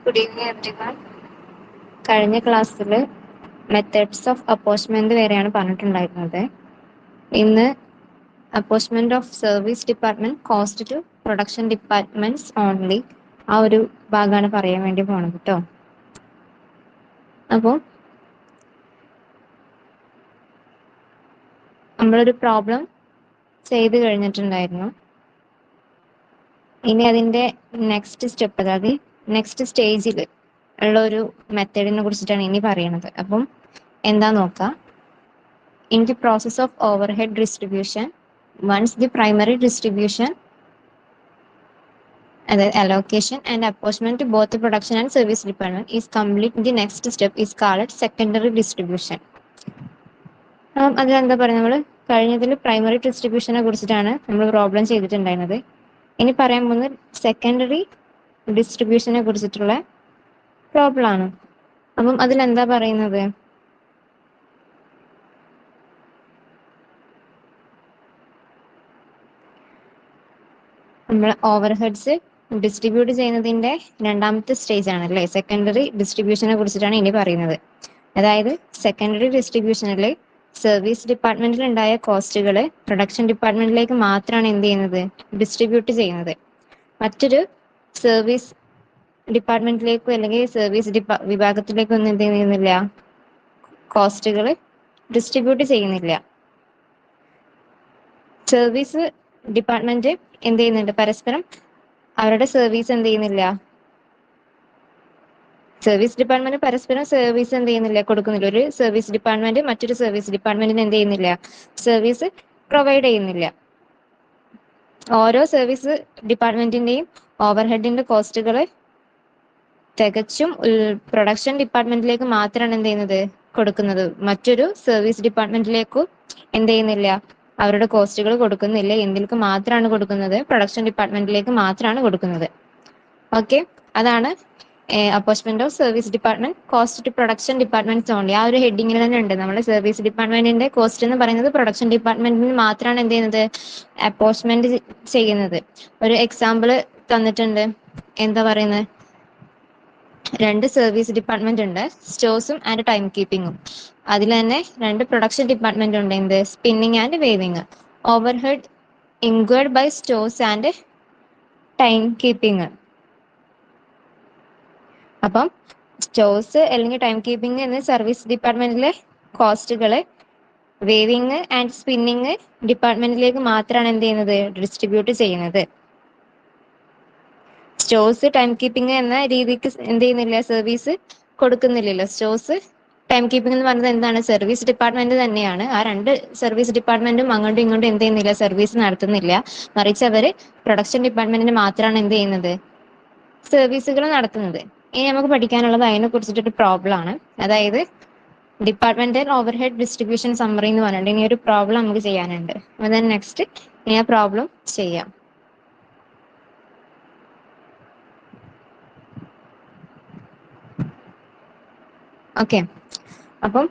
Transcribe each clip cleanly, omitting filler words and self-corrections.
Good evening everyone. കഴിഞ്ഞ ക്ലാസ്സിൽ methods of അപ്പോച്ച്മെന്റ് വരെയാണ് പറഞ്ഞിട്ടുണ്ടായിരുന്നത്. ഇന്ന് apportionment of service department cost to production departments only ആ ഒരു ഭാഗമാണ് പറയാൻ വേണ്ടി പോണത് കേട്ടോ. അപ്പോൾ നമ്മളൊരു പ്രോബ്ലം ചെയ്ത് കഴിഞ്ഞിട്ടുണ്ടായിരുന്നു. ഇനി അതിന്റെ നെക്സ്റ്റ് സ്റ്റെപ്പ്, അതായത് നെക്സ്റ്റ് സ്റ്റേജിൽ ഉള്ള ഒരു മെത്തേഡിനെ കുറിച്ചിട്ടാണ് ഇനി പറയുന്നത്. അപ്പം എന്താ നോക്കാം. In the process of overhead distribution, once the primary distribution, allocation and apportionment to both the production and service department is complete, the next step is called secondary distribution. അതിലെന്താ പറയുക, നമ്മൾ കഴിഞ്ഞതിൽ പ്രൈമറി ഡിസ്ട്രിബ്യൂഷനെ കുറിച്ചിട്ടാണ് നമ്മൾ പ്രോബ്ലം ചെയ്തിട്ടുണ്ടായിരുന്നത്. ഇനി പറയാൻ പോകുന്നത് സെക്കൻഡറി ഡിസ്ട്രിബ്യൂഷനെ കുറിച്ചിട്ടുള്ള പ്രോബ്ലം ആണ്. അപ്പം അതിലെന്താ പറയുന്നത്, നമ്മൾ ഓവർഹെഡ്സ് ഡിസ്ട്രിബ്യൂട്ട് ചെയ്യുന്നതിന്റെ രണ്ടാമത്തെ സ്റ്റേജ് ആണ് അല്ലേ, സെക്കൻഡറി ഡിസ്ട്രിബ്യൂഷനെ കുറിച്ചിട്ടാണ് ഇനി പറയുന്നത്. അതായത് സെക്കൻഡറി ഡിസ്ട്രിബ്യൂഷനിൽ സർവീസ് ഡിപ്പാർട്ട്മെന്റിൽ ഉണ്ടായ കോസ്റ്റുകൾ പ്രൊഡക്ഷൻ ഡിപ്പാർട്ട്മെന്റിലേക്ക് മാത്രമാണ് എന്ത് ചെയ്യുന്നത്, ഡിസ്ട്രിബ്യൂട്ട് ചെയ്യുന്നത്. മറ്റൊരു സർവീസ് ഡിപ്പാർട്ട്മെന്റിലേക്കോ അല്ലെങ്കിൽ സർവീസ് വിഭാഗത്തിലേക്കോ ഒന്നും എന്ത് ചെയ്യുന്നില്ല, കോസ്റ്റുകൾ ഡിസ്ട്രിബ്യൂട്ട് ചെയ്യുന്നില്ല. സർവീസ് ഡിപ്പാർട്ട്മെന്റ് എന്ത് ചെയ്യുന്നുണ്ട്, പരസ്പരം അവരുടെ സർവീസ് എന്ത് ചെയ്യുന്നില്ല, സർവീസ് ഡിപ്പാർട്ട്മെന്റ് പരസ്പരം സർവീസ് എന്ത് ചെയ്യുന്നില്ല, കൊടുക്കുന്നില്ല. ഒരു സർവീസ് ഡിപ്പാർട്ട്മെന്റ് മറ്റൊരു സർവീസ് ഡിപ്പാർട്ട്മെന്റിന് എന്ത് ചെയ്യുന്നില്ല, സർവീസ് പ്രൊവൈഡ് ചെയ്യുന്നില്ല. ഓരോ സർവീസ് ഡിപ്പാർട്ട്മെന്റിന്റെയും ഓവർഹെഡിന്റെ കോസ്റ്റുകൾ തികച്ചും പ്രൊഡക്ഷൻ ഡിപ്പാർട്ട്മെന്റിലേക്ക് മാത്രമാണ് എന്ത് ചെയ്യുന്നത്, കൊടുക്കുന്നത്. മറ്റൊരു സർവീസ് ഡിപ്പാർട്ട്മെന്റിലേക്കും എന്ത് ചെയ്യുന്നില്ല, അവരുടെ കോസ്റ്റുകൾ കൊടുക്കുന്നില്ല. എന്തിലേക്ക് മാത്രമാണ് കൊടുക്കുന്നത്, പ്രൊഡക്ഷൻ ഡിപ്പാർട്ട്മെന്റിലേക്ക് മാത്രമാണ് കൊടുക്കുന്നത്. ഓക്കെ, അതാണ് apportionment of service department cost to production departments only. ആ ഒരു ഹെഡിങ്ങിൽ തന്നെ ഉണ്ട്. നമ്മുടെ സർവീസ് ഡിപ്പാർട്ട്മെന്റിന്റെ കോസ്റ്റ് എന്ന് പറയുന്നത് പ്രൊഡക്ഷൻ ഡിപ്പാർട്ട്മെന്റിന് മാത്രമാണ് എന്ത് ചെയ്യുന്നത്, അപ്പോച്ച്മെന്റ് ചെയ്യുന്നത്. ഒരു എക്സാമ്പിൾ തന്നിട്ടുണ്ട്. എന്താ പറയുന്നത്, രണ്ട് സർവീസ് ഡിപ്പാർട്ട്മെന്റ് ഉണ്ട്, സ്റ്റോഴ്സും ആൻഡ് ടൈം കീപ്പിങ്ങും. അതിൽ തന്നെ രണ്ട് പ്രൊഡക്ഷൻ ഡിപ്പാർട്ട്മെന്റ് ഉണ്ട്, എന്ത്, spinning and weaving. Overhead incurred by stores and time keeping. അപ്പം സ്റ്റോഴ്സ് അല്ലെങ്കിൽ ടൈം കീപ്പിംഗ് എന്ന സർവീസ് ഡിപ്പാർട്ട്മെന്റിലെ കോസ്റ്റുകൾ വേവിങ് ആൻഡ് സ്പിന്നിങ് ഡിപ്പാർട്ട്മെന്റിലേക്ക് മാത്രമാണ് എന്ത് ചെയ്യുന്നത്, ഡിസ്ട്രിബ്യൂട്ട് ചെയ്യുന്നത്. സ്റ്റോഴ്സ് ടൈം കീപ്പിംഗ് എന്ന രീതിക്ക് എന്ത് ചെയ്യുന്നില്ല, സർവീസ് കൊടുക്കുന്നില്ലല്ലോ. സ്റ്റോഴ്സ് ടൈം കീപ്പിംഗ് എന്ന് പറയുന്നത് എന്താണ്, സർവീസ് ഡിപ്പാർട്ട്മെന്റ് തന്നെയാണ്. ആ രണ്ട് സർവീസ് ഡിപ്പാർട്ട്മെന്റും അങ്ങോട്ടും ഇങ്ങോട്ടും എന്ത് ചെയ്യുന്നില്ല, സർവീസ് നടത്തുന്നില്ല. മറിച്ച് അവര് പ്രൊഡക്ഷൻ ഡിപ്പാർട്ട്മെന്റിന് മാത്രമാണ് എന്ത് ചെയ്യുന്നത്, സർവീസുകൾ നടത്തുന്നത്. ഇനി നമുക്ക് പഠിക്കാനുള്ളത് അതിനെ കുറിച്ചിട്ടൊരു പ്രോബ്ലം ആണ്. അതായത് ഡിപ്പാർട്ട്മെന്റൽ ഓവർഹെഡ് ഡിസ്ട്രിബ്യൂഷൻ സമ്മറി എന്ന് പറഞ്ഞിട്ട് ഇനി ഒരു പ്രോബ്ലം നമുക്ക് ചെയ്യാനുണ്ട്. അപ്പൊ നെക്സ്റ്റ് ഇനി ആ പ്രോബ്ലം ചെയ്യാം. ഓക്കെ, അപ്പം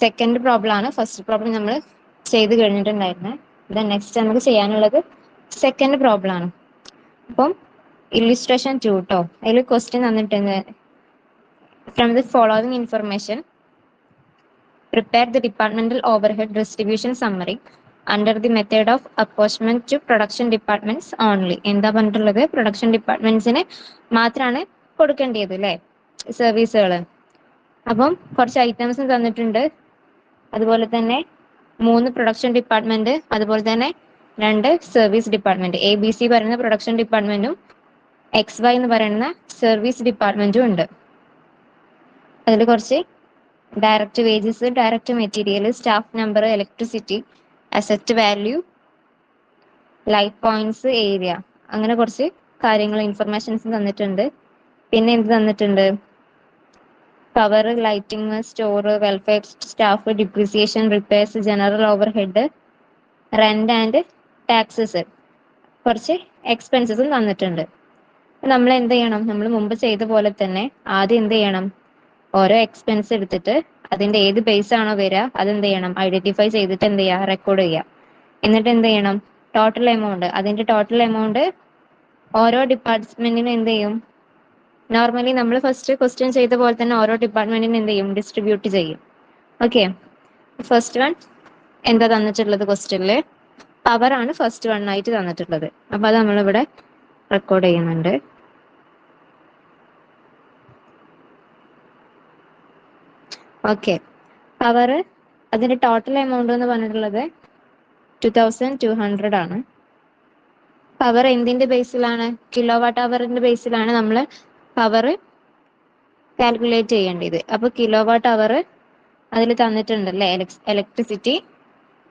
സെക്കൻഡ് പ്രോബ്ലം ആണ്. ഫസ്റ്റ് പ്രോബ്ലം നമ്മൾ ചെയ്ത് കഴിഞ്ഞിട്ടുണ്ടായിരുന്നത്. നെക്സ്റ്റ് നമുക്ക് ചെയ്യാനുള്ളത് സെക്കൻഡ് പ്രോബ്ലം ആണ്. അപ്പം ഇല്ലുസ്ട്രേഷൻ 2 കേട്ടോ. അതിൽ ക്വസ്റ്റ്യൻ തന്നിട്ടുണ്ട്, from the following information prepare the departmental overhead distribution summary under the method of apportionment to production departments only. എന്താ പറഞ്ഞിട്ടുള്ളത്, പ്രൊഡക്ഷൻ ഡിപ്പാർട്ട്മെന്റ്സിന് മാത്രമാണ് കൊടുക്കേണ്ടത് അല്ലേ സർവീസുകൾ. അപ്പം കുറച്ച് ഐറ്റംസ് തന്നിട്ടുണ്ട്. അതുപോലെ തന്നെ 3 പ്രൊഡക്ഷൻ ഡിപ്പാർട്ട്മെന്റ്, അതുപോലെ തന്നെ 2 സർവീസ് ഡിപ്പാർട്ട്മെന്റ്. ABC പറയുന്ന പ്രൊഡക്ഷൻ ഡിപ്പാർട്ട്മെന്റും XY എന്ന് പറയുന്ന സർവീസ് ഡിപ്പാർട്ട്മെന്റും ഉണ്ട്. അതിൽ കുറച്ച് direct wages, direct material, staff number, electricity, asset value, life points, area, അങ്ങനെ കുറച്ച് കാര്യങ്ങൾ ഇൻഫർമേഷൻസ് തന്നിട്ടുണ്ട്. പിന്നെ എന്ത് തന്നിട്ടുണ്ട്, power, lighting, store, welfare staff, depreciation, repairs, general overhead, rent and taxes, കുറച്ച് എക്സ്പെൻസസും തന്നിട്ടുണ്ട്. നമ്മൾ എന്ത് ചെയ്യണം, നമ്മൾ മുമ്പ് ചെയ്ത പോലെ തന്നെ ആദ്യം എന്ത് ചെയ്യണം, ഓരോ എക്സ്പെൻസ് എടുത്തിട്ട് അതിന്റെ ഏത് ബേസ് ആണോ വരിക അതെന്ത് ചെയ്യണം, ഐഡന്റിഫൈ ചെയ്തിട്ട് എന്ത് ചെയ്യുക, റെക്കോർഡ് ചെയ്യുക. എന്നിട്ട് എന്ത് ചെയ്യണം, ടോട്ടൽ എമൗണ്ട്, അതിന്റെ ടോട്ടൽ എമൗണ്ട് ഓരോ ഡിപ്പാർട്ട്മെന്റിനും എന്ത് ചെയ്യും, നോർമലി നമ്മൾ ഫസ്റ്റ് ക്വസ്റ്റ്യൻ ചെയ്ത പോലെ തന്നെ ഓരോ ഡിപ്പാർട്ട്മെന്റിന് എന്ത് ചെയ്യും, ഡിസ്ട്രിബ്യൂട്ട് ചെയ്യും. ഓക്കെ, ഫസ്റ്റ് വൺ എന്താ തന്നിട്ടുള്ളത് ക്വസ്റ്റ്യനില്? പവർ ആണ് ഫസ്റ്റ് വൺ ആയിട്ട് തന്നിട്ടുള്ളത്. അപ്പൊ അത് നമ്മളിവിടെ റെക്കോർഡ് ചെയ്യുന്നുണ്ട്. ഓക്കെ, പവർ അതിന്റെ ടോട്ടൽ എമൗണ്ട് എന്ന് പറഞ്ഞിട്ടുള്ളത് 2200 ആണ്. പവർ എന്തിന്റെ ബേസിലാണ്? കിലോ വാട്ട് അവറിന്റെ ബേസിലാണ് നമ്മൾ പവർ കാൽക്കുലേറ്റ് ചെയ്യേണ്ടത്. അപ്പൊ കിലോ വാട്ട് അവർ അതിൽ തന്നിട്ടുണ്ടല്ലേ, ഇലക്ട്രിസിറ്റി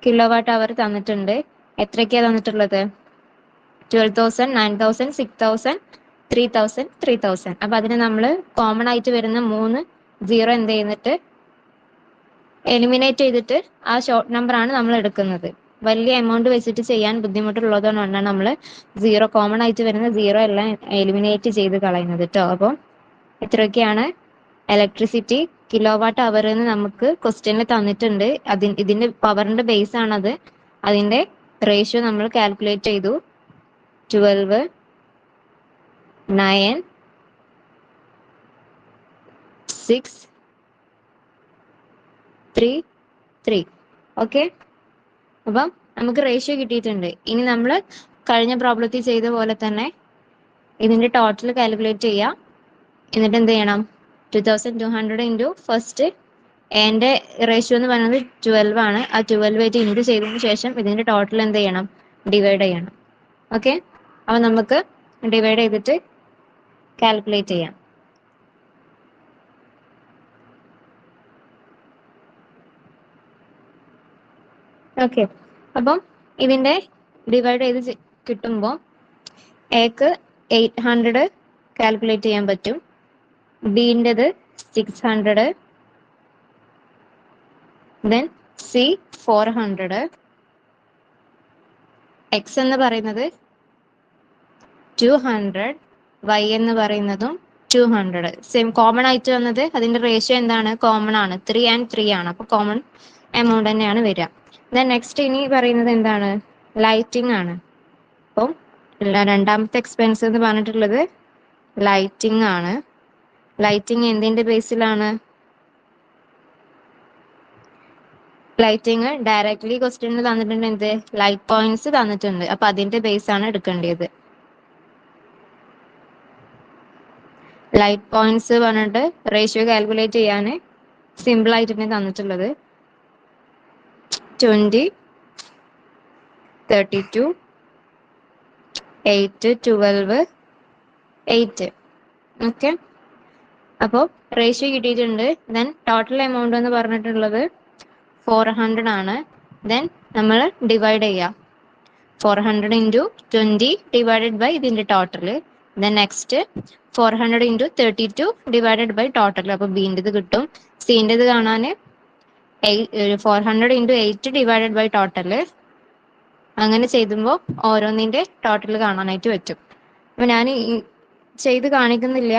കിലോ വാട്ട് അവർ തന്നിട്ടുണ്ട്. എത്രയ്ക്കാ തന്നിട്ടുള്ളത്? 12,000, 9,000, 6,000, 3,000, 3,000. അപ്പൊ അതിന് നമ്മൾ കോമൺ ആയിട്ട് വരുന്ന 3 സീറോ എന്ത് ചെയ്യുന്നിട്ട് എലിമിനേറ്റ് ചെയ്തിട്ട് ആ ഷോർട്ട് നമ്പർ ആണ് നമ്മൾ എടുക്കുന്നത്. വലിയ എമൗണ്ട് വെച്ചിട്ട് ചെയ്യാൻ ബുദ്ധിമുട്ടുള്ളതുകൊണ്ടാണ് നമ്മൾ സീറോ കോമൺ ആയിട്ട് വരുന്ന സീറോ എല്ലാം എലിമിനേറ്റ് ചെയ്ത് കളയുന്നത് കേട്ടോ. അപ്പോൾ എത്രയൊക്കെയാണ് ഇലക്ട്രിസിറ്റി കിലോ വാട്ട് അവർ എന്ന് നമുക്ക് ക്വസ്റ്റ്യനിൽ തന്നിട്ടുണ്ട്. ഇതിന്റെ പവറിന്റെ ബേസ് ആണത്. അതിന്റെ റേഷ്യോ നമ്മൾ കാൽക്കുലേറ്റ് ചെയ്തു. 12, 9, 6, 3, 3. ഓക്കെ, അപ്പം നമുക്ക് റേഷ്യോ കിട്ടിയിട്ടുണ്ട്. ഇനി നമ്മൾ കഴിഞ്ഞ പ്രോബ്ലത്തിൽ ചെയ്ത പോലെ തന്നെ ഇതിന്റെ ടോട്ടൽ കാൽക്കുലേറ്റ് ചെയ്യാം. എന്നിട്ട് എന്ത് ചെയ്യണം? 2200 ഇൻറ്റു ഫസ്റ്റ് എൻ്റെ റേഷ്യോ എന്ന് പറയുന്നത് 12 ആണ്. ആ 12 ആയിട്ട് ഇൻറ്റു ചെയ്തതിന് ശേഷം ഇതിന്റെ ടോട്ടൽ എന്ത് ചെയ്യണം? ഡിവൈഡ് ചെയ്യണം. ഓക്കെ, അപ്പൊ നമുക്ക് ഡിവൈഡ് ചെയ്തിട്ട് കാൽക്കുലേറ്റ് ചെയ്യാം. ഓക്കെ, അപ്പം ഇതിന്റെ ഡിവൈഡ് ചെയ്ത് കിട്ടുമ്പോൾ എക്ക് 800 കാൽക്കുലേറ്റ് ചെയ്യാൻ പറ്റും, ബിൻ്റെത് 600, ദെൻ സി 400, എക്സ് എന്ന് പറയുന്നത് 200, വൈ എന്ന് പറയുന്നതും 200. സെയിം കോമൺ ആയിട്ട് വന്നത് അതിന്റെ റേഷ്യോ എന്താണ്? കോമൺ ആണ്, 3 and 3 ആണ്. അപ്പൊ കോമൺ എമൗണ്ട് തന്നെയാണ് വരിക. ദെൻ നെക്സ്റ്റ് ഇനി പറയുന്നത് എന്താണ്? ലൈറ്റിംഗ് ആണ്. അപ്പം രണ്ടാമത്തെ എക്സ്പെൻസ് എന്ന് പറഞ്ഞിട്ടുള്ളത് ലൈറ്റിംഗ് ആണ്. ലൈറ്റിംഗ് എന്തിന്റെ ബേസിലാണ്? ലൈറ്റിംഗ് ഡയറക്ട്ലി ക്വസ്റ്റ്യനിൽ തന്നിട്ടുണ്ട്. എന്ത്? ലൈറ്റ് പോയിന്റ്സ് തന്നിട്ടുണ്ട്. അപ്പൊ അതിന്റെ ബേസ് ആണ് എടുക്കേണ്ടത്. ലൈറ്റ് പോയിന്റ്സ് പറഞ്ഞിട്ട് റേഷ്യോ കാൽക്കുലേറ്റ് ചെയ്യാൻ സിമ്പിൾ ആയിട്ട് തന്നെ തന്നിട്ടുള്ളത് 20, 32, 8, 12, 8. ഓക്കെ, അപ്പോൾ റേഷ്യോ കിട്ടിയിട്ടുണ്ട്. ദെൻ ടോട്ടൽ എമൗണ്ട് എന്ന് പറഞ്ഞിട്ടുള്ളത് 400 ആണ്. ദെൻ നമ്മൾ ഡിവൈഡ് ചെയ്യാം. 400 ഇൻറ്റു 20 ഡിവൈഡഡ് ബൈ ഇതിന്റെ total. Then next 400 into 32 divided by total. അപ്പോൾ ബീൻ്റെത് കിട്ടും. സീൻ്റെത് കാണാൻ 400 ഇൻറ്റു 8 ഡിവൈഡഡ് ബൈ ടോട്ടൽ. അങ്ങനെ ചെയ്യുമ്പോൾ ഓരോന്നിന്റെ ടോട്ടൽ കാണാനായിട്ട് പറ്റും. അപ്പൊ ഞാൻ ചെയ്ത് കാണിക്കുന്നില്ല,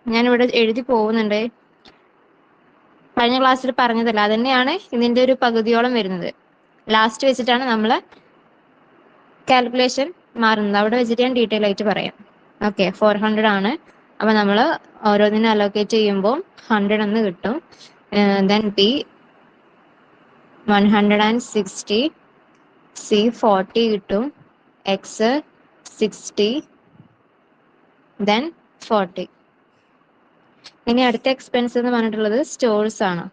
ഞാനിവിടെ എഴുതി പോകുന്നുണ്ട്. കഴിഞ്ഞ ക്ലാസ്സിൽ പറഞ്ഞതല്ല, അത് തന്നെയാണ് ഇതിന്റെ ഒരു പകുതിയോളം വരുന്നത്. ലാസ്റ്റ് വെച്ചിട്ടാണ് നമ്മൾ കാൽക്കുലേഷൻ മാറുന്നത്. അവിടെ വെച്ചിട്ട് ഞാൻ ഡീറ്റെയിൽ ആയിട്ട് പറയാം. ഓക്കെ, 400 ആണ്. അപ്പൊ നമ്മൾ ഓരോന്നിനും അലോക്കേറ്റ് ചെയ്യുമ്പോൾ 100 എന്ന് കിട്ടും. ദെൻ ബി 160, സി 40 കിട്ടും, എക്സ് 60, ദെൻ 40. ഇനി അടുത്ത എക്സ്പെൻസ് എന്ന് പറഞ്ഞിട്ടുള്ളത് സ്റ്റോഴ്സ് ആണ്.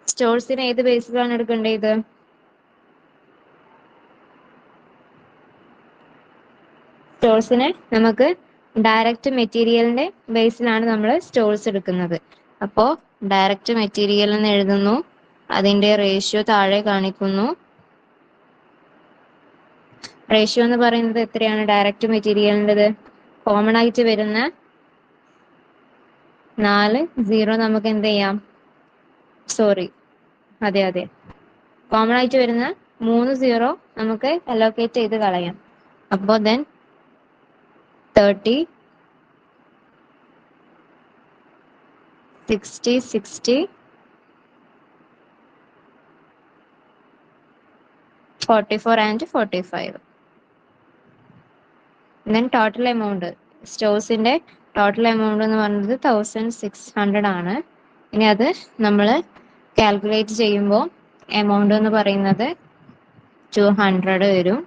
സ്റ്റോഴ്സിന് ഏത് ബേസിലാണ് എടുക്കേണ്ടത്? സ്റ്റോഴ്സിന് നമുക്ക് ഡയറക്റ്റ് മെറ്റീരിയലിന്റെ ബേസിലാണ് നമ്മൾ സ്റ്റോഴ്സ് എടുക്കുന്നത്. അപ്പോൾ ഡയറക്റ്റ് മെറ്റീരിയൽ എന്ന് എഴുതുന്നു, അതിന്റെ റേഷ്യോ താഴെ കാണിക്കുന്നു. റേഷ്യോ എന്ന് പറയുന്നത് എത്രയാണ്? ഡയറക്റ്റ് മെറ്റീരിയലിൻ്റെത് കോമൺ ആയിട്ട് വരുന്ന 4 സീറോ നമുക്ക് എന്ത് ചെയ്യാം? സോറി, അതെ, കോമൺ ആയിട്ട് വരുന്ന 3 സീറോ നമുക്ക് അലോക്കേറ്റ് ചെയ്ത് കളയാം. അപ്പോൾ then 30, 60, 60, 44 and 45. Then total amount സ്റ്റോഴ്സിന്റെ ടോട്ടൽ എമൗണ്ട് എന്ന് പറയുന്നത് 1600 ആണ്. ഇനി അത് നമ്മൾ കാൽക്കുലേറ്റ് ചെയ്യുമ്പോൾ എമൗണ്ട് എന്ന് പറയുന്നത് 200 വരും.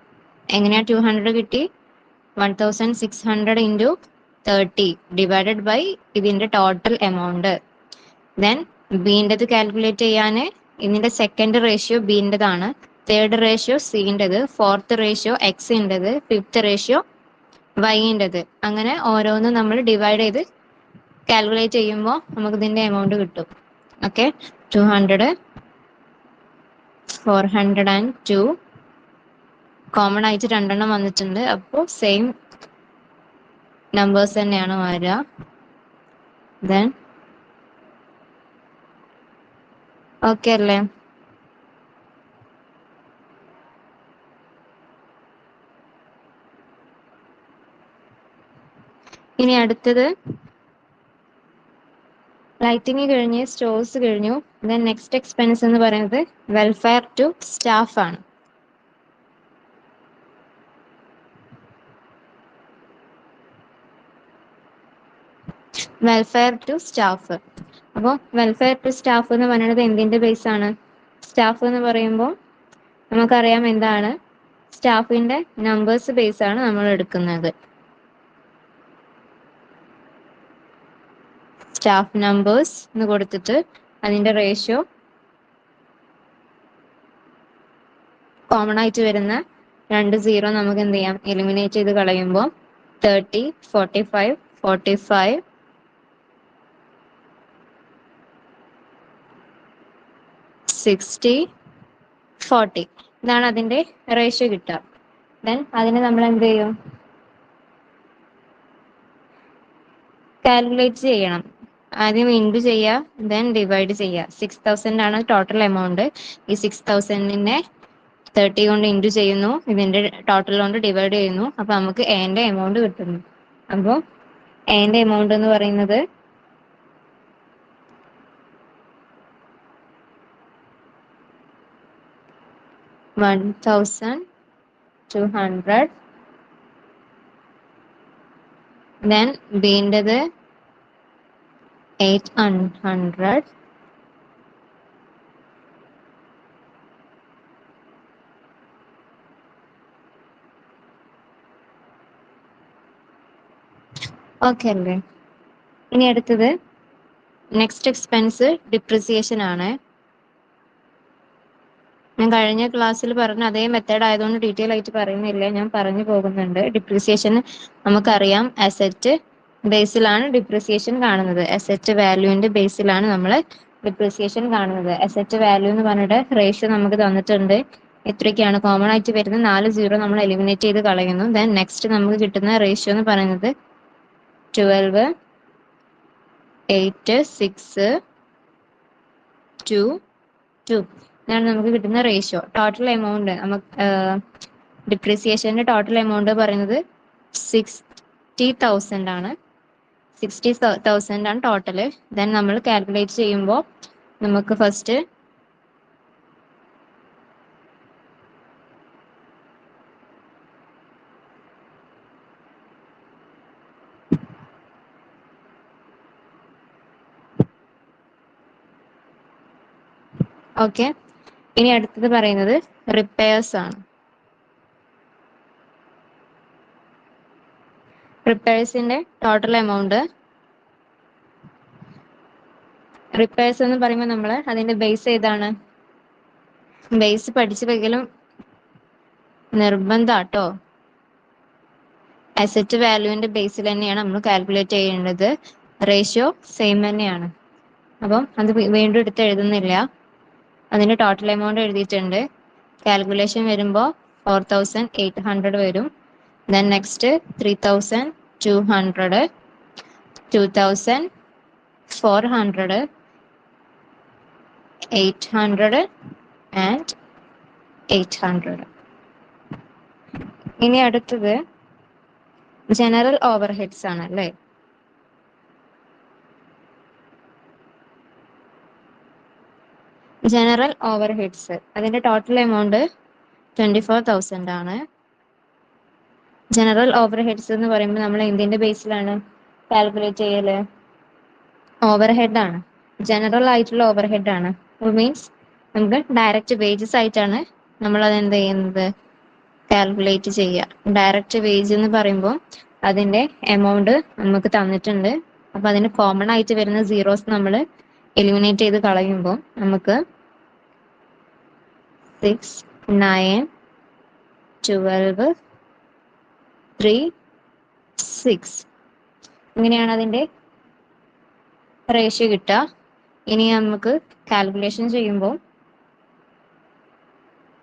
എങ്ങനെയാ 200 കിട്ടി? 1600 ഇൻറ്റു 30 ഡിവൈഡഡ് ബൈ ഇതിന്റെ ടോട്ടൽ എമൗണ്ട്. ദെൻ ബീൻ്റെത് കാൽക്കുലേറ്റ് ചെയ്യാൻ ഇതിന്റെ സെക്കൻഡ് റേഷ്യോ ബീൻ്റെതാണ്, തേർഡ് റേഷ്യോ സീൻ്റെത്, ഫോർത്ത് റേഷ്യോ എക്സിൻ്റെത്, ഫിഫ്ത്ത് റേഷ്യോ വൈൻ്റെത്. അങ്ങനെ ഓരോന്നും നമ്മൾ ഡിവൈഡ് ചെയ്ത് കാൽക്കുലേറ്റ് ചെയ്യുമ്പോൾ നമുക്ക് ഇതിന്റെ എമൗണ്ട് കിട്ടും. ഓക്കെ, 200, 402 കോമൺ ആയിട്ട് രണ്ടെണ്ണം വന്നിട്ടുണ്ട്. അപ്പോൾ സെയിം നമ്പേഴ്സ് തന്നെയാണ് വരിക. ദെൻ ഓക്കെ അല്ലേ? ഇനി അടുത്തത് ലൈറ്റിംഗ് കഴിഞ്ഞ് സ്റ്റോഴ്സ് കഴിഞ്ഞു. ദെൻ നെക്സ്റ്റ് എക്സ്പെൻസ് എന്ന് പറയുന്നത് വെൽഫെയർ ടു സ്റ്റാഫ് ആണ്. Welfare to staff. അപ്പോൾ വെൽഫെയർ ടു സ്റ്റാഫ് എന്ന് പറയുന്നത് എന്തിന്റെ ബേസ് ആണ്? സ്റ്റാഫ് എന്ന് പറയുമ്പോൾ നമുക്കറിയാം എന്താണ്, സ്റ്റാഫിന്റെ നമ്പേഴ്സ് ബേസ് ആണ് നമ്മൾ എടുക്കുന്നത്. സ്റ്റാഫ് നമ്പേഴ്സ് എന്ന് കൊടുത്തിട്ട് അതിന്റെ റേഷ്യോ കോമൺ ആയിട്ട് വരുന്ന 2 സീറോ നമുക്ക് എന്ത് ചെയ്യാം, എലിമിനേറ്റ് ചെയ്ത് കളയുമ്പോൾ 30, 45, 45, 60, 40 ഇതാണ് അതിന്റെ റേഷ്യോ കിട്ടുക. ദെൻ അതിനെ നമ്മൾ എന്ത് ചെയ്യും, കാൽക്കുലേറ്റ് ചെയ്യണം. ആദ്യം ഇൻറ്റു ചെയ്യുക, ദെൻ ഡിവൈഡ് ചെയ്യുക. 6000 ആണ് ടോട്ടൽ എമൗണ്ട്. ഈ 6000നെ 30 കൊണ്ട് ഇൻറ്റു ചെയ്യുന്നു, ഇതിന്റെ ടോട്ടൽ കൊണ്ട് ഡിവൈഡ് ചെയ്യുന്നു. അപ്പൊ നമുക്ക് എന്റെ എമൗണ്ട് കിട്ടുന്നു. അപ്പോൾ എന്റെ എമൗണ്ട് എന്ന് പറയുന്നത് 1200. ദെൻ ബീൻ്റെത് 800. ഓക്കെ അല്ലേ? ഇനി അടുത്തത് നെക്സ്റ്റ് എക്സ്പെൻസ് ഡിപ്രിസിയേഷൻ ആണ്. ഞാൻ കഴിഞ്ഞ ക്ലാസ്സിൽ പറഞ്ഞ അതേ മെത്തേഡ് ആയതുകൊണ്ട് ഡീറ്റെയിൽ ആയിട്ട് പറയുന്നില്ല, ഞാൻ പറഞ്ഞു പോകുന്നുണ്ട്. ഡിപ്രിസിയേഷൻ നമുക്കറിയാം, അസറ്റ് ബേസിലാണ് ഡിപ്രിസിയേഷൻ കാണുന്നത്. അസറ്റ് വാല്യൂവിന്റെ ബേസിലാണ് നമ്മൾ ഡിപ്രിസിയേഷൻ കാണുന്നത്. അസറ്റ് വാല്യൂ എന്ന് പറഞ്ഞിട്ട് റേഷ്യോ നമുക്ക് തന്നിട്ടുണ്ട്. എത്രയൊക്കെയാണ് കോമൺ ആയിട്ട് വരുന്നത്? 4 സീറോ നമ്മൾ എലിമിനേറ്റ് ചെയ്ത് കളയുന്നു. ദെൻ നെക്സ്റ്റ് നമുക്ക് കിട്ടുന്ന റേഷ്യോ എന്ന് പറയുന്നത് 12, 8, 6, 2, 2 ഇതാണ് നമുക്ക് കിട്ടുന്ന റേഷ്യോ. ടോട്ടൽ എമൗണ്ട് നമുക്ക് ഡിപ്രിസിയേഷന്റെ ടോട്ടൽ എമൗണ്ട് പറയുന്നത് 60,000 ആണ്. 60,000 ആണ് ടോട്ടല്. ദെൻ നമ്മൾ കാൽക്കുലേറ്റ് ചെയ്യുമ്പോൾ നമുക്ക് ഫസ്റ്റ് ഓക്കെ. ഇനി അടുത്തത് പറയുന്നത് റിപ്പയേഴ്സ് ആണ്. റിപ്പയേഴ്സിന്റെ ടോട്ടൽ എമൗണ്ട്, റിപ്പയേഴ്സ് എന്ന് പറയുമ്പോൾ നമ്മൾ അതിന്റെ ബേസ് ഏതാണ്? ബേസ് പഠിച്ചു വെക്കലും നിർബന്ധാട്ടോ. അസറ്റ് വാല്യൂവിന്റെ ബേസിൽ തന്നെയാണ് നമ്മൾ കാൽക്കുലേറ്റ് ചെയ്യേണ്ടത്. റേഷ്യോ സെയിം തന്നെയാണ്. അപ്പം അത് വീണ്ടും എടുത്ത് എഴുതുന്നില്ല. അതിന്റെ ടോട്ടൽ എമൗണ്ട് എഴുതിയിട്ടുണ്ട്. കാൽക്കുലേഷൻ വരുമ്പോൾ 4800 വരും. Then next 3200, 2400, 800 and 800. ഇനി അടുത്തത് ജനറൽ ഓവർഹെഡ്സ് ആണ് അല്ലേ? ജനറൽ ഓവർഹെഡ്സ് അതിന്റെ ടോട്ടൽ എമൗണ്ട് 24,000 ആണ്. ജനറൽ ഓവർ ഹെഡ്സ് എന്ന് പറയുമ്പോൾ നമ്മൾ എന്തിന്റെ ബേസിലാണ് കാൽക്കുലേറ്റ് ചെയ്യല്? ഓവർ ഹെഡ് ആണ്, ജനറൽ ആയിട്ടുള്ള ഓവർ ഹെഡ് ആണ്. മീൻസ് നമുക്ക് ഡയറക്റ്റ് വേജസ് ആയിട്ടാണ് നമ്മൾ അത് എന്ത് ചെയ്യുന്നത്, കാൽക്കുലേറ്റ് ചെയ്യുക. ഡയറക്റ്റ് വേജ് എന്ന് പറയുമ്പോൾ അതിന്റെ എമൗണ്ട് നമുക്ക് തന്നിട്ടുണ്ട്. അപ്പൊ അതിന് കോമൺ ആയിട്ട് വരുന്ന സീറോസ് നമ്മൾ എലിമിനേറ്റ് ചെയ്ത് കളയുമ്പോൾ നമുക്ക് 6, 9, 12, 3, 6 ഇങ്ങനെയാണ് അതിന്റെ റേഷ്യോ കിട്ടുക. ഇനി നമുക്ക് കാൽക്കുലേഷൻ ചെയ്യുമ്പോൾ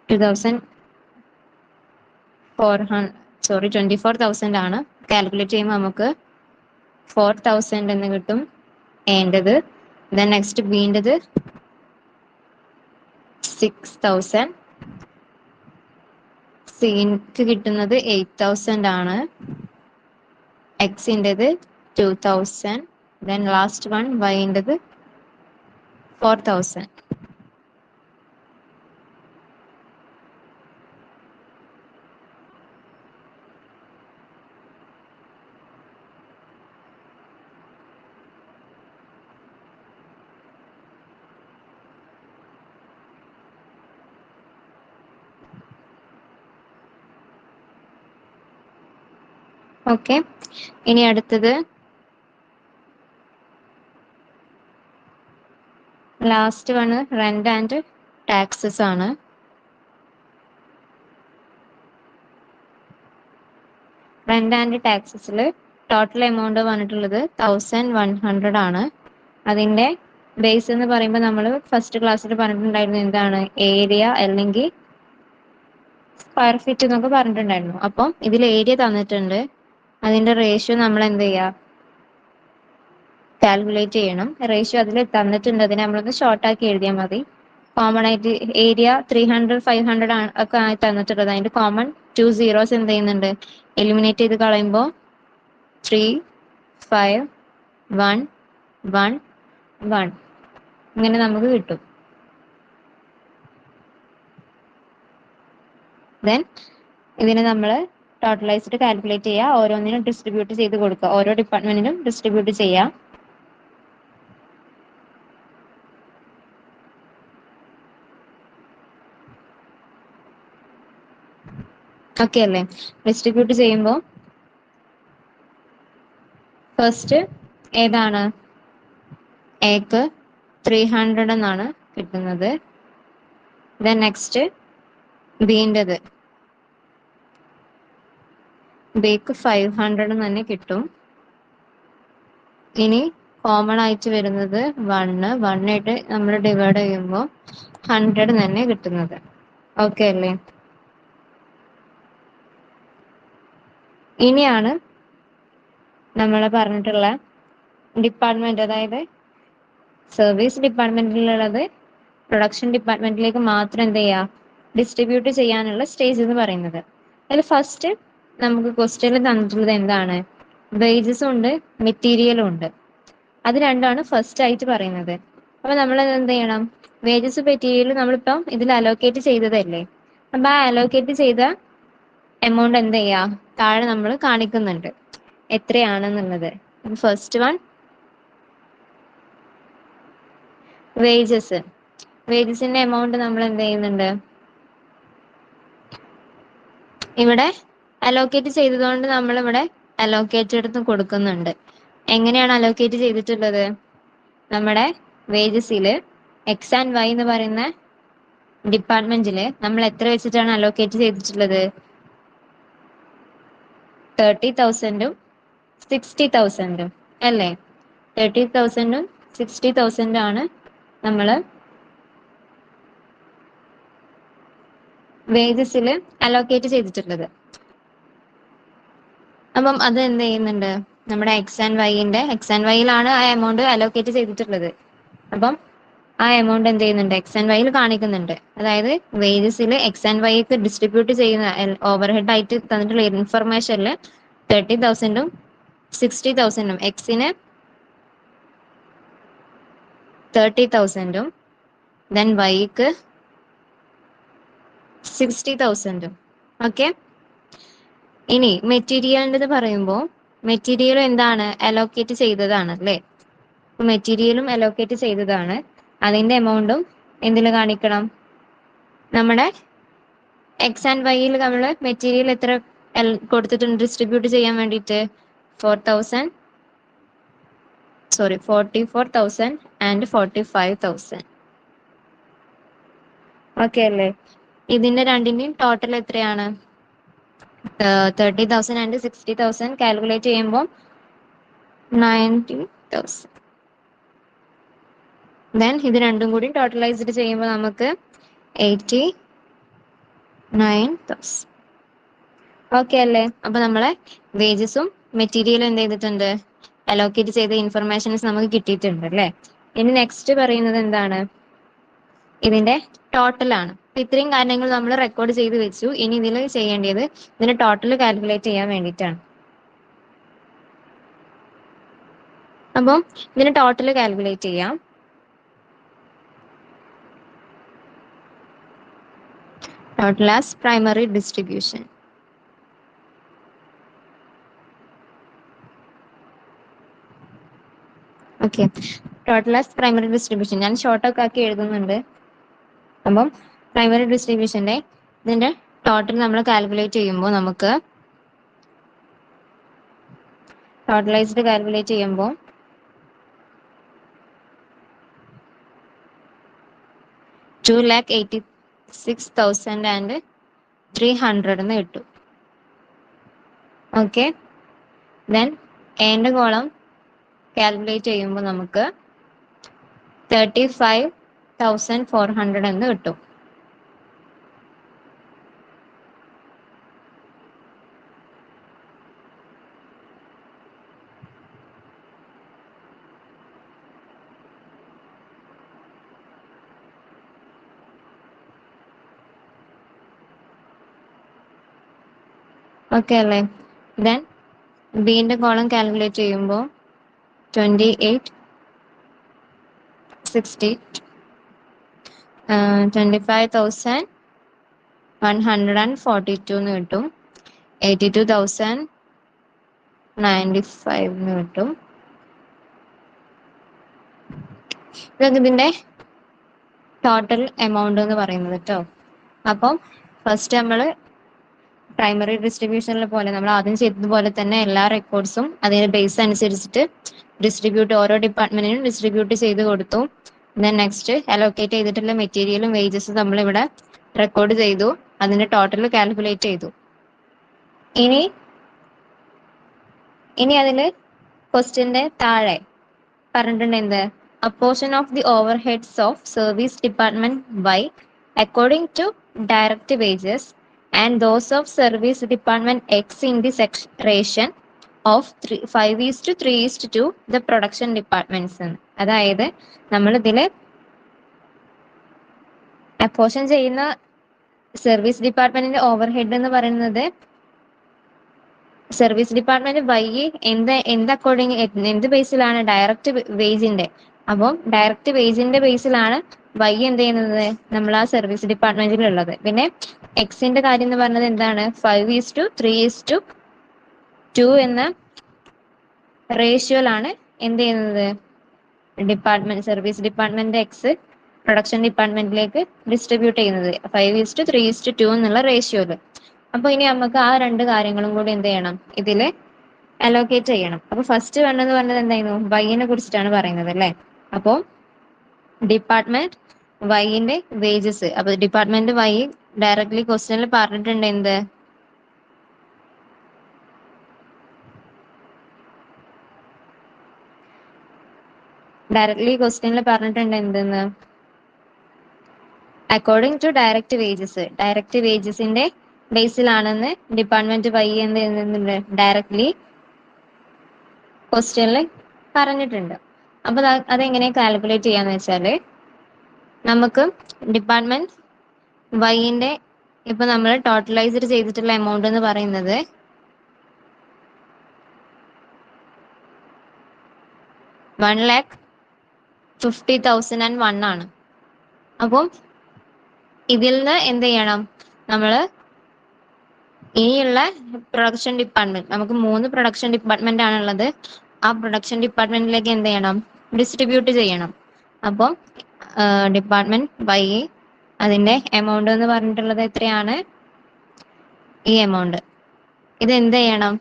24,000 ആണ്. കാൽക്കുലേറ്റ് ചെയ്യുമ്പോൾ നമുക്ക് 4,000 എന്ന് കിട്ടും ഏണ്ടത്. ദെൻ നെക്സ്റ്റ് ബീൻ്റെത് 6,000, സിക്ക് കിട്ടുന്നത് 8,000 ആണ്, എക്സിൻ്റെത് 2,000, ദെൻ ലാസ്റ്റ് വൺ വൈൻ്റെത് 4,000. ഓക്കെ, ഇനി അടുത്തത് last one rent and taxes ആണ്. റെന്റ് ആൻഡ് ടാക്സസിൽ ടോട്ടൽ എമൗണ്ട് വന്നിട്ടുള്ളത് 1,100 ആണ്. അതിന്റെ ബേസ് എന്ന് പറയുമ്പോൾ നമ്മൾ ഫസ്റ്റ് ക്ലാസ്സിൽ പറഞ്ഞിട്ടുണ്ടായിരുന്നു എന്താണ്, ഏരിയ അല്ലെങ്കിൽ സ്ക്വയർ ഫീറ്റ് എന്നൊക്കെ പറഞ്ഞിട്ടുണ്ടായിരുന്നു. അപ്പം ഇതിൽ ഏരിയ തന്നിട്ടുണ്ട്, അതിന്റെ റേഷ്യോ നമ്മൾ എന്ത് ചെയ്യുക, കാൽക്കുലേറ്റ് ചെയ്യണം. റേഷ്യോ അതിൽ തന്നിട്ടുണ്ട്, അതിനെ നമ്മളൊന്ന് ഷോർട്ട് ആക്കി എഴുതിയാൽ മതി. കോമൺ ആയിട്ട് ഏരിയ 300, 500 ഒക്കെ ആയി തന്നിട്ടുള്ളത്. അതിന്റെ കോമൺ 2 സീറോസ് എന്ത് ചെയ്യുന്നുണ്ട്, എലിമിനേറ്റ് ചെയ്ത് കളയുമ്പോൾ 3, 5, 1, 1, 1 ഇങ്ങനെ നമുക്ക് കിട്ടും. ദെൻ ഇതിനെ നമ്മൾ ടോട്ടലൈസ്ഡ് കാൽക്കുലേറ്റ് ചെയ്യുക, ഓരോന്നിനും ഡിസ്ട്രിബ്യൂട്ട് ചെയ്ത് കൊടുക്കുക, ഓരോ ഡിപ്പാർട്ട്മെന്റിനും ഡിസ്ട്രിബ്യൂട്ട് ചെയ്യുക. ഓക്കെ അല്ലേ? ഡിസ്ട്രിബ്യൂട്ട് ചെയ്യുമ്പോൾ ഫസ്റ്റ് ഏതാണ്, എക്ക് 300 എന്നാണ് കിട്ടുന്നത്. ദെൻ നെക്സ്റ്റ് ബീൻ്റെത്, ബിക്ക് 500 തന്നെ കിട്ടും. ഇനി കോമൺ ആയിട്ട് വരുന്നത് 1 ആയിട്ട് നമ്മൾ ഡിവൈഡ് ചെയ്യുമ്പോൾ 100 തന്നെ കിട്ടുന്നത്. ഓക്കെ അല്ലേ? ഇനിയാണ് നമ്മൾ പറഞ്ഞിട്ടുള്ള ഡിപ്പാർട്ട്മെന്റ്, അതായത് സർവീസ് ഡിപ്പാർട്ട്മെന്റിലുള്ളത് പ്രൊഡക്ഷൻ ഡിപ്പാർട്ട്മെന്റിലേക്ക് മാത്രം എന്ത് ചെയ്യുക, ഡിസ്ട്രിബ്യൂട്ട് ചെയ്യാനുള്ള സ്റ്റേജ് എന്ന് പറയുന്നത്. അതിൽ ഫസ്റ്റ് നമുക്ക് ക്വസ്റ്റ്യനിൽ തന്നിട്ടുള്ളത് എന്താണ്, വേജസും ഉണ്ട് മെറ്റീരിയലും ഉണ്ട്. അത് രണ്ടാണ് ഫസ്റ്റ് ആയിട്ട് പറയുന്നത്. അപ്പൊ നമ്മൾ എന്ത് ചെയ്യണം, വേജസ് മെറ്റീരിയൽ നമ്മളിപ്പം ഇതിൽ അലോക്കേറ്റ് ചെയ്തതല്ലേ, അപ്പൊ ആ അലോക്കേറ്റ് ചെയ്ത എമൗണ്ട് എന്ത് ചെയ്യാ, താഴെ നമ്മൾ കാണിക്കുന്നുണ്ട് എത്രയാണെന്നുള്ളത്. ഫസ്റ്റ് വൺ വേജസ്, വേജസിന്റെ എമൗണ്ട് നമ്മൾ എന്ത് ചെയ്യുന്നുണ്ട്, ഇവിടെ അലോക്കേറ്റ് ചെയ്തതുകൊണ്ട് നമ്മൾ ഇവിടെ അലോക്കേറ്റ് എടുത്ത് കൊടുക്കുന്നുണ്ട്. എങ്ങനെയാണ് അലോക്കേറ്റ് ചെയ്തിട്ടുള്ളത്, നമ്മുടെ വേജസില് എക്സ് ആൻഡ് വൈ എന്ന് പറയുന്ന ഡിപ്പാർട്ട്മെന്റില് നമ്മൾ എത്ര വെച്ചിട്ടാണ് അലോക്കേറ്റ് ചെയ്തിട്ടുള്ളത്, 30,000ഉം 60,000ഉം അല്ലേ? 30,000ഉം 60,000 ആണ് നമ്മൾ വേജസിൽ അലോക്കേറ്റ് ചെയ്തിട്ടുള്ളത്. അപ്പം അത് എന്ത് ചെയ്യുന്നുണ്ട്, നമ്മുടെ എക്സ് ആൻഡ് വൈയിലാണ് ആ എമൗണ്ട് അലോക്കേറ്റ് ചെയ്തിട്ടുള്ളത്. അപ്പം ആ എമൗണ്ട് എന്ത് ചെയ്യുന്നുണ്ട്, എക്സ് ആൻഡ് വൈയിൽ കാണിക്കുന്നുണ്ട്. അതായത് വേജസിൽ എക്സ് ആൻഡ് വൈക്ക് ഡിസ്ട്രിബ്യൂട്ട് ചെയ്യുന്ന ഓവർ ഹെഡ് ആയിട്ട് തന്നിട്ടുള്ള ഇൻഫർമേഷനിൽ 30,000ഉം 60,000ഉം, എക്സിന് 30,000ഉം ദെൻ വൈക്ക് 60,000ഉം. ഓക്കെ, ഇനി മെറ്റീരിയലിൻ്റെ പറയുമ്പോൾ മെറ്റീരിയൽ എന്താണ് അലോക്കേറ്റ് ചെയ്തതാണ് അല്ലേ. മെറ്റീരിയലും അലോക്കേറ്റ് ചെയ്തതാണ്. അതിന്റെ എമൗണ്ടും എന്തിൽ കാണിക്കണം? നമ്മുടെ എക്സ് ആൻഡ് വൈയിൽ നമ്മൾ മെറ്റീരിയൽ എത്ര കൊടുത്തിട്ടുണ്ട് ഡിസ്ട്രിബ്യൂട്ട് ചെയ്യാൻ വേണ്ടിയിട്ട്? 44,000 ആൻഡ് 45,000. ഓക്കെ അല്ലേ? ഇതിന്റെ രണ്ടിന്റെയും ടോട്ടൽ എത്രയാണ്? 30,000 ആൻഡ് 60,000 കാൽക്കുലേറ്റ് ചെയ്യുമ്പോൾ 90,000. ദെൻ ഇത് രണ്ടും കൂടി ടോട്ടലൈസ്ഡ് ചെയ്യുമ്പോൾ നമുക്ക് 89,000. ഓക്കെ അല്ലേ? അപ്പൊ നമ്മളെ വേജസും മെറ്റീരിയലും എന്ത് ചെയ്തിട്ടുണ്ട്? അലോക്കേറ്റ് ചെയ്ത ഇൻഫർമേഷൻസ് നമുക്ക് കിട്ടിയിട്ടുണ്ട് അല്ലേ. ഇനി നെക്സ്റ്റ് പറയുന്നത് എന്താണ്? ഇതിന്റെ ടോട്ടലാണ്. ഇത്രയും കാര്യങ്ങൾ നമ്മൾ റെക്കോർഡ് ചെയ്ത് വെച്ചു. ഇനി ഇതിൽ ചെയ്യേണ്ടത് ഇതിന്റെ ടോട്ടൽ കാൽക്കുലേറ്റ് ചെയ്യാൻ വേണ്ടിയിട്ടാണ്. അപ്പം ഇതിന്റെ ടോട്ടൽ കാൽക്കുലേറ്റ് ചെയ്യാം. Total as primary distribution. Okay, total as primary distribution ഞാൻ ഷോർട്ട് ഒക്കെ ആക്കി എഴുതുന്നുണ്ട്. അപ്പം പ്രൈമറി ഡിസ്ട്രിബ്യൂഷന്റെ ഇതിന്റെ ടോട്ടൽ നമ്മൾ കാൽക്കുലേറ്റ് ചെയ്യുമ്പോൾ നമുക്ക് ടോട്ടലൈസ്ഡ് കാൽക്കുലേറ്റ് ചെയ്യുമ്പോൾ 2,86,300 എന്ന് കിട്ടും. ഓക്കെ, ദെൻ എന്റെ കോളം കാൽക്കുലേറ്റ് ചെയ്യുമ്പോൾ നമുക്ക് 35,400 എന്ന് കിട്ടും. ഓക്കെ അല്ലേ? ദെൻ ബിന്റെ കോളം കാൽക്കുലേറ്റ് ചെയ്യുമ്പോൾ 25,142 എന്ന് കിട്ടും. 82,095 എന്ന് കിട്ടും. ഇതൊക്കെ ഇതിന്റെ ടോട്ടൽ എമൗണ്ട് എന്ന് പറയുന്നത് കേട്ടോ. അപ്പം ഫസ്റ്റ് നമ്മൾ പ്രൈമറി ഡിസ്ട്രിബ്യൂഷനിലെ പോലെ നമ്മൾ ആദ്യം ചെയ്തതുപോലെ തന്നെ എല്ലാ റെക്കോർഡ്സും അതിന്റെ ബേസ് അനുസരിച്ചിട്ട് ഓരോ ഡിപ്പാർട്ട്മെന്റിനും ഡിസ്ട്രിബ്യൂട്ട് ചെയ്ത് കൊടുത്തു. ദെൻ നെക്സ്റ്റ് അലോക്കേറ്റ് ചെയ്തിട്ടുള്ള മെറ്റീരിയലും വേജസും നമ്മളിവിടെ റെക്കോർഡ് ചെയ്തു. അതിന്റെ ടോട്ടൽ കാൽക്കുലേറ്റ് ചെയ്തു. ഇനി അതില് ക്വസ്റ്റ്യന്റെ താഴെ പറഞ്ഞിട്ടുണ്ട് എന്ത്? A portion of the overheads of service department Y according to direct wages and those of service department X in the ration of 5:3:2 the production departments. അതായത് നമ്മൾ ഇതില് അപ്പോർഷൻ ചെയ്യുന്ന സർവീസ് ഡിപ്പാർട്ട്മെന്റിന്റെ ഓവർഹെഡ് എന്ന് പറയുന്നത് സർവീസ് ഡിപ്പാർട്ട്മെന്റ് വൈ എന്ത് ബേസിലാണ്? Direct വേജിന്റെ. അപ്പം ഡയറക്റ്റ് വേജിന്റെ ബേസിലാണ് വൈ എന്ത് ചെയ്യുന്നത്? നമ്മൾ ആ സർവീസ് ഡിപ്പാർട്ട്മെന്റിലുള്ളത്. പിന്നെ എക്സിന്റെ കാര്യം എന്ന് പറഞ്ഞത് എന്താണ്? 5:3:2 എന്ന റേഷ്യോയിലാണ് എന്ത് ചെയ്യുന്നത്? സർവീസ് ഡിപ്പാർട്ട്മെന്റ് എക്സ് പ്രൊഡക്ഷൻ ഡിപ്പാർട്ട്മെന്റിലേക്ക് ഡിസ്ട്രിബ്യൂട്ട് ചെയ്യുന്നത് 5:3:2 എന്നുള്ള റേഷ്യോയില്. അപ്പൊ ഇനി നമുക്ക് ആ രണ്ട് കാര്യങ്ങളും കൂടി എന്ത് ചെയ്യണം? ഇതില് അലോക്കേറ്റ് ചെയ്യണം. അപ്പൊ ഫസ്റ്റ് വേണ്ടതെന്ന് പറഞ്ഞത് എന്തായിരുന്നു? വൈനെ കുറിച്ചിട്ടാണ് പറയുന്നത് അല്ലെ. അപ്പോ ഡിപ്പാർട്ട്മെന്റ് വൈന്റെ വേജസ്. അപ്പൊ ഡിപ്പാർട്ട്മെന്റ് വൈ ഡയറക്ട്ലി ക്വസ്റ്റ്യനിൽ പറഞ്ഞിട്ടുണ്ട് എന്ത്? എന്തെന്ന്? According to direct wages. Direct വേജസിന്റെ ബേസിലാണെന്ന് ഡിപ്പാർട്ട്മെന്റ് വൈ എന്ത് ചെയ്യുന്നുണ്ട്? ഡയറക്ട്ലി ക്വസ്റ്റ്യനിൽ പറഞ്ഞിട്ടുണ്ട്. അപ്പൊ അതെങ്ങനെ കാൽക്കുലേറ്റ് ചെയ്യാന്ന് വെച്ചാല് നമുക്ക് ഡിപ്പാർട്ട്മെന്റ് വൈന്റെ ഇപ്പൊ നമ്മൾ ടോട്ടലൈസ്ഡ് ചെയ്തിട്ടുള്ള എമൗണ്ട് എന്ന് പറയുന്നത് 1,50,001 ആണ്. അപ്പം ഇതിൽ നിന്ന് എന്ത് ചെയ്യണം? നമ്മള് ഇനിയുള്ള പ്രൊഡക്ഷൻ ഡിപ്പാർട്ട്മെന്റ്, നമുക്ക് 3 പ്രൊഡക്ഷൻ ഡിപ്പാർട്ട്മെന്റ് ആണുള്ളത്. ആ പ്രൊഡക്ഷൻ ഡിപ്പാർട്ട്മെന്റിലേക്ക് എന്ത് ചെയ്യണം? ഡിസ്ട്രിബ്യൂട്ട് ചെയ്യണം. അപ്പം ഡിപ്പാർട്ട്മെന്റ് ബൈ അതിന്റെ എമൗണ്ട് എന്ന് പറഞ്ഞിട്ടുള്ളത് എത്രയാണ്? ഈ എമൗണ്ട്. ഇത് എന്ത് ചെയ്യണം?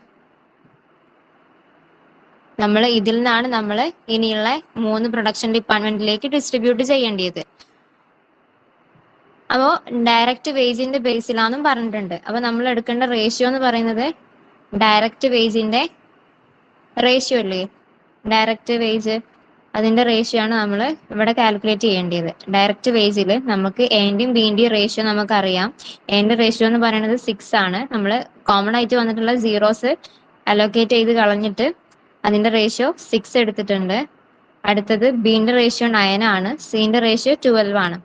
നമ്മൾ ഇതിൽ നിന്നാണ് നമ്മൾ ഇനിയുള്ള 3 പ്രൊഡക്ഷൻ ഡിപ്പാർട്ട്മെന്റിലേക്ക് ഡിസ്ട്രിബ്യൂട്ട് ചെയ്യേണ്ടത്. അപ്പോൾ ഡയറക്റ്റ് വേജിന്റെ ബേസിലാണെന്നും പറഞ്ഞിട്ടുണ്ട്. അപ്പൊ നമ്മൾ എടുക്കേണ്ട റേഷ്യോ എന്ന് പറയുന്നത് ഡയറക്റ്റ് വേജിന്റെ റേഷ്യോ അല്ലേ? ഡയറക്റ്റ് വേജ് അതിന്റെ റേഷ്യോ ആണ് നമ്മൾ ഇവിടെ കാൽക്കുലേറ്റ് ചെയ്യേണ്ടത്. ഡയറക്റ്റ് വേജിൽ നമുക്ക് എൻ്റെയും ബിന്റെയും റേഷ്യോ നമുക്കറിയാം. എന്റെ റേഷ്യോ എന്ന് പറയുന്നത് 6 ആണ്. നമ്മൾ കോമൺ ആയിട്ട് വന്നിട്ടുള്ള സീറോസ് അലോക്കേറ്റ് ചെയ്ത് കളഞ്ഞിട്ട് അതിന്റെ റേഷ്യോ 6 എടുത്തിട്ടുണ്ട്. അടുത്തത് ബിന്റെ റേഷ്യോ 9 ആണ്. സിന്റെ റേഷ്യോ 12 ആണ്.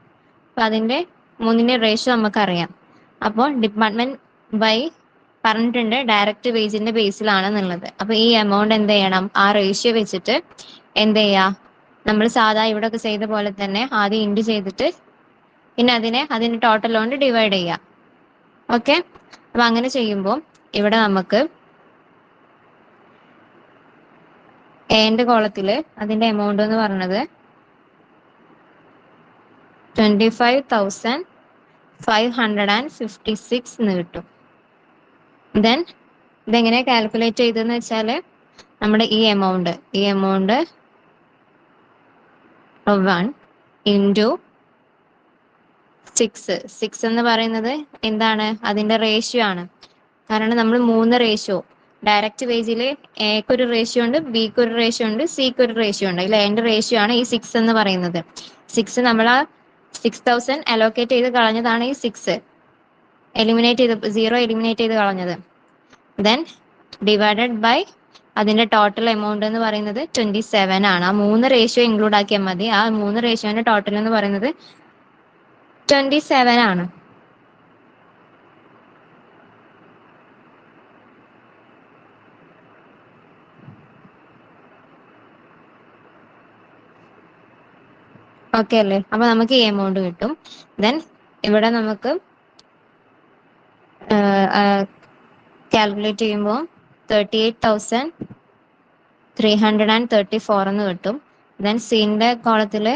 അപ്പൊ അതിന്റെ 3ന്റെ റേഷ്യോ നമുക്കറിയാം. അപ്പോൾ ഡിപ്പാർട്ട്മെന്റ് ബൈ പറഞ്ഞിട്ടുണ്ട് ഡയറക്റ്റ് വേജിന്റെ ബേസിലാണെന്നുള്ളത്. അപ്പൊ ഈ എമൗണ്ട് എന്ത് ചെയ്യണം? ആ റേഷ്യോ വെച്ചിട്ട് എന്ത് ചെയ്യാ? നമ്മൾ സാധാ ഇവിടെ ഒക്കെ ചെയ്ത പോലെ തന്നെ ആദ്യം ഇൻഡ് ചെയ്തിട്ട് പിന്നെ അതിന്റെ ടോട്ടൽ കൊണ്ട് ഡിവൈഡ് ചെയ്യാം. ഓക്കെ, അപ്പൊ അങ്ങനെ ചെയ്യുമ്പോൾ ഇവിടെ നമുക്ക് എന്റെ കോളത്തില് അതിന്റെ എമൗണ്ട് എന്ന് പറഞ്ഞത് 25,556 എന്ന് കിട്ടും. ദെൻ ഇതെങ്ങനെ കാൽക്കുലേറ്റ് ചെയ്തെന്ന് വെച്ചാൽ നമ്മുടെ ഈ എമൗണ്ട് 1 ഇൻറ്റു 6 എന്ന് പറയുന്നത് എന്താണ്? അതിന്റെ റേഷ്യോ ആണ്. കാരണം നമ്മൾ 3 റേഷ്യോ ഡയറക്റ്റ് വേജിൽ എക്ക് ഒരു റേഷ്യോ ഉണ്ട്, ബിക്ക് ഒരു റേഷ്യോ ഉണ്ട്, സിക്ക് ഒരു റേഷ്യോ ഉണ്ട്. അതിൽ എന്റെ റേഷ്യോ ആണ് ഈ 6 എന്ന് പറയുന്നത്. 6 നമ്മൾ ആ 6,000 അലോക്കേറ്റ് ചെയ്ത് കളഞ്ഞതാണ് ഈ 6 എലിമിനേറ്റ് ചെയ്ത് 0 എലിമിനേറ്റ് ചെയ്ത് കളഞ്ഞത്. ദെൻ ഡിവൈഡഡ് ബൈ അതിന്റെ ടോട്ടൽ എമൗണ്ട് എന്ന് പറയുന്നത് 27 ആണ്. ആ 3 റേഷ്യോ ഇൻക്ലൂഡ് ആക്കിയാൽ മതി. ആ 3 റേഷ്യോന്റെ ടോട്ടൽ എന്ന് പറയുന്നത് 27 ആണ്. ഓക്കെ അല്ലേ? അപ്പൊ നമുക്ക് ഈ എമൗണ്ട് കിട്ടും. ദെൻ ഇവിടെ നമുക്ക് കാൽക്കുലേറ്റ് ചെയ്യുമ്പോൾ 38,334 എന്ന് കിട്ടും. ദെൻ സിന്റെ കോളത്തില്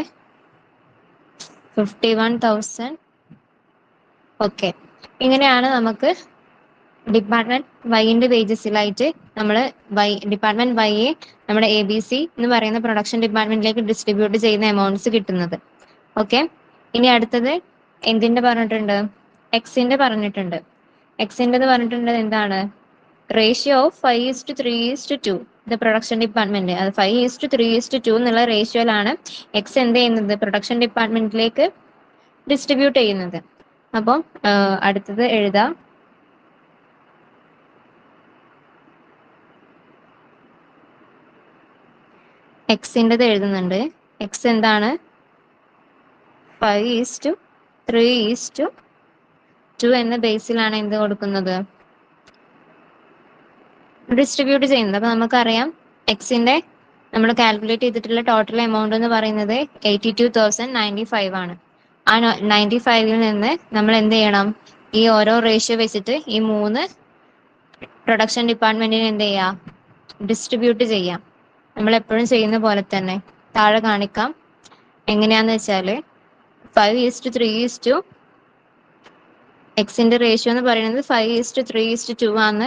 51,000. ഓക്കെ, ഇങ്ങനെയാണ് നമുക്ക് ഡിപ്പാർട്ട്മെന്റ് വൈന്റെ വേജസിലായിട്ട് നമ്മൾ ഡിപ്പാർട്ട്മെന്റ് വൈ നമ്മുടെ ABC എന്ന് പറയുന്ന പ്രൊഡക്ഷൻ ഡിപ്പാർട്ട്മെന്റിലേക്ക് ഡിസ്ട്രിബ്യൂട്ട് ചെയ്യുന്ന എമൗണ്ട്സ് കിട്ടുന്നത്. ഓക്കെ, ഇനി അടുത്തത് എന്തിന്റെ പറഞ്ഞിട്ടുണ്ട്? എക്സിന്റെ പറഞ്ഞിട്ടുണ്ട്. എക്സിന്റെ പറഞ്ഞിട്ടുണ്ട് എന്താണ്? Ratio of 5:3:2. ഇത് പ്രൊഡക്ഷൻ ഡിപ്പാർട്ട്മെന്റ് അത് 5:3:2 എന്നുള്ള റേഷ്യോയിലാണ് എക്സ് എന്ത് ചെയ്യുന്നത്? പ്രൊഡക്ഷൻ ഡിപ്പാർട്ട്മെന്റിലേക്ക് ഡിസ്ട്രിബ്യൂട്ട് ചെയ്യുന്നത്. അപ്പം അടുത്തത് എഴുതാം. എക്സിൻ്റെത് എഴുതുന്നുണ്ട്. എക്സ് എന്താണ്? 5:3:2 എന്ന ബേസിലാണ് എന്ത് കൊടുക്കുന്നത്? ഡിസ്ട്രിബ്യൂട്ട് ചെയ്യുന്നത്. അപ്പൊ നമുക്കറിയാം എക്സിന്റെ നമ്മൾ കാൽക്കുലേറ്റ് ചെയ്തിട്ടുള്ള ടോട്ടൽ എമൗണ്ട് എന്ന് പറയുന്നത് 82,095 ആണ്. ആ 95ൽ നിന്ന് നമ്മൾ എന്ത് ചെയ്യണം? ഈ ഓരോ റേഷ്യോ വെച്ചിട്ട് ഈ 3 പ്രൊഡക്ഷൻ ഡിപ്പാർട്ട്മെന്റിന് എന്ത് ചെയ്യാം? ഡിസ്ട്രിബ്യൂട്ട് ചെയ്യാം. നമ്മൾ എപ്പോഴും ചെയ്യുന്ന പോലെ തന്നെ താഴെ കാണിക്കാം. എങ്ങനെയാന്ന് വെച്ചാല് 5:3:2 എക്സിന്റെ റേഷ്യോ എന്ന് പറയുന്നത് 5:3:2 ആണ്.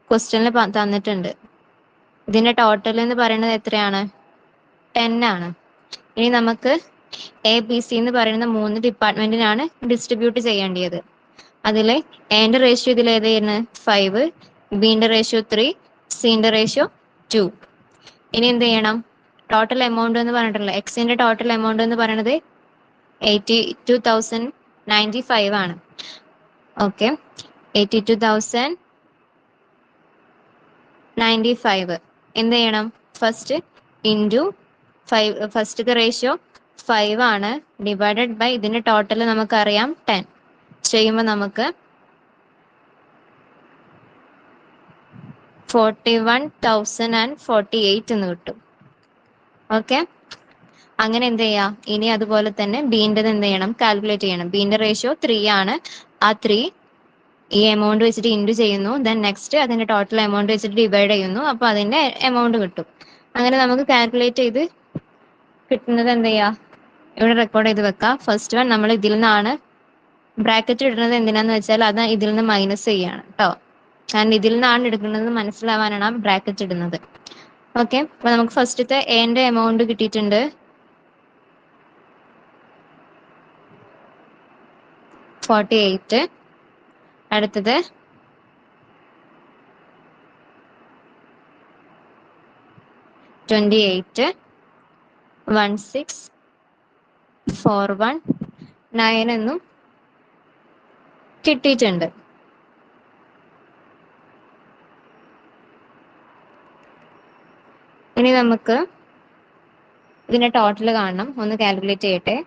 ക്വസ്റ്റ്യനിൽ തന്നിട്ടുണ്ട്. ഇതിന്റെ ടോട്ടൽ എന്ന് പറയുന്നത് എത്രയാണ്? 10 ആണ്. ഇനി നമുക്ക് ABC എന്ന് പറയുന്ന 3 ഡിപ്പാർട്ട്മെന്റിനാണ് ഡിസ്ട്രിബ്യൂട്ട് ചെയ്യേണ്ടത്. അതിൽ എന്റെ റേഷ്യോ ഇതിൽ ഏതായിരുന്നു? 5, ബിന്റെ റേഷ്യോ 3, സിന്റെ റേഷ്യോ 2. ഇനി എന്ത് ചെയ്യണം? ടോട്ടൽ എമൗണ്ട് എന്ന് പറഞ്ഞിട്ടുള്ള എക്സിന്റെ ടോട്ടൽ എമൗണ്ട് എന്ന് പറയുന്നത് 82,095 ആണ്. ഓക്കെ, 82,095 എന്ത് ചെയ്യണം? ഫസ്റ്റ് ഇൻറ്റു 5, ഫസ്റ്റത്തെ റേഷ്യോ 5 ആണ്, ഡിവൈഡഡ് ബൈ ഇതിന്റെ ടോട്ടൽ നമുക്കറിയാം 10 ചെയ്യുമ്പോൾ നമുക്ക് 41,048 എന്ന് കിട്ടും. ഓക്കെ, അങ്ങനെ എന്ത് ചെയ്യാം? ഇനി അതുപോലെ തന്നെ ബിന്റെ എന്ത് ചെയ്യണം? കാൽക്കുലേറ്റ് ചെയ്യണം. ബിന്റെ റേഷ്യോ 3 ആണ്. ആ 3 ഈ എമൗണ്ട് വെച്ചിട്ട് ഇൻറ്റു ചെയ്യുന്നു. ദെൻ നെക്സ്റ്റ് അതിന്റെ ടോട്ടൽ എമൗണ്ട് വെച്ചിട്ട് ഡിവൈഡ് ചെയ്യുന്നു. അപ്പൊ അതിന്റെ എമൗണ്ട് കിട്ടും. അങ്ങനെ നമുക്ക് കാൽക്കുലേറ്റ് ചെയ്ത് കിട്ടുന്നത് എന്ത് ചെയ്യാ, ഇവിടെ റെക്കോർഡ് ചെയ്ത് വെക്കാം. ഫസ്റ്റ് വൺ നമ്മൾ ഇതിൽ നിന്നാണ് ബ്രാക്കറ്റ് ഇടുന്നത്. എന്തിനാന്ന് വെച്ചാൽ അത് ഇതിൽ നിന്ന് മൈനസ് ചെയ്യാണ് കേട്ടോ. കാരണം ഇതിൽ നിന്നാണ് എടുക്കുന്നത് മനസ്സിലാവാനാണ് ആ ബ്രാക്കറ്റ് ഇടുന്നത്. ഓക്കെ, അപ്പൊ നമുക്ക് ഫസ്റ്റത്തെ എന്റെ എമൗണ്ട് കിട്ടിയിട്ടുണ്ട് 48. അടുത്തത് 28, 1641 എന്നും കിട്ടിയിട്ടുണ്ട്. ഇനി നമുക്ക് ഇതിന്റെ ടോട്ടൽ കാണണം. ഒന്ന് കാൽക്കുലേറ്റ് ചെയ്യട്ടെ.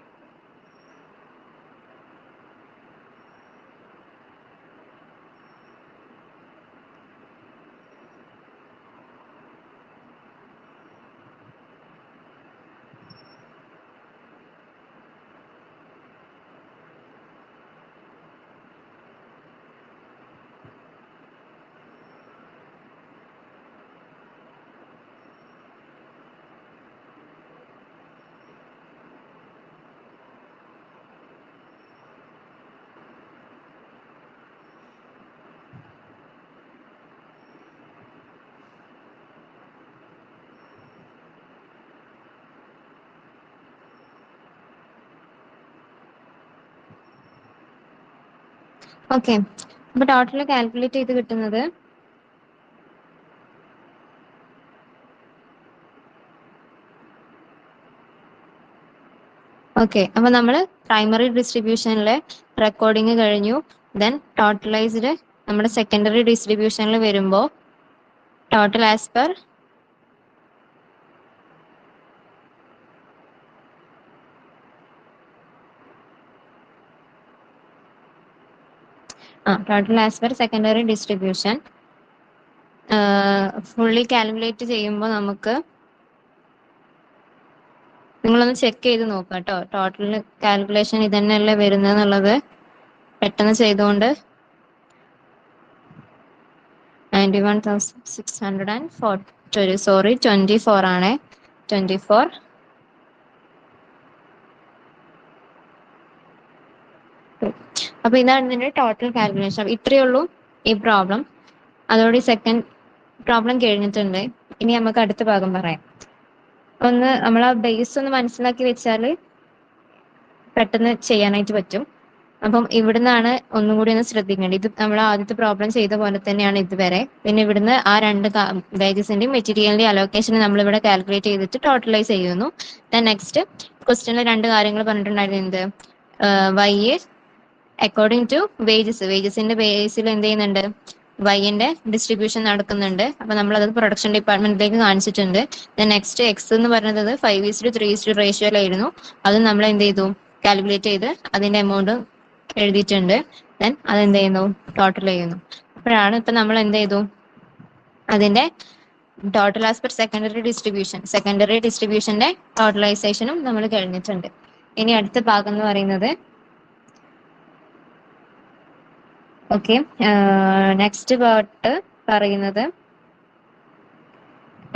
ഓക്കെ, അപ്പൊ ടോട്ടൽ കാൽക്കുലേറ്റ് ചെയ്ത് കിട്ടുന്നത് ഓക്കെ. അപ്പൊ നമ്മൾ പ്രൈമറി ഡിസ്ട്രിബ്യൂഷനിലെ റെക്കോർഡിങ് കഴിഞ്ഞു. ദെൻ ടോട്ടലൈസ്ഡ് നമ്മുടെ സെക്കൻഡറി ഡിസ്ട്രിബ്യൂഷനിൽ വരുമ്പോൾ total as per total as per secondary distribution fully calculate ചെയ്യുമ്പോൾ നമുക്ക്, നിങ്ങളൊന്ന് ചെക്ക് ചെയ്ത് നോക്കുക കേട്ടോ. ടോട്ടൽ കാൽക്കുലേഷൻ ഇത് തന്നെയല്ലേ വരുന്നത് എന്നുള്ളത് പെട്ടെന്ന് ചെയ്തുകൊണ്ട് 91,604 സോറി 24 ആണേ. 24. അപ്പൊ ഇതാണ് ഇതിന്റെ ടോട്ടൽ കാൽക്കുലേഷൻ. ഇത്രയേ ഉള്ളൂ ഈ പ്രോബ്ലം. അതോടെ സെക്കൻഡ് പ്രോബ്ലം കഴിഞ്ഞിട്ടുണ്ട്. ഇനി നമുക്ക് അടുത്ത ഭാഗം പറയാം. ഒന്ന് നമ്മൾ ആ ബേസ് ഒന്ന് മനസ്സിലാക്കി വെച്ചാൽ പെട്ടെന്ന് ചെയ്യാനായിട്ട് പറ്റും. അപ്പം ഇവിടുന്നാണ് ഒന്നും കൂടി ഒന്ന് ശ്രദ്ധിക്കേണ്ടത്. ഇത് നമ്മൾ ആദ്യത്തെ പ്രോബ്ലം ചെയ്ത പോലെ തന്നെയാണ് ഇതുവരെ. പിന്നെ ഇവിടുന്ന് ആ രണ്ട് വേജസിന്റെയും മെറ്റീരിയലിന്റെയും അലോക്കേഷൻ നമ്മൾ ഇവിടെ കാൽക്കുലേറ്റ് ചെയ്തിട്ട് ടോട്ടലൈസ് ചെയ്യുന്നു. ദെൻ നെക്സ്റ്റ് ക്വസ്റ്റ്യനിൽ രണ്ട് കാര്യങ്ങൾ പറഞ്ഞിട്ടുണ്ടായിരുന്നു. എന്ത്, വൈ അക്കോർഡിംഗ് ടു വേജസിന്റെ ബേസിൽ എന്ത് ചെയ്യുന്നുണ്ട്, വൈന്റെ ഡിസ്ട്രിബ്യൂഷൻ നടക്കുന്നുണ്ട്. അപ്പൊ നമ്മൾ അത് പ്രൊഡക്ഷൻ ഡിപ്പാർട്ട്മെന്റിലേക്ക് കാണിച്ചിട്ടുണ്ട്. നെക്സ്റ്റ് എക്സ് എന്ന് പറഞ്ഞത് 5:3 റേഷ്യോയിലായിരുന്നു. അത് നമ്മൾ എന്ത് ചെയ്തു, കാൽക്കുലേറ്റ് ചെയ്ത് അതിന്റെ എമൗണ്ട് എഴുതിയിട്ടുണ്ട്. ദെൻ അതെന്ത് ചെയ്യുന്നു, ടോട്ടൽ ചെയ്യുന്നു. അപ്പോഴാണ് ഇപ്പൊ നമ്മൾ എന്ത് ചെയ്തു, അതിന്റെ ടോട്ടൽ ആസ് പെർ സെക്കൻഡറി ഡിസ്ട്രിബ്യൂഷന്റെ ടോട്ടലൈസേഷനും നമ്മൾ കഴിഞ്ഞിട്ടുണ്ട്. ഇനി അടുത്ത ഭാഗം എന്ന് പറയുന്നത് ഓക്കെ, നെക്സ്റ്റ് പാർട്ട് പറയുന്നത്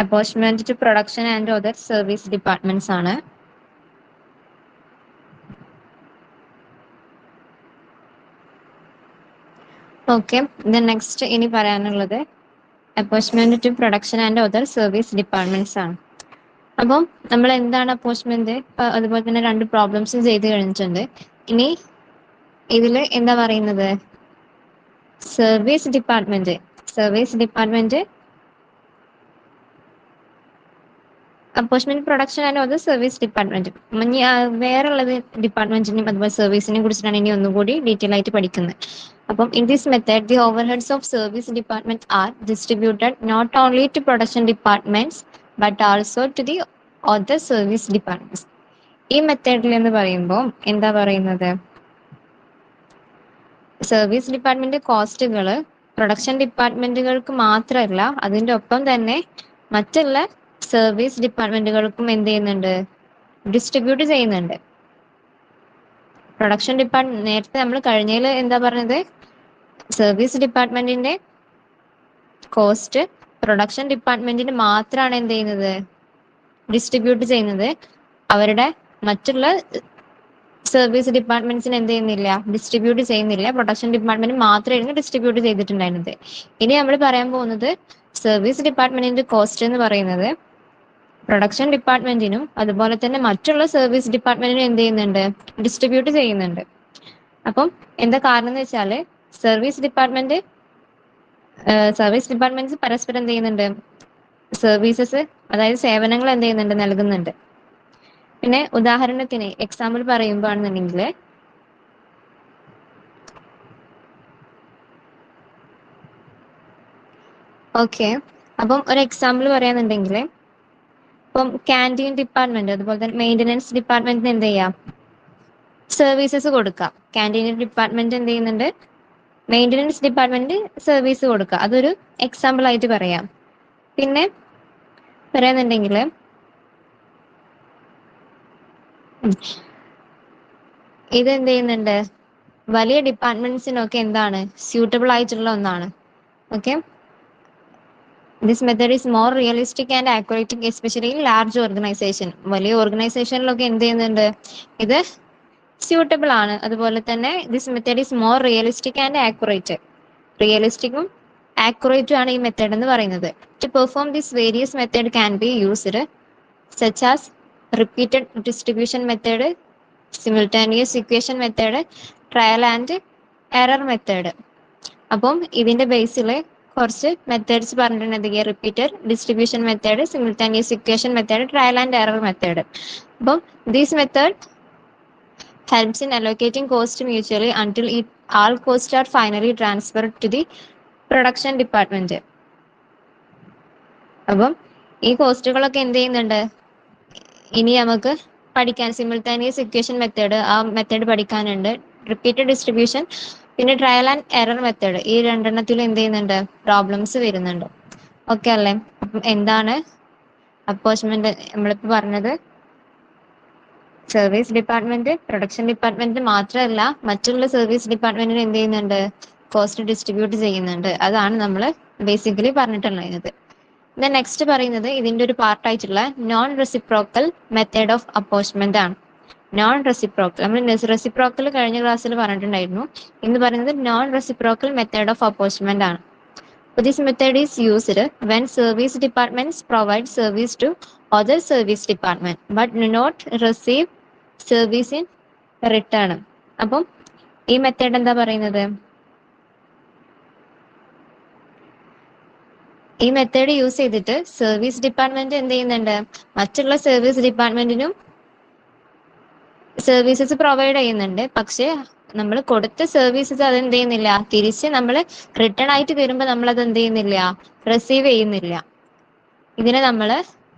appointment to production and other service departments ആണ്. ഓക്കെ, നെക്സ്റ്റ് ഇനി പറയാനുള്ളത് appointment to production and other service departments ആണ്. അപ്പം നമ്മൾ എന്താണ് അപ്പോയിന്റ്മെന്റ്, അതുപോലെ തന്നെ രണ്ട് പ്രോബ്ലംസും ചെയ്ത് കഴിഞ്ഞിട്ടുണ്ട്. ഇനി ഇതില് എന്താ പറയുന്നത്, സർവീസ് ഡിപ്പാർട്ട്മെന്റ് അപ്പോയിന്റ്മെന്റ് production and other service department. വേറെയുള്ളത് ഡിപ്പാർട്ട്മെന്റിനെയും അതുപോലെ സർവീസിനെ കുറിച്ചിട്ടാണ് ഇനി ഒന്നുകൂടി ഡീറ്റെയിൽ ആയിട്ട് പഠിക്കുന്നത്. അപ്പം in this method the overheads of service department are distributed not only to production departments but also to the other service departments. ഈ മെത്തേഡിൽ എന്ന് പറയുമ്പോൾ എന്താ പറയുന്നത്, സർവീസ് ഡിപ്പാർട്ട്മെന്റ് കോസ്റ്റുകൾ പ്രൊഡക്ഷൻ ഡിപ്പാർട്ട്മെന്റുകൾക്ക് മാത്രമല്ല, അതിന്റെ ഒപ്പം തന്നെ മറ്റുള്ള സർവീസ് ഡിപ്പാർട്ട്മെന്റുകൾക്കും എന്ത് ചെയ്യുന്നുണ്ട്, ഡിസ്ട്രിബ്യൂട്ട് ചെയ്യുന്നുണ്ട്. പ്രൊഡക്ഷൻ ഡിപ്പാർട്ട്മെന്റ് നേരത്തെ നമ്മൾ കഴിഞ്ഞതിൽ എന്താ പറഞ്ഞത്, സർവീസ് ഡിപ്പാർട്ട്മെന്റിന്റെ കോസ്റ്റ് പ്രൊഡക്ഷൻ ഡിപ്പാർട്ട്മെന്റിന് മാത്രമാണ് എന്ത് ചെയ്യുന്നത്, ഡിസ്ട്രിബ്യൂട്ട് ചെയ്യുന്നത്. അവരുടെ മറ്റുള്ള സർവീസ് ഡിപ്പാർട്ട്മെന്റ്സിന് എന്ത് ചെയ്യുന്നില്ല, ഡിസ്ട്രിബ്യൂട്ട് ചെയ്യുന്നില്ല. പ്രൊഡക്ഷൻ ഡിപ്പാർട്ട്മെന്റ് മാത്രമായിരുന്നു ഡിസ്ട്രിബ്യൂട്ട് ചെയ്തിട്ടുണ്ടായിരുന്നത്. ഇനി നമ്മൾ പറയാൻ പോകുന്നത് സർവീസ് ഡിപ്പാർട്ട്മെന്റിന്റെ കോസ്റ്റ് എന്ന് പറയുന്നത് പ്രൊഡക്ഷൻ ഡിപ്പാർട്ട്മെന്റിനും അതുപോലെ തന്നെ മറ്റുള്ള സർവീസ് ഡിപ്പാർട്ട്മെന്റിനും എന്ത് ചെയ്യുന്നുണ്ട്, ഡിസ്ട്രിബ്യൂട്ട് ചെയ്യുന്നുണ്ട്. അപ്പം എന്താ കാരണം എന്ന് വെച്ചാല് സർവീസ് ഡിപ്പാർട്ട്മെന്റ്സ് പരസ്പരം എന്ത് ചെയ്യുന്നുണ്ട്, സർവീസസ് അതായത് സേവനങ്ങൾ എന്ത് ചെയ്യുന്നുണ്ട്, നൽകുന്നുണ്ട്. പിന്നെ ഉദാഹരണത്തിന് എക്സാമ്പിൾ പറയുമ്പോഴാണെന്നുണ്ടെങ്കിൽ ഓക്കെ, അപ്പം ഒരു എക്സാമ്പിൾ പറയാന്നുണ്ടെങ്കിൽ ഇപ്പം ക്യാൻറ്റീൻ ഡിപ്പാർട്ട്മെന്റ് അതുപോലെ തന്നെ മെയിൻ്റനൻസ് ഡിപ്പാർട്ട്മെന്റിന് എന്ത് ചെയ്യാം, സർവീസസ് കൊടുക്കാം. ക്യാൻറ്റീൻ ഡിപ്പാർട്ട്മെന്റ് എന്ത് ചെയ്യുന്നുണ്ട്, മെയിൻ്റനൻസ് ഡിപ്പാർട്ട്മെന്റ് സർവീസ് കൊടുക്കുക. അതൊരു എക്സാമ്പിൾ ആയിട്ട് പറയാം. പിന്നെ പറയാന്നുണ്ടെങ്കിൽ ഇത് എന്ത് ചെയ്യുന്നുണ്ട്, വലിയ ഡിപ്പാർട്ട്മെന്റ്സിനൊക്കെ എന്താണ് സ്യൂട്ടബിൾ ആയിട്ടുള്ള ഒന്നാണ്. Okay, this method is more realistic and accurate especially in large organisation. വലിയ ഓർഗനൈസേഷനിലൊക്കെ എന്ത് ചെയ്യുന്നുണ്ട്, ഇത് സ്യൂട്ടബിൾ ആണ്. അതുപോലെ തന്നെ this method is more realistic and accurate, റിയലിസ്റ്റിക്കും ആക്യുറേറ്റും ആണ് ഈ മെത്തേഡ് എന്ന് പറയുന്നത്. To perform this various method can be used such as repeated distribution method, simultaneous equation method, trial and error method. അപ്പം ഇതിന്റെ ബേസിൽ കുറച്ച് മെത്തേഡ്സ് പറഞ്ഞിട്ടുണ്ടെങ്കിൽ repeated distribution method, simultaneous equation method, trial and error method. അപ്പം these method helps in allocating cost mutually until all costs are finally transferred to the production department. അപ്പം ഈ കോസ്റ്റുകളൊക്കെ എന്ത് ചെയ്യുന്നുണ്ട്, ഇനി നമുക്ക് പഠിക്കാൻ സിമിൾട്ടാനിയസ് ഇക്വേഷൻ മെത്തേഡ്, ആ മെത്തേഡ് പഠിക്കാനുണ്ട്. റിപ്പീറ്റഡ് ഡിസ്ട്രിബ്യൂഷൻ പിന്നെ ട്രയൽ ആൻഡ് എറർ മെത്തേഡ്, ഈ രണ്ടെണ്ണത്തിലും എന്ത് ചെയ്യുന്നുണ്ട്, പ്രോബ്ലംസ് വരുന്നുണ്ട്. ഓക്കെ അല്ലേ? അപ്പം എന്താണ് അപ്പോച്ച്മെന്റ് നമ്മളിപ്പോൾ പറഞ്ഞത്, സർവീസ് ഡിപ്പാർട്ട്മെന്റ് പ്രൊഡക്ഷൻ ഡിപ്പാർട്ട്മെന്റ് മാത്രമല്ല മറ്റുള്ള സർവീസ് ഡിപ്പാർട്ട്മെന്റിന് എന്ത് ചെയ്യുന്നുണ്ട്, കോസ്റ്റ് ഡിസ്ട്രിബ്യൂട്ട് ചെയ്യുന്നുണ്ട്. അതാണ് നമ്മൾ ബേസിക്കലി പറഞ്ഞിട്ടുള്ളത്. നെക്സ്റ്റ് പറയുന്നത് ഇതിന്റെ ഒരു പാർട്ടായിട്ടുള്ള നോൺ റെസിപ്രോക്കൽ മെത്തേഡ് ഓഫ് അപ്പോച്ച്മെന്റ് ആണ്. നോൺ റെസിപ്രോക്കൽ, നമ്മൾ റെസിപ്രോക്കൽ കഴിഞ്ഞ ക്ലാസ്സിൽ പറഞ്ഞിട്ടുണ്ടായിരുന്നു. ഇന്ന് പറയുന്നത് നോൺ റെസിപ്രോക്കൽ മെത്തേഡ് ഓഫ് അപ്പോച്ച്മെന്റ് ആണ്. This method is used when service departments provide service to other service department but do not receive service in return. അപ്പം ഈ മെത്തേഡ് എന്താ പറയുന്നത്, ഈ മെത്തേഡ് യൂസ് ചെയ്തിട്ട് സർവീസ് ഡിപ്പാർട്ട്മെന്റ് എന്ത് ചെയ്യുന്നുണ്ട്, മറ്റുള്ള സർവീസ് ഡിപ്പാർട്ട്മെന്റിനും സർവീസസ് പ്രൊവൈഡ് ചെയ്യുന്നുണ്ട്. പക്ഷെ നമ്മൾ കൊടുത്ത സർവീസസ് അത് എന്ത് ചെയ്യുന്നില്ല, തിരിച്ച് നമ്മൾ റിട്ടേൺ ആയിട്ട് വരുമ്പോൾ നമ്മൾ അത് എന്ത് ചെയ്യുന്നില്ല, റിസീവ് ചെയ്യുന്നില്ല. ഇതിനെ നമ്മൾ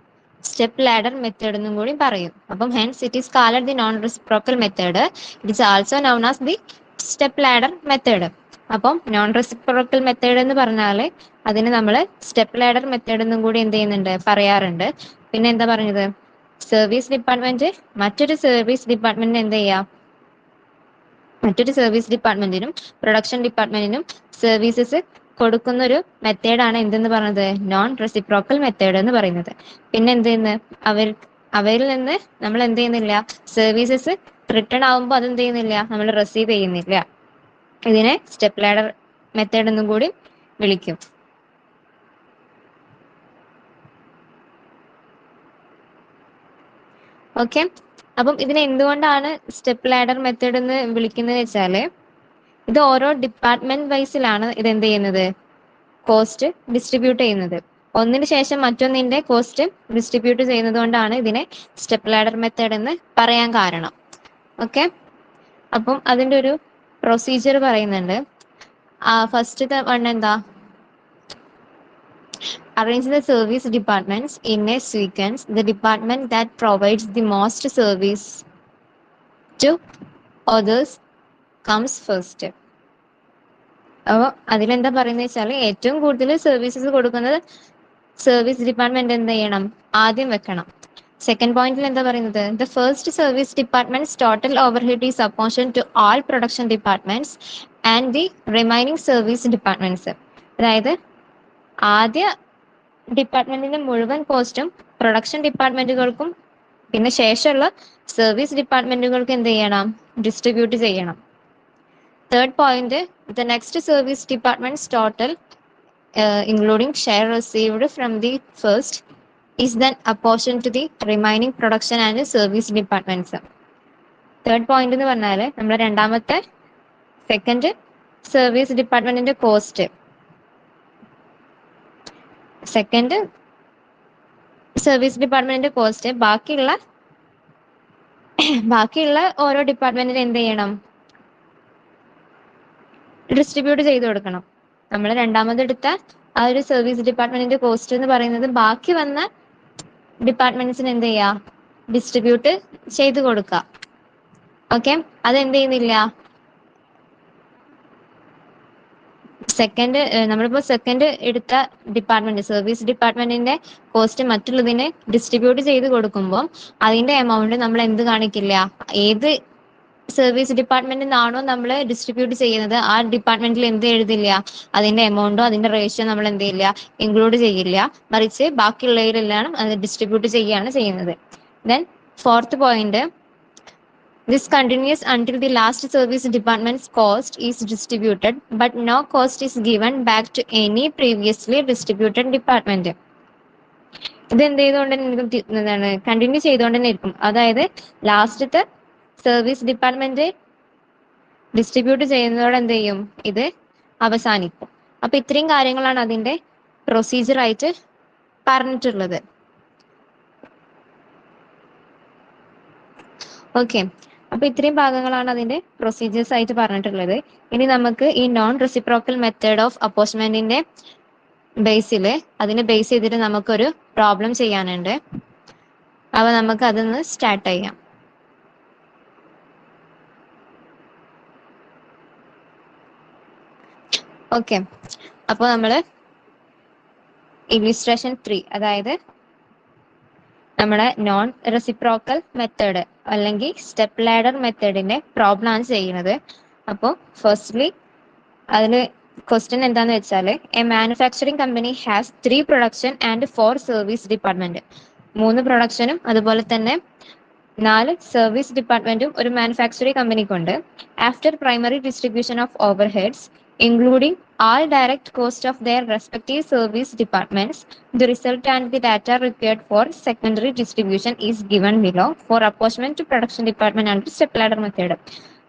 സ്റ്റെപ്പ് ലാഡർ മെത്തേഡ് എന്നും കൂടി പറയും. അപ്പം hence it is called the non reciprocal method. It is also known as the step ladder method. അപ്പം നോൺ റെസിപ്രോക്കൽ മെത്തേഡ് എന്ന് പറഞ്ഞാൽ അതിന് നമ്മൾ സ്റ്റെപ്പ് ലാഡർ മെത്തേഡ് എന്നും കൂടി എന്ത് ചെയ്യുന്നുണ്ട്, പറയാറുണ്ട്. പിന്നെ എന്താ പറഞ്ഞത്, സർവീസ് ഡിപ്പാർട്ട്മെന്റ് മറ്റൊരു സർവീസ് ഡിപ്പാർട്ട്മെന്റിന് എന്ത് ചെയ്യാം, മറ്റൊരു സർവീസ് ഡിപ്പാർട്ട്മെന്റിനും പ്രൊഡക്ഷൻ ഡിപ്പാർട്ട്മെന്റിനും സർവീസസ് കൊടുക്കുന്ന ഒരു മെത്തേഡാണ് എന്തെന്ന് പറഞ്ഞത്, നോൺ റെസിപ്രോക്കൽ മെത്തേഡ് എന്ന് പറയുന്നത്. പിന്നെ എന്ത് ചെയ്യുന്നത്, അവരിൽ നിന്ന് നമ്മൾ എന്ത് ചെയ്യുന്നില്ല, സർവീസസ് റിട്ടേൺ ആവുമ്പോൾ അത് എന്ത് ചെയ്യുന്നില്ല, നമ്മൾ റിസീവ് ചെയ്യുന്നില്ല. ഇതിനെ സ്റ്റെപ്പ് ലാഡർ മെത്തേഡ് എന്നും കൂടി വിളിക്കും. ഓക്കെ, അപ്പം ഇതിനെ എന്തുകൊണ്ടാണ് സ്റ്റെപ്പ് ലാഡർ മെത്തേഡ് എന്ന് വിളിക്കുന്നത് വെച്ചാൽ ഇത് ഓരോ ഡിപ്പാർട്ട്മെന്റ് വൈസിലാണ് ഇത് എന്ത് ചെയ്യുന്നത്, കോസ്റ്റ് ഡിസ്ട്രിബ്യൂട്ട് ചെയ്യുന്നത്. ഒന്നിന് ശേഷം മറ്റൊന്നിന്റെ കോസ്റ്റ് ഡിസ്ട്രിബ്യൂട്ട് ചെയ്യുന്നത് കൊണ്ടാണ് ഇതിനെ സ്റ്റെപ്പ് ലാഡർ മെത്തേഡ് എന്ന് പറയാൻ കാരണം. ഓക്കെ, അപ്പം അതിന്റെ ഒരു പ്രൊസീജിയർ പറയുന്നുണ്ട്. ഫസ്റ്റത്തെ വൺ എന്താ, arrange the service departments in a sequence. The department that provides the most service to others comes first. അപ്പോൾ അതിലെന്താ പറയുന്നത് വെച്ചാൽ ഏറ്റവും കൂടുതൽ സർവീസസ് കൊടുക്കുന്നത് സർവീസ് ഡിപ്പാർട്ട്മെന്റ് എന്ത് ചെയ്യണം, ആദ്യം വെക്കണം. സെക്കൻഡ് പോയിന്റിൽ എന്താ പറയുന്നത്? The first service departments total overhead is apportion to all production departments and the remaining service departments. അതായത് ആദ്യ ഡിപ്പാർട്ട്മെന്റിന്റെ മുഴുവൻ കോസ്റ്റും പ്രൊഡക്ഷൻ ഡിപ്പാർട്ട്മെന്റുകൾക്കും പിന്നെ ശേഷമുള്ള സർവീസ് ഡിപ്പാർട്ട്മെന്റുകൾക്ക് എന്ത് ചെയ്യണം? ഡിസ്ട്രിബ്യൂട്ട് ചെയ്യണം. Third point, the next service departments total including share received from the first is then apportioned to the remaining production and service departments. Third point എന്ന് പറഞ്ഞാൽ നമ്മുടെ രണ്ടാമത്തെ സെക്കൻഡ് സർവീസ് ഡിപ്പാർട്ട്മെന്റിന്റെ കോസ്റ്റ്, സെക്കൻഡ് സർവീസ് ഡിപ്പാർട്ട്മെന്റിന്റെ cost ബാക്കിയുള്ള ഓരോ ഡിപ്പാർട്ട്മെന്റിന് എന്ത് ചെയ്യണം? ഡിസ്ട്രിബ്യൂട്ട് ചെയ്ത് കൊടുക്കണം. നമ്മൾ രണ്ടാമതെടുത്ത ആ ഒരു സർവീസ് ഡിപ്പാർട്ട്മെന്റിന്റെ കോസ്റ്റ് എന്ന് പറയുന്നത് ബാക്കി വന്ന ഡിപ്പാർട്ട്മെന്റ്സിന് എന്ത് ചെയ്യുക? ഡിസ്ട്രിബ്യൂട്ട് ചെയ്ത് കൊടുക്കുക. ഓക്കെ, അതെന്ത് ചെയ്യുന്നില്ല? നമ്മളിപ്പോ സെക്കൻഡ് എടുത്ത ഡിപ്പാർട്ട്മെന്റ് സർവീസ് ഡിപ്പാർട്ട്മെന്റിന്റെ കോസ്റ്റ് മറ്റുള്ളതിന് ഡിസ്ട്രിബ്യൂട്ട് ചെയ്ത് കൊടുക്കുമ്പോൾ അതിന്റെ എമൗണ്ട് നമ്മൾ എന്ത് കാണിക്കില്ല? ഏത് സർവീസ് ഡിപ്പാർട്ട്മെന്റിനാണോ നമ്മൾ ഡിസ്ട്രിബ്യൂട്ട് ചെയ്യുന്നത് ആ ഡിപ്പാർട്ട്മെന്റിൽ എന്ത് എഴുതില്ല? അതിന്റെ എമൗണ്ടോ അതിന്റെ റേഷ്യോ നമ്മൾ എന്ത് ചെയ്യില്ല? ഇൻക്ലൂഡ് ചെയ്യില്ല. മറിച്ച് ബാക്കിയുള്ളവരെല്ലാം അത് ഡിസ്ട്രിബ്യൂട്ട് ചെയ്യുകയാണ് ചെയ്യുന്നത്. Then fourth point, this continues until the last service department's cost is distributed, but no cost is given back to any previously distributed department. ഇത് എന്ത് ചെയ്തുകൊണ്ട് കണ്ടിന്യൂ ചെയ്തുകൊണ്ട് തന്നെ ഇരിക്കും. അതായത് ലാസ്റ്റത്തെ സർവീസ് ഡിപ്പാർട്ട്മെന്റ് ഡിസ്ട്രിബ്യൂട്ട് ചെയ്യുന്നതോടെ എന്ത് ചെയ്യും? ഇത് അവസാനിക്കും. അപ്പൊ ഇത്രയും കാര്യങ്ങളാണ് അതിന്റെ പ്രൊസീജിയർ ആയിട്ട് പറഞ്ഞിട്ടുള്ളത്. ഓക്കെ, അപ്പൊ ഇത്രയും ഭാഗങ്ങളാണ് അതിന്റെ പ്രൊസീജിയേഴ്സ് ആയിട്ട് പറഞ്ഞിട്ടുള്ളത്. ഇനി നമുക്ക് ഈ നോൺ റെസിപ്രോക്കൽ മെത്തേഡ് ഓഫ് അപ്പോസ്മെന്റിന്റെ അതിനെ ബേസ് ചെയ്തിട്ട് നമുക്കൊരു പ്രോബ്ലം ചെയ്യാനുണ്ട്. അപ്പൊ നമുക്ക് അതൊന്ന് സ്റ്റാർട്ട് ചെയ്യാം. ഓക്കെ, അപ്പോൾ നമ്മള് ഇല്ലുസ്ട്രേഷൻ 3 അതായത് നമ്മുടെ നോൺ റെസിപ്രോക്കൽ മെത്തേഡ് അല്ലെങ്കിൽ സ്റ്റെപ്പ് ലാഡർ മെത്തേഡിന്റെ പ്രോബ്ലം ആണ് ചെയ്യുന്നത്. അപ്പോൾ ഫസ്റ്റ്ലി അതിൽ ക്വസ്റ്റ്യൻ എന്താന്ന് വെച്ചാൽ, a manufacturing company has 3 production and 4 service department. 3 പ്രൊഡക്ഷനും അതുപോലെ തന്നെ 4 സർവീസ് ഡിപ്പാർട്ട്മെന്റും ഒരു മാനുഫാക്ചറിങ് കമ്പനിക്കുണ്ട്. After primary distribution of overheads including all direct cost of their respective service departments, the result and the data required for secondary distribution is given below for apportionment to production department and step ladder method.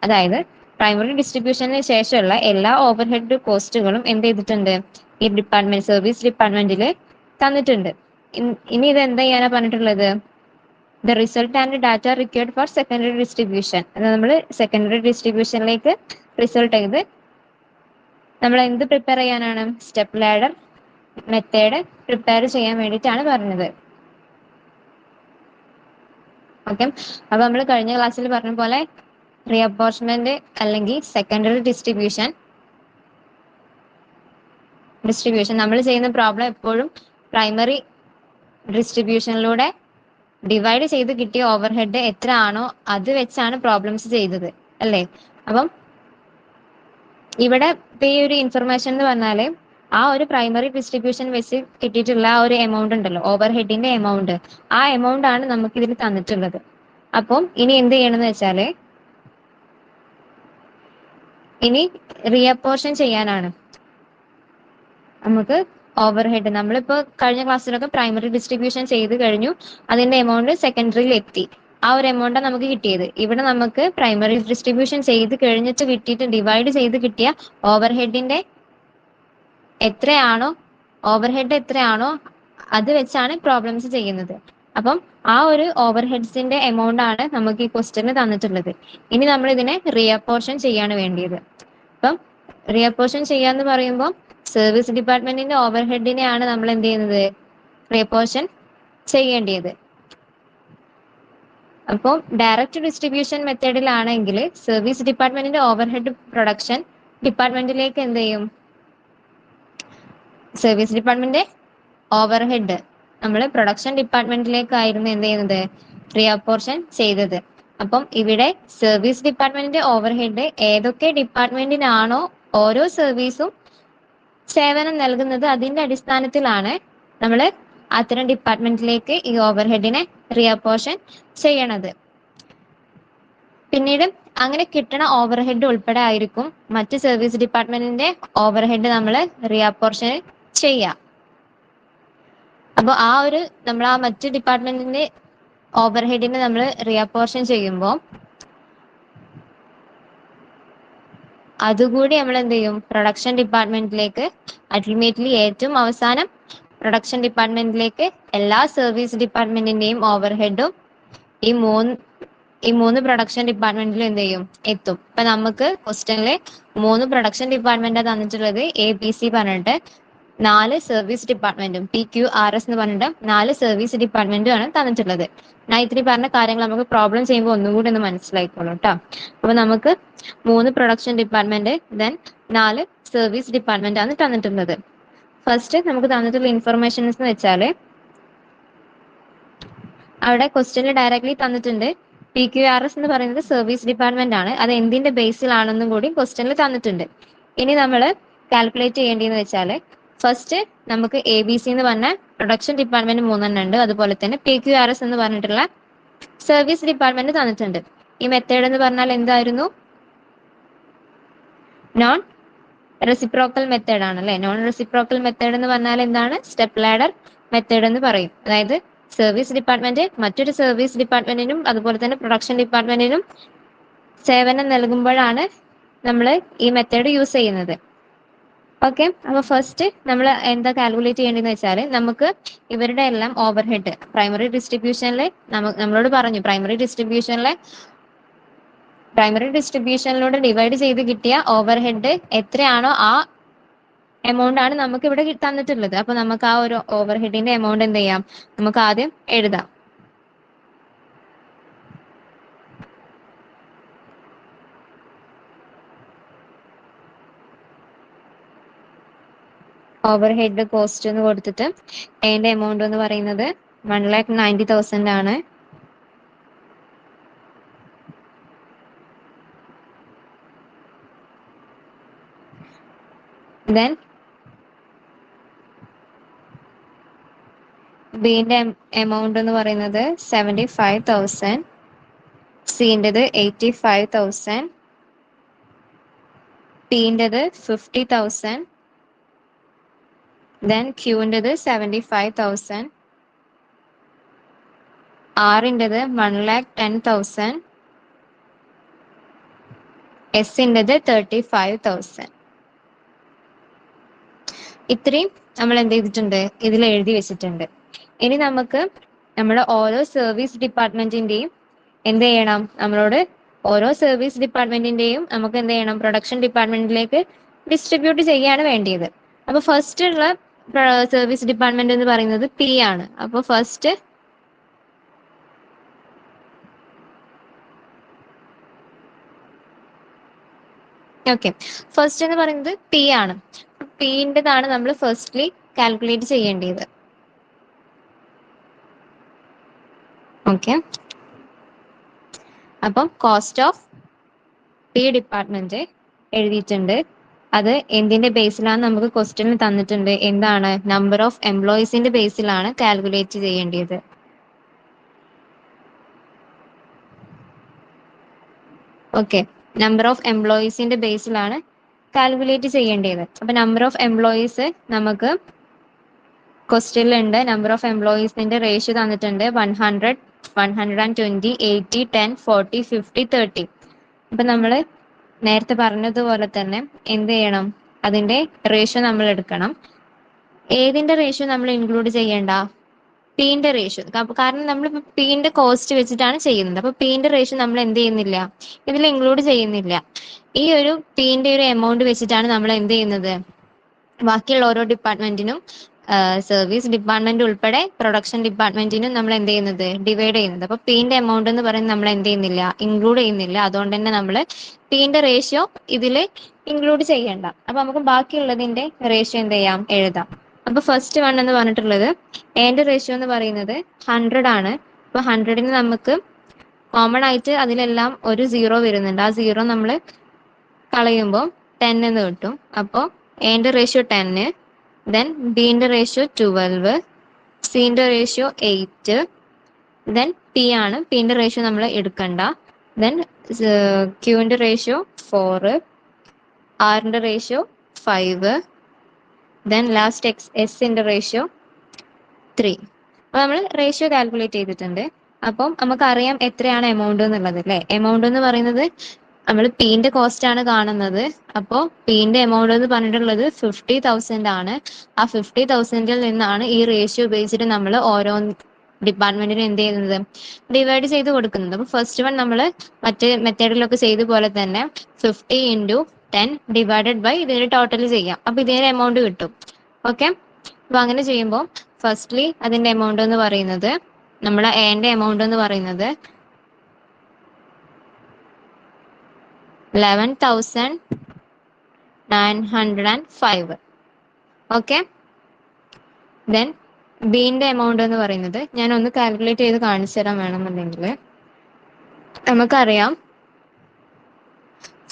അതായത് primary ഡിസ്ട്രിബ്യൂഷന് ശേഷമുള്ള എല്ലാ overhead കോസ്റ്റുകളും എന്ത് ചെയ്തിട്ടുണ്ട്? ഈ department service ഡിപ്പാർട്ട്മെന്റിൽ തന്നിട്ടുണ്ട്. ഇനി ഇത് എന്താ ചെയ്യാനാ പറഞ്ഞിട്ടുള്ളത്? The result and data required for secondary distribution. അത് നമ്മൾ സെക്കൻഡറി ഡിസ്ട്രിബ്യൂഷനിലേക്ക് റിസൾട്ട് ചെയ്ത് നമ്മൾ എന്ത് പ്രിപ്പയർ ചെയ്യാനാണ്? സ്റ്റെപ്പ് ലാഡർ മെത്തേഡ് പ്രിപ്പയർ ചെയ്യാൻ വേണ്ടിയിട്ടാണ് പറഞ്ഞത്. ഓക്കെ, അപ്പൊ നമ്മൾ കഴിഞ്ഞ ക്ലാസ്സിൽ പറഞ്ഞ പോലെ റീഅപ്പോർച്ച്മെന്റ് അല്ലെങ്കിൽ സെക്കൻഡറി ഡിസ്ട്രിബ്യൂഷൻ നമ്മൾ ചെയ്യുന്ന പ്രോബ്ലം എപ്പോഴും പ്രൈമറി ഡിസ്ട്രിബ്യൂഷനിലൂടെ ഡിവൈഡ് ചെയ്ത് കിട്ടിയ ഓവർഹെഡ് എത്ര ആണോ അത് വെച്ചാണ് പ്രോബ്ലംസ് ചെയ്തത് അല്ലേ? അപ്പം ഇവിടെ ഇപ്പൊ ഈ ഒരു ഇൻഫർമേഷൻ എന്ന് പറഞ്ഞാല് ആ ഒരു പ്രൈമറി ഡിസ്ട്രിബ്യൂഷൻ വെച്ച് കിട്ടിയിട്ടുള്ള ആ ഒരു എമൗണ്ട് ഉണ്ടല്ലോ, ഓവർഹെഡിന്റെ എമൗണ്ട്, ആ എമൗണ്ട് ആണ് നമുക്ക് ഇതിൽ തന്നിട്ടുള്ളത്. അപ്പം ഇനി എന്ത് ചെയ്യണമെന്ന് വെച്ചാല് ഇനി റീഅപ്പോർഷൻ ചെയ്യാനാണ്. നമുക്ക് ഓവർഹെഡ് നമ്മളിപ്പോ കഴിഞ്ഞ ക്ലാസ്സിലൊക്കെ പ്രൈമറി ഡിസ്ട്രിബ്യൂഷൻ ചെയ്ത് കഴിഞ്ഞു, അതിന്റെ എമൗണ്ട് സെക്കൻഡറിയിൽ എത്തി. ആ ഒരു എമൗണ്ടാണ് നമുക്ക് കിട്ടിയത്. ഇവിടെ നമുക്ക് പ്രൈമറി ഡിസ്ട്രിബ്യൂഷൻ ചെയ്ത് കഴിഞ്ഞിട്ട് കിട്ടിയിട്ട് ഡിവൈഡ് ചെയ്ത് കിട്ടിയ ഓവർഹെഡിന്റെ ഓവർഹെഡ് എത്രയാണോ അത് വെച്ചാണ് പ്രോബ്ലംസ് ചെയ്യുന്നത്. അപ്പം ആ ഒരു ഓവർഹെഡ്സിന്റെ എമൗണ്ട് ആണ് നമുക്ക് ഈ ക്വസ്റ്റ്യന് തന്നിട്ടുള്ളത്. ഇനി നമ്മൾ ഇതിനെ റീഅപ്പോർഷൻ ചെയ്യാണ് വേണ്ടിയത്. അപ്പം റീഅപ്പോർഷൻ ചെയ്യാന്ന് പറയുമ്പോൾ സർവീസ് ഡിപ്പാർട്ട്മെന്റിന്റെ ഓവർഹെഡിനെയാണ് നമ്മൾ എന്ത് ചെയ്യുന്നത്? റീഅപ്പോർഷൻ ചെയ്യേണ്ടത്. അപ്പോൾ ഡയറക്റ്റ് ഡിസ്ട്രിബ്യൂഷൻ മെത്തേഡിലാണെങ്കിൽ സർവീസ് ഡിപ്പാർട്ട്മെന്റിന്റെ ഓവർഹെഡ് പ്രൊഡക്ഷൻ ഡിപ്പാർട്ട്മെന്റിലേക്ക് എന്ത് ചെയ്യും? സർവീസ് ഡിപ്പാർട്ട്മെന്റ് ഓവർഹെഡ് നമ്മൾ പ്രൊഡക്ഷൻ ഡിപ്പാർട്ട്മെന്റിലേക്കായിരുന്നു എന്ത് ചെയ്യുന്നത്, റീഅപ്പോർഷൻ ചെയ്തത്. അപ്പം ഇവിടെ സർവീസ് ഡിപ്പാർട്ട്മെന്റിന്റെ ഓവർഹെഡ് ഏതൊക്കെ ഡിപ്പാർട്ട്മെന്റിനാണോ ഓരോ സർവീസും സേവനം നൽകുന്നത് അതിന്റെ അടിസ്ഥാനത്തിലാണ് നമ്മൾ അത്തരം ഡിപ്പാർട്ട്മെന്റിലേക്ക് ഈ ഓവർഹെഡിനെ റീഅപ്പോർഷൻ ചെയ്യണത്. പിന്നീട് അങ്ങനെ കിട്ടണ ഓവർഹെഡ് ഉൾപ്പെടെ ആയിരിക്കും മറ്റ് സർവീസ് ഡിപ്പാർട്ട്മെന്റിന്റെ ഓവർഹെഡ് നമ്മൾ റീഅപ്പോർഷൻ ചെയ്യാം. അപ്പോൾ നമ്മൾ ആ മറ്റ് ഡിപ്പാർട്ട്മെന്റിന്റെ ഓവർഹെഡിനെ നമ്മൾ റീഅപ്പോർഷൻ ചെയ്യുമ്പോൾ അതുകൂടി നമ്മൾ എന്ത് ചെയ്യും, പ്രൊഡക്ഷൻ ഡിപ്പാർട്ട്മെന്റിലേക്ക് അൾട്ടിമേറ്റ്ലി ഏറ്റവും അവസാനം പ്രൊഡക്ഷൻ ഡിപ്പാർട്ട്മെന്റിലേക്ക് എല്ലാ സർവീസ് ഡിപ്പാർട്ട്മെന്റിന്റെയും ഓവർഹെഡും ഈ മൂന്ന് പ്രൊഡക്ഷൻ ഡിപ്പാർട്ട്മെന്റിലും എന്ത് ചെയ്യും, എത്തും. ഇപ്പൊ നമുക്ക് ക്വസ്റ്റ്യനില് 3 പ്രൊഡക്ഷൻ ഡിപ്പാർട്ട്മെന്റാ തന്നിട്ടുള്ളത്, ABC പറഞ്ഞിട്ട് 4 സർവീസ് ഡിപ്പാർട്ട്മെന്റും PQRS എന്ന് പറഞ്ഞിട്ട് 4 സർവീസ് ഡിപ്പാർട്ട്മെന്റും ആണ് തന്നിട്ടുള്ളത്. ഞാൻ ഇത്തിരി പറഞ്ഞ കാര്യങ്ങൾ നമുക്ക് പ്രോബ്ലം ചെയ്യുമ്പോൾ ഒന്നുകൂടി ഒന്ന് മനസ്സിലായിക്കോളൂ കേട്ടോ. അപ്പൊ നമുക്ക് 3 production department then 4 service department ആണ് തന്നിട്ടുള്ളത്. ഫസ്റ്റ് നമുക്ക് തന്നിട്ടുള്ള ഇൻഫർമേഷൻസ് എന്ന് വെച്ചാല് അവിടെ ക്വസ്റ്റ്യനിൽ ഡയറക്ട്ലി തന്നിട്ടുണ്ട് PQRS എന്ന് പറയുന്നത് സർവീസ് ഡിപ്പാർട്ട്മെന്റ് ആണ്. അത് എന്തിന്റെ ബേസിലാണെന്നും കൂടി ക്വസ്റ്റ്യനിൽ തന്നിട്ടുണ്ട്. ഇനി നമ്മൾ കാൽക്കുലേറ്റ് ചെയ്യേണ്ടതെന്ന് വെച്ചാല് ഫസ്റ്റ് നമുക്ക് ABC എന്ന് പറഞ്ഞ പ്രൊഡക്ഷൻ ഡിപ്പാർട്ട്മെന്റ് 3 ഉണ്ട്. അതുപോലെ തന്നെ PQRS എന്ന് പറഞ്ഞിട്ടുള്ള സർവീസ് ഡിപ്പാർട്ട്മെന്റ് തന്നിട്ടുണ്ട്. ഈ മെത്തേഡ് എന്ന് പറഞ്ഞാൽ എന്തായിരുന്നു, നോൺ റെസിപ്രോക്കൽ മെത്തേഡ് ആണ് അല്ലെ. നോൺ റെസിപ്രോക്കൽ മെത്തേഡ് എന്ന് പറഞ്ഞാൽ എന്താണ്, സ്റ്റെപ്പ് ലാഡർ മെത്തേഡ് എന്ന് പറയും. അതായത് സർവീസ് ഡിപ്പാർട്ട്മെന്റ് മറ്റൊരു സർവീസ് ഡിപ്പാർട്ട്മെന്റിനും അതുപോലെ തന്നെ പ്രൊഡക്ഷൻ ഡിപ്പാർട്ട്മെന്റിനും സേവനം നൽകുമ്പോഴാണ് നമ്മൾ ഈ മെത്തേഡ് യൂസ് ചെയ്യുന്നത്. ഓക്കെ, അപ്പൊ ഫസ്റ്റ് നമ്മൾ എന്താ കാൽക്കുലേറ്റ് ചെയ്യേണ്ടതെന്ന് വെച്ചാൽ നമുക്ക് ഇവരുടെ എല്ലാം ഓവർഹെഡ് പ്രൈമറി ഡിസ്ട്രിബ്യൂഷനിലെ നമ്മളോട് പറഞ്ഞു, പ്രൈമറി ഡിസ്ട്രിബ്യൂഷനിലൂടെ ഡിവൈഡ് ചെയ്ത് കിട്ടിയ ഓവർഹെഡ് എത്രയാണോ ആ എമൗണ്ട് ആണ് നമുക്ക് ഇവിടെ തന്നിട്ടുള്ളത്. അപ്പൊ നമുക്ക് ആ ഒരു ഓവർഹെഡിന്റെ എമൗണ്ട് എന്ത് ചെയ്യാം, നമുക്ക് ആദ്യം എഴുതാം. ഓവർഹെഡ് കോസ്റ്റ് എന്ന് കൊടുത്തിട്ട് അതിന്റെ എമൗണ്ട് എന്ന് പറയുന്നത് 1,90,000 ആണ്. ദെൻ ബിന്റെ എമൗണ്ട് എന്ന് പറയുന്നത് 75,000, സിന്റേത് 85,000, പിന്റേത് 50,000, ദെൻ ക്യൂവിൻ്റെത് 75,000, ആറിൻ്റെത് 1,10,000, എസിൻ്റെത് 35,000. ഇത്രയും നമ്മൾ എന്ത് ചെയ്തിട്ടുണ്ട്, ഇതിൽ എഴുതി വെച്ചിട്ടുണ്ട്. ഇനി നമുക്ക് നമ്മുടെ ഓരോ സർവീസ് ഡിപ്പാർട്ട്മെന്റിന്റെയും എന്ത് ചെയ്യണം, നമ്മളോട് ഓരോ സർവീസ് ഡിപ്പാർട്ട്മെന്റിന്റെയും നമുക്ക് എന്ത് ചെയ്യണം, പ്രൊഡക്ഷൻ ഡിപ്പാർട്ട്മെന്റിലേക്ക് ഡിസ്ട്രിബ്യൂട്ട് ചെയ്യാണ് വേണ്ടിയത്. അപ്പൊ ഫസ്റ്റ് ഉള്ള സർവീസ് ഡിപ്പാർട്ട്മെന്റ് എന്ന് പറയുന്നത് P ആണ്. അപ്പൊ ഫസ്റ്റ് എന്ന് പറയുന്നത് P ആണ്. Pൻ്റെതാണ് നമ്മൾ ഫസ്റ്റ്ലി കാൽക്കുലേറ്റ് ചെയ്യേണ്ടത്. ഓക്കെ, അപ്പം കോസ്റ്റ് ഓഫ് P ഡിപ്പാർട്ട്മെന്റ് എഴുതിയിട്ടുണ്ട്. അത് എന്തിന്റെ ബേസിലാണ് നമുക്ക് ക്വസ്റ്റ്യനിൽ തന്നിട്ടുണ്ട്, എന്താണ്, നമ്പർ ഓഫ് എംപ്ലോയീസിന്റെ ബേസിലാണ് കാൽക്കുലേറ്റ് ചെയ്യേണ്ടത്. ഓക്കെ, നമ്പർ ഓഫ് എംപ്ലോയീസിന്റെ ബേസിലാണ് കാൽക്കുലേറ്റ് ചെയ്യേണ്ടത്. അപ്പൊ നമ്പർ ഓഫ് എംപ്ലോയീസ് നമുക്ക് ക്വസ്റ്റ്യനിലുണ്ട്. നമ്പർ ഓഫ് എംപ്ലോയീസിന്റെ റേഷ്യോ തന്നിട്ടുണ്ട് 100, 120, 80, 10, 40, 50, 30. അപ്പൊ നമ്മൾ നേരത്തെ പറഞ്ഞതുപോലെ തന്നെ എന്ത് ചെയ്യണം, അതിന്റെ റേഷ്യോ നമ്മൾ എടുക്കണം. ഏതിന്റെ റേഷ്യോ നമ്മൾ ഇൻക്ലൂഡ് ചെയ്യേണ്ട, Pന്റെ റേഷ്യോ. കാരണം നമ്മൾ Pന്റെ കോസ്റ്റ് വെച്ചിട്ടാണ് ചെയ്യുന്നത്. അപ്പൊ Pന്റെ റേഷ്യോ നമ്മൾ എന്ത് ചെയ്യുന്നില്ല, ഇതിൽ ഇൻക്ലൂഡ് ചെയ്യുന്നില്ല. ഈ ഒരു Pന്റെ ഒരു എമൗണ്ട് വെച്ചിട്ടാണ് നമ്മൾ എന്ത് ചെയ്യുന്നത്, ബാക്കിയുള്ള ഓരോ ഡിപ്പാർട്ട്മെന്റിനും സർവീസ് ഡിപ്പാർട്ട്മെന്റ് ഉൾപ്പെടെ പ്രൊഡക്ഷൻ ഡിപ്പാർട്ട്മെന്റിനും നമ്മൾ എന്ത് ചെയ്യുന്നത്, ഡിവൈഡ് ചെയ്യുന്നത്. അപ്പൊ Pന്റെ എമൗണ്ട് എന്ന് പറയുന്നത് നമ്മൾ എന്ത് ചെയ്യുന്നില്ല, ഇൻക്ലൂഡ് ചെയ്യുന്നില്ല. അതുകൊണ്ട് തന്നെ നമ്മൾ Pന്റെ റേഷ്യോ ഇതിൽ ഇൻക്ലൂഡ് ചെയ്യണ്ട. അപ്പൊ നമുക്ക് ബാക്കിയുള്ളതിന്റെ റേഷ്യോ എന്ത് ചെയ്യാം, എഴുതാം. അപ്പൊ ഫസ്റ്റ് വൺ എന്ന് പറഞ്ഞിട്ടുള്ളത് എന്റെ റേഷ്യോ എന്ന് പറയുന്നത് 100 ആണ്. അപ്പൊ 100ന് നമുക്ക് കോമൺ ആയിട്ട് അതിലെല്ലാം ഒരു സീറോ വരുന്നുണ്ട്. ആ സീറോ നമ്മൾ കളയുമ്പോൾ 10 എന്ന് കിട്ടും. അപ്പോൾ എന്റെ റേഷ്യോ 10, ദെൻ ബിന്റെ റേഷ്യോ 12, സിന്റെ റേഷ്യോ 8, ദെൻ പി ആണ്. പിന്റെ റേഷ്യോ നമ്മൾ എടുക്കണ്ട. ദെൻ ക്യൂവിന്റെ റേഷ്യോ 4, ആറിന്റെ റേഷ്യോ 5, ദെൻ ലാസ്റ്റ് എസിന്റെ റേഷ്യോ 3. അപ്പൊ നമ്മൾ റേഷ്യോ കാൽക്കുലേറ്റ് ചെയ്തിട്ടുണ്ട്. അപ്പം നമുക്കറിയാം എത്രയാണ് എമൗണ്ട് എന്നുള്ളത് അല്ലെ. എമൗണ്ട് എന്ന് പറയുന്നത് നമ്മൾ പിന്റെ കോസ്റ്റ് ആണ് കാണുന്നത്. അപ്പോൾ പിന്റെ എമൗണ്ട് എന്ന് പറഞ്ഞിട്ടുള്ളത് 50,000 ആണ്. ആ 50,000ൽ നിന്നാണ് ഈ റേഷ്യോ ഉപയോഗിച്ചിട്ട് നമ്മൾ ഓരോ ഡിപ്പാർട്ട്മെന്റിന് എന്ത് ചെയ്യുന്നത്, ഡിവൈഡ് ചെയ്ത് കൊടുക്കുന്നത്. അപ്പൊ ഫസ്റ്റ് വൺ നമ്മൾ മറ്റേ മെത്തേഡിലൊക്കെ ചെയ്ത പോലെ തന്നെ 50 × 10 ഡിവൈഡഡ് ബൈ ഇതിന്റെ ടോട്ടൽ ചെയ്യാം. അപ്പൊ ഇതിന്റെ എമൗണ്ട് കിട്ടും. ഓക്കെ, അപ്പൊ അങ്ങനെ ചെയ്യുമ്പോൾ ഫസ്റ്റ്ലി അതിന്റെ എമൗണ്ട് എന്ന് പറയുന്നത്, നമ്മളെ എന്റെ എമൗണ്ട് എന്ന് പറയുന്നത് 11,905. ഓക്കെ, ദെൻ ബിന്റെ എമൗണ്ട് എന്ന് പറയുന്നത് ഞാൻ ഒന്ന് കാൽക്കുലേറ്റ് ചെയ്ത് കാണിച്ചു തരാൻ വേണമെന്നുണ്ടെങ്കിൽ, നമുക്കറിയാം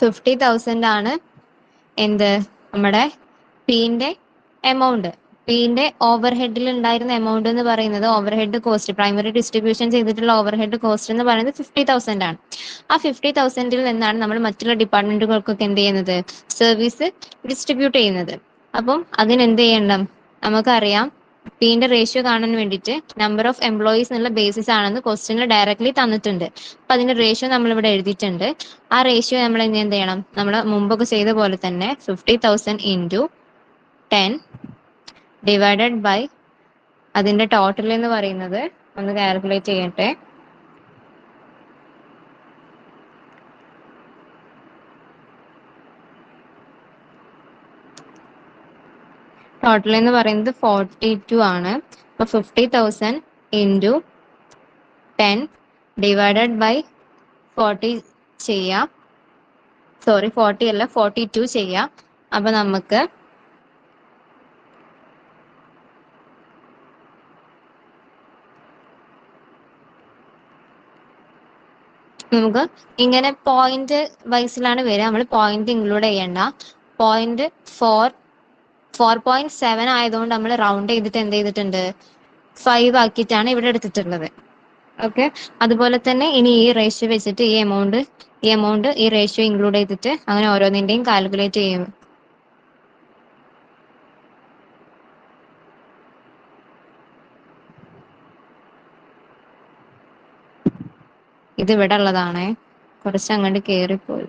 50,000 ആണ് എന്ത് നമ്മുടെ പിന്റെ എമൗണ്ട്. പിന്റെ ഓവർ ഹെഡിൽ ഉണ്ടായിരുന്ന എമൗണ്ട് എന്ന് പറയുന്നത്, over head cost, primary distribution ചെയ്തിട്ടുള്ള ഓവർ ഹെഡ് കോസ്റ്റ് എന്ന് പറയുന്നത് 50,000 ആണ്. ആ 50,000ൽ നിന്നാണ് നമ്മൾ മറ്റുള്ള ഡിപ്പാർട്ട്മെന്റുകൾക്കൊക്കെ എന്ത് ചെയ്യുന്നത്, സർവീസ് ഡിസ്ട്രിബ്യൂട്ട് ചെയ്യുന്നത്. അപ്പം അതിനെന്ത് ചെയ്യണം, നമുക്കറിയാം പിന്റെ റേഷ്യോ കാണാൻ വേണ്ടിയിട്ട് നമ്പർ ഓഫ് എംപ്ലോയീസ് എന്നുള്ള ബേസിസ് ആണെന്ന് ക്വസ്റ്റ്യനിൽ ഡയറക്ട്ലി തന്നിട്ടുണ്ട്. അപ്പൊ അതിന്റെ റേഷ്യോ നമ്മൾ ഇവിടെ എഴുതിയിട്ടുണ്ട്. ആ റേഷ്യോ നമ്മൾ എന്ത് ചെയ്യണം, നമ്മൾ മുമ്പൊക്കെ ചെയ്ത പോലെ തന്നെ 50,000 × 10 ഡിവൈഡഡ് ബൈ അതിന്റെ ടോട്ടൽ എന്ന് പറയുന്നത്, ഒന്ന് കാൽക്കുലേറ്റ് ചെയ്യട്ടെ, ടോട്ടൽ എന്ന് പറയുന്നത് 42 ആണ്. അപ്പൊ 50,000 × 10 ഡിവൈഡഡ് ബൈ 40 ചെയ്യാം. സോറി, 40 അല്ല 42 ചെയ്യാം. അപ്പൊ നമുക്ക് ഇങ്ങനെ പോയിന്റ് വൈസിലാണ് വരിക. നമ്മൾ പോയിന്റ് ഇൻക്ലൂഡ് ചെയ്യണ്ട. 4.7 ആയതുകൊണ്ട് നമ്മൾ റൗണ്ട് ചെയ്തിട്ട് എന്ത് ചെയ്തിട്ടുണ്ട്, 5 ആക്കിയിട്ടാണ് ഇവിടെ എടുത്തിട്ടുള്ളത്. ഓക്കെ, അതുപോലെ തന്നെ ഇനി ഈ റേഷ്യോ വെച്ചിട്ട് ഈ എമൗണ്ട് ഈ റേഷ്യോ ഇൻക്ലൂഡ് ചെയ്തിട്ട് അങ്ങനെ ഓരോന്നിന്റെയും കാൽക്കുലേറ്റ് ചെയ്യും. ഇത് ഇവിടെ ഉള്ളതാണേ, കുറച്ച് അങ്ങോട്ട് കയറിപ്പോയി.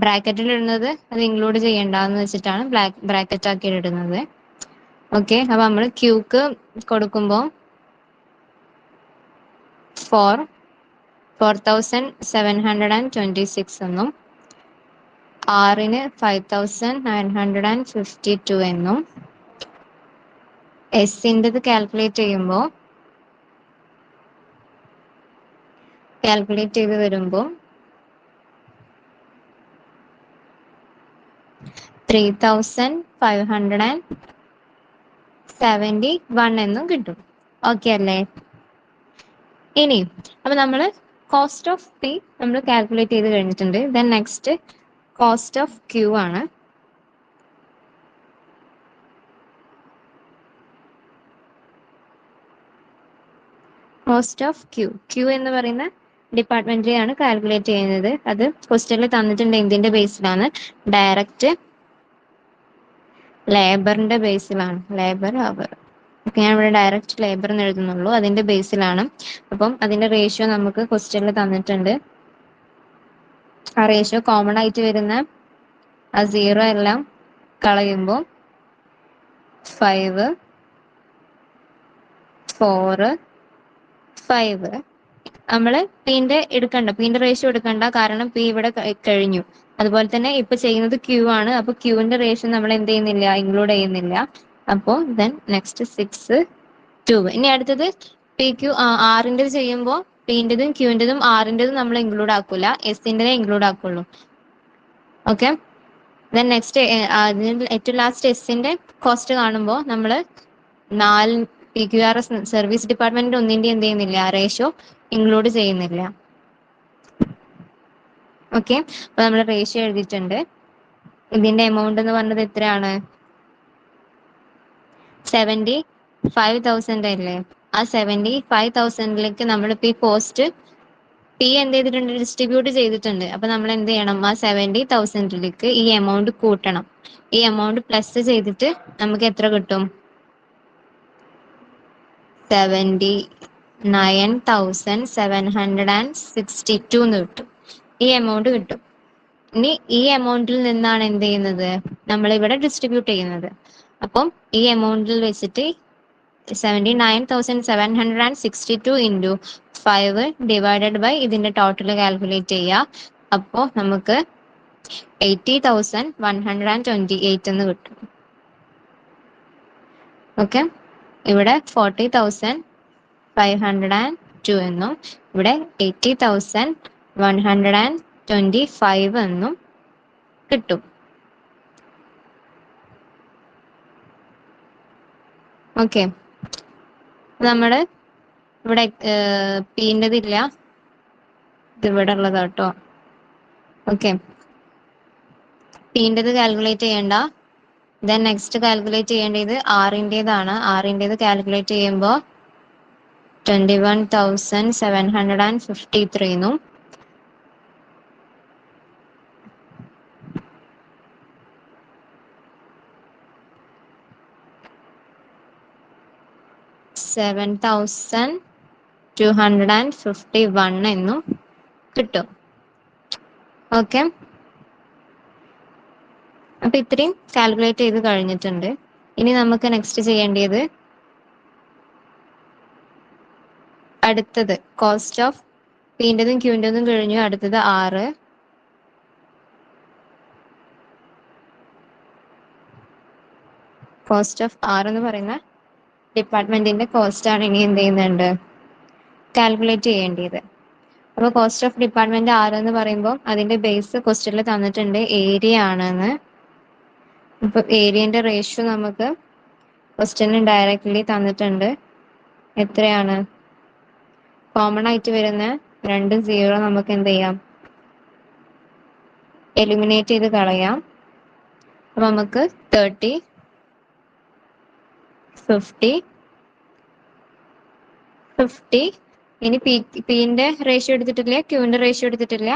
ബ്രാക്കറ്റിൽ ഇടുന്നത് അത് ഇൻക്ലൂഡ് ചെയ്യണ്ടെന്ന് വെച്ചിട്ടാണ് ബ്രാക്കറ്റ് ആക്കി ഇടുന്നത്. ഓക്കെ, അപ്പൊ നമ്മൾ ക്യൂക്ക് കൊടുക്കുമ്പോൾ 4,726 എന്നും, ആറിന് 5,952 എന്നും, എസിൻ്റെത് കാൽക്കുലേറ്റ് ചെയ്ത് വരുമ്പോൾ 3,571 എന്നും കിട്ടും. ഓക്കെ അല്ലേ? ഇനി അപ്പൊ നമ്മൾ കോസ്റ്റ് ഓഫ് പി നമ്മൾ കാൽക്കുലേറ്റ് ചെയ്ത് കഴിഞ്ഞിട്ടുണ്ട്. Then next cost of Q ആണ്. കോസ്റ്റ് ഓഫ് ക്യൂ എന്ന് പറയുന്ന ഡിപ്പാർട്ട്മെന്റിലാണ് കാൽക്കുലേറ്റ് ചെയ്യുന്നത്. അത് ക്വസ്റ്റ്യനിൽ തന്നിട്ടുണ്ട് എന്തിന്റെ ബേസിലാണ്, ഡയറക്റ്റ് ലേബറിന്റെ ബേസിലാണ്, ലേബർ അവർ. ഞാൻ ഇവിടെ ഡയറക്റ്റ് ലേബർ എന്ന് എഴുതുന്നുള്ളൂ, അതിന്റെ ബേസിലാണ്. അപ്പം അതിന്റെ റേഷ്യോ നമുക്ക് ക്വസ്റ്റ്യനിൽ തന്നിട്ടുണ്ട്. ആ റേഷ്യോ കോമൺ ആയിട്ട് വരുന്ന ആ സീറോ എല്ലാം കളയുമ്പോൾ 5, 4, 5. നമ്മള് പിന്റെ റേഷ്യോ എടുക്കണ്ട, കാരണം പി ഇവിടെ കഴിഞ്ഞു. അതുപോലെ തന്നെ ഇപ്പൊ ചെയ്യുന്നത് ക്യൂ ആണ്. അപ്പൊ ക്യൂവിന്റെ റേഷ്യോ നമ്മൾ എന്ത് ചെയ്യുന്നില്ല, ഇൻക്ലൂഡ് ചെയ്യുന്നില്ല. അപ്പോ ദെൻ നെക്സ്റ്റ് 6, 2. ഇനി അടുത്തത് പി ക്യൂ ആറിൻ്റെത് ചെയ്യുമ്പോൾ പിന്റെതും ക്യൂവിൻ്റെതും ആറിൻ്റെതും നമ്മൾ ഇൻക്ലൂഡ് ആക്കൂല, എസിൻ്റെതേ ഇൻക്ലൂഡ് ആക്കുള്ളൂ. ഓക്കെ, ദെൻ നെക്സ്റ്റ് അതിന് ഏറ്റവും ലാസ്റ്റ് എസിന്റെ കോസ്റ്റ് കാണുമ്പോൾ നമ്മൾ 4 PQRS സർവീസ് ഡിപ്പാർട്ട്മെന്റ് ഒന്നിന്റെ എന്ത് ചെയ്യുന്നില്ല, റേഷ്യോ ഇൻക്ലൂഡ് ചെയ്യുന്നില്ല. ഓക്കെ, അപ്പൊ നമ്മൾ റേഷ്യോ എഴുതിയിട്ടുണ്ട്. ഇതിന്റെ എമൗണ്ട് എന്ന് പറഞ്ഞത് എത്രയാണ്? 75,000 അല്ലേ? ആ 75,000ലേക്ക് നമ്മളിപ്പോ ഈ കോസ്റ്റ് പി എന്ത് ചെയ്തിട്ടുണ്ട്, ഡിസ്ട്രിബ്യൂട്ട് ചെയ്തിട്ടുണ്ട്. അപ്പൊ നമ്മൾ എന്ത് ചെയ്യണം, ആ 70,000ലേക്ക് ഈ എമൗണ്ട് കൂട്ടണം. ഈ എമൗണ്ട് പ്ലസ് ചെയ്തിട്ട് നമുക്ക് എത്ര കിട്ടും? 79,762 എന്ന് കിട്ടും. ഈ എമൗണ്ട് കിട്ടും. ഇനി ഈ എമൗണ്ടിൽ നിന്നാണ് എന്ത് ചെയ്യുന്നത്, നമ്മളിവിടെ ഡിസ്ട്രിബ്യൂട്ട് ചെയ്യുന്നത്. അപ്പം ഈ എമൗണ്ടിൽ വെച്ചിട്ട് 79,762 ഇൻറ്റു 5 ഡിവൈഡഡ് ബൈ ഇതിന്റെ ടോട്ടൽ കാൽക്കുലേറ്റ് ചെയ്യുക. അപ്പോൾ നമുക്ക് 80,128 എന്ന് കിട്ടും. ഓക്കെ, ഇവിടെ 40,502 എന്നും ഇവിടെ 80,125 എന്നും കിട്ടും. ഓക്കെ, നമ്മള് ഇവിടെ പീൻ്റെതില്ല, ഇത് ഇവിടെ ഉള്ളതാട്ടോ. ഓക്കെ, പീൻ്റെത് കാൽക്കുലേറ്റ് ചെയ്യണ്ട. ദെൻ നെക്സ്റ്റ് കാൽക്കുലേറ്റ് ചെയ്യേണ്ടത് ആറിൻ്റെതാണ്. ആറിൻ്റെത് കാൽക്കുലേറ്റ് ചെയ്യുമ്പോൾ 21,753 എന്നും 7,251 എന്നും കിട്ടും. ഓക്കെ, അപ്പൊ ഇത്രയും കാൽക്കുലേറ്റ് ചെയ്ത് കഴിഞ്ഞിട്ടുണ്ട്. ഇനി നമുക്ക് നെക്സ്റ്റ് ചെയ്യേണ്ടത് അടുത്തത് കോസ്റ്റ് ഓഫ് പീൻ്റെതും ക്യൂൻ്റെതും കഴിഞ്ഞു. അടുത്തത് 6. കോസ്റ്റ് ഓഫ് 6 എന്ന് പറയുന്ന ഡിപ്പാർട്ട്മെന്റിന്റെ കോസ്റ്റ് ആണ് ഇനി എന്ത് ചെയ്യുന്നുണ്ട്, കാൽക്കുലേറ്റ് ചെയ്യേണ്ടത്. അപ്പോൾ കോസ്റ്റ് ഓഫ് ഡിപ്പാർട്ട്മെന്റ് 6 എന്ന് പറയുമ്പോൾ അതിന്റെ ബേസ് ക്വസ്റ്റ്യനിൽ തന്നിട്ടുണ്ട് ഏരിയ ആണെന്ന്. അപ്പൊ ഏരിയന്റെ റേഷ്യോ നമുക്ക് ക്വസ്റ്റ്യനിൽ ഡയറക്റ്റ്ലി തന്നിട്ടുണ്ട്. എത്രയാണ്? കോമൺ ആയിട്ട് വരുന്ന 2 0 നമുക്ക് എന്ത് ചെയ്യാം, എലിമിനേറ്റ് ചെയ്ത് കളയാം. അപ്പൊ നമുക്ക് 30, 50, 50. ഇനി പിന്റെ റേഷ്യോ എടുത്തിട്ടില്ല, ക്യൂവിന്റെ റേഷ്യോ എടുത്തിട്ടില്ല,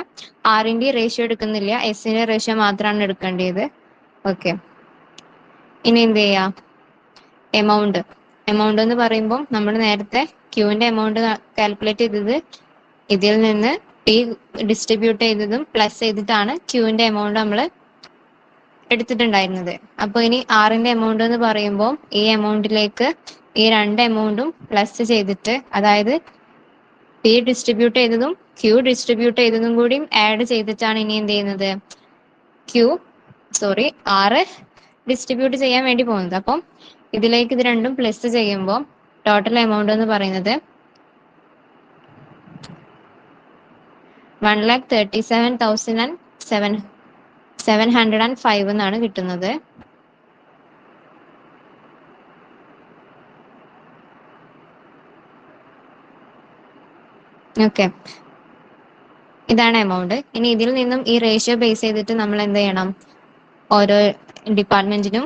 ആറിന്റെ റേഷ്യോ എടുക്കുന്നില്ല, എസിന്റെ റേഷ്യോ മാത്രമാണ് എടുക്കേണ്ടത്. ഓക്കെ, ഇനി എന്ത് ചെയ്യാം, എമൗണ്ട് എന്ന് പറയുമ്പോൾ നമ്മൾ നേരത്തെ ക്യൂവിന്റെ എമൗണ്ട് കാൽക്കുലേറ്റ് ചെയ്തത് ഇതിൽ നിന്ന് പി ഡിസ്ട്രിബ്യൂട്ട് ചെയ്തതും പ്ലസ് ചെയ്തിട്ടാണ് ക്യൂവിന്റെ എമൗണ്ട് നമ്മൾ എടുത്തിട്ടുണ്ടായിരുന്നത്. അപ്പൊ ഇനി ആറിന്റെ എമൗണ്ട് എന്ന് പറയുമ്പോൾ ഈ എമൗണ്ടിലേക്ക് ഈ 2 എമൗണ്ടും പ്ലസ് ചെയ്തിട്ട്, അതായത് പി ഡിസ്ട്രിബ്യൂട്ട് ചെയ്തതും ക്യൂ ഡിസ്ട്രിബ്യൂട്ട് ചെയ്തതും കൂടി ആഡ് ചെയ്തിട്ടാണ് ഇനി എന്ത് ചെയ്യുന്നത്, ആറ് ഡിസ്ട്രിബ്യൂട്ട് ചെയ്യാൻ വേണ്ടി പോകുന്നത്. അപ്പം ഇതിലേക്ക് ഇത് രണ്ടും പ്ലസ് ചെയ്യുമ്പോൾ ടോട്ടൽ എമൗണ്ട് എന്ന് പറയുന്നത് 1,37,705 എന്നാണ് കിട്ടുന്നത്. ഓക്കെ, ഇതാണ് എമൗണ്ട്. ഇനി ഇതിൽ നിന്നും ഈ റേഷ്യോ ബേസ് ചെയ്തിട്ട് നമ്മൾ എന്ത് ചെയ്യണം, ഓരോ ഡിപ്പാർട്ട്മെന്റിനും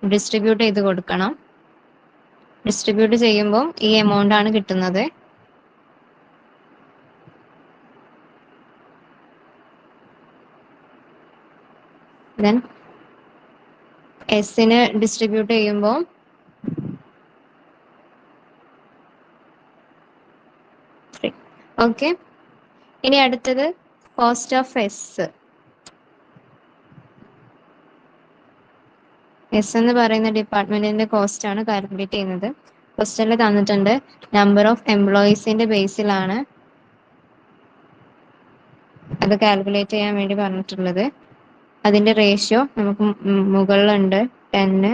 ഡിസ്ട്രിബ്യൂട്ട് ചെയ്ത് കൊടുക്കണം. ഡിസ്ട്രിബ്യൂട്ട് ചെയ്യുമ്പോൾ ഈ എമൗണ്ട് ആണ് കിട്ടുന്നത്. ദെൻ എസിന് ഡിസ്ട്രിബ്യൂട്ട് ചെയ്യുമ്പോൾ ഓക്കെ. ഇനി അടുത്തത് കോസ്റ്റ് ഓഫ് എസ്. എസ് എന്ന് പറയുന്ന ഡിപ്പാർട്ട്മെന്റിന്റെ കോസ്റ്റ് ആണ് കാൽക്കുലേറ്റ് ചെയ്യുന്നത്. ക്വസ്റ്റ്യനിൽ തന്നിട്ടുണ്ട് നമ്പർ ഓഫ് എംപ്ലോയീസിന്റെ ബേസിലാണ് അത് കാൽക്കുലേറ്റ് ചെയ്യാൻ വേണ്ടി പറഞ്ഞിട്ടുള്ളത്. അതിന്റെ റേഷ്യോ നമുക്ക് മുകളിലുണ്ട് 10,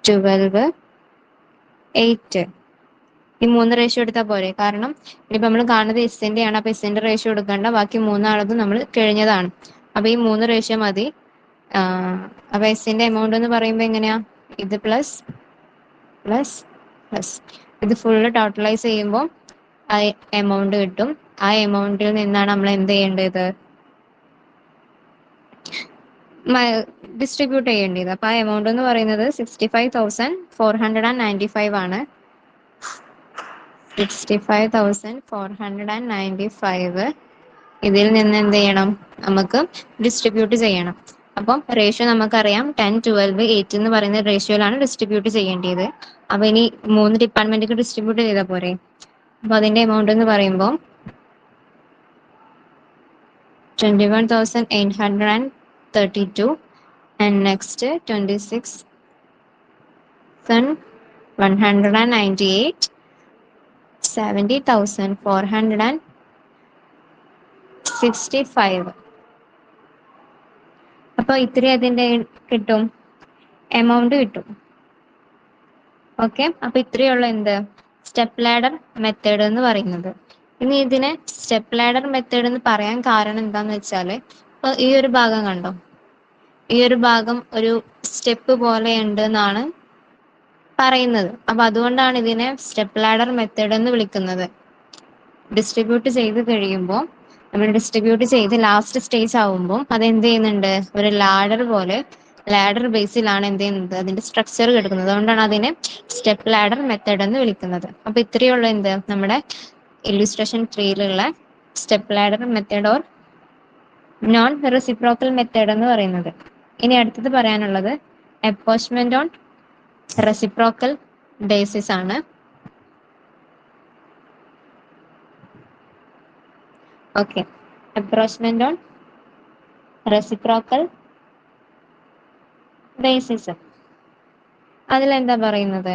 12, 8. ഈ 3 റേഷ്യോ എടുത്താൽ പോരെ, കാരണം ഇനിയിപ്പോ നമ്മൾ കാണുന്നത് എസിന്റെ ആണ്. അപ്പൊ എസിന്റെ റേഷ്യോ എടുക്കേണ്ട, ബാക്കി 3 ആളതും നമ്മൾ കഴിഞ്ഞതാണ്. അപ്പൊ ഈ 3 റേഷ്യോ മതി. അപ്പൊ എസിന്റെ എമൗണ്ട് എന്ന് പറയുമ്പോൾ എങ്ങനെയാ, ഇത് പ്ലസ് പ്ലസ് പ്ലസ് ഇത് ഫുള്ള് ടോട്ടലൈസ് ചെയ്യുമ്പോൾ ആ എമൗണ്ട് കിട്ടും. ആ എമൗണ്ടിൽ നിന്നാണ് നമ്മൾ എന്ത് ചെയ്യേണ്ടത്, ഡിസ്ട്രിബ്യൂട്ട് ചെയ്യേണ്ടത്. അപ്പൊ ആ എമൗണ്ട് എന്ന് പറയുന്നത് 65,495 ആണ്. 65,495 ഇതിൽ നിന്ന് എന്ത് ചെയ്യണം, നമുക്ക് ഡിസ്ട്രിബ്യൂട്ട് ചെയ്യണം. അപ്പം റേഷ്യോ നമുക്കറിയാം 10-12-8 എന്ന് പറയുന്ന റേഷ്യോയിലാണ് ഡിസ്ട്രിബ്യൂട്ട് ചെയ്യേണ്ടത്. അപ്പൊ ഇനി 3 ഡിപ്പാർട്ട്മെന്റിക്ക് ഡിസ്ട്രിബ്യൂട്ട് ചെയ്താൽ പോരെ. അപ്പൊ അതിന്റെ എമൗണ്ട് എന്ന് പറയുമ്പോൾ 21,832 and next 26,198, 70,465. അപ്പൊ ഇത്രയും അതിന്റെ കിട്ടും, എമൗണ്ട് കിട്ടും. ഓക്കെ, അപ്പൊ ഇത്രയുള്ള എന്ത് സ്റ്റെപ്പ് ലാഡർ മെത്തേഡ് എന്ന് പറയുന്നത്. ഇനി ഇതിനെ സ്റ്റെപ്പ് ലാഡർ മെത്തേഡ് എന്ന് പറയാൻ കാരണം എന്താന്ന് വെച്ചാല്, ഈ ഒരു ഭാഗം കണ്ടോ, ഈ ഒരു ഭാഗം ഒരു സ്റ്റെപ്പ് പോലെ ഉണ്ട് എന്നാണ് പറയുന്നത്. അപ്പൊ അതുകൊണ്ടാണ് ഇതിനെ സ്റ്റെപ്പ് ലാഡർ മെത്തേഡ് എന്ന് വിളിക്കുന്നത്. ഡിസ്ട്രിബ്യൂട്ട് ചെയ്ത് കഴിയുമ്പോൾ, നമ്മൾ ഡിസ്ട്രിബ്യൂട്ട് ചെയ്ത് ലാസ്റ്റ് സ്റ്റേജ് ആവുമ്പോൾ അത് എന്ത് ചെയ്യുന്നുണ്ട്, ഒരു ലാഡർ പോലെ ലാഡർ ബേസിലാണ് എന്ത് ചെയ്യുന്നത്, അതിന്റെ സ്ട്രക്ചർ കിടക്കുന്നത്. അതുകൊണ്ടാണ് അതിനെ സ്റ്റെപ്പ് ലാഡർ മെത്തേഡ് എന്ന് വിളിക്കുന്നത്. അപ്പൊ ഇത്രയുള്ള എന്ത് നമ്മുടെ ഇല്ലുസ്ട്രേഷൻ 3യിലുള്ള step ladder method or non reciprocal method എന്ന് പറയുന്നത്. ഇനി അടുത്തത് പറയാനുള്ളത് അപ്രോച്ച്മെന്റ് ഓൺ റെസിപ്രോക്കൽ ബേസിസ് ആണ്. Okay, apportionment on reciprocal basis. അതിലെന്താ പറയുന്നത്,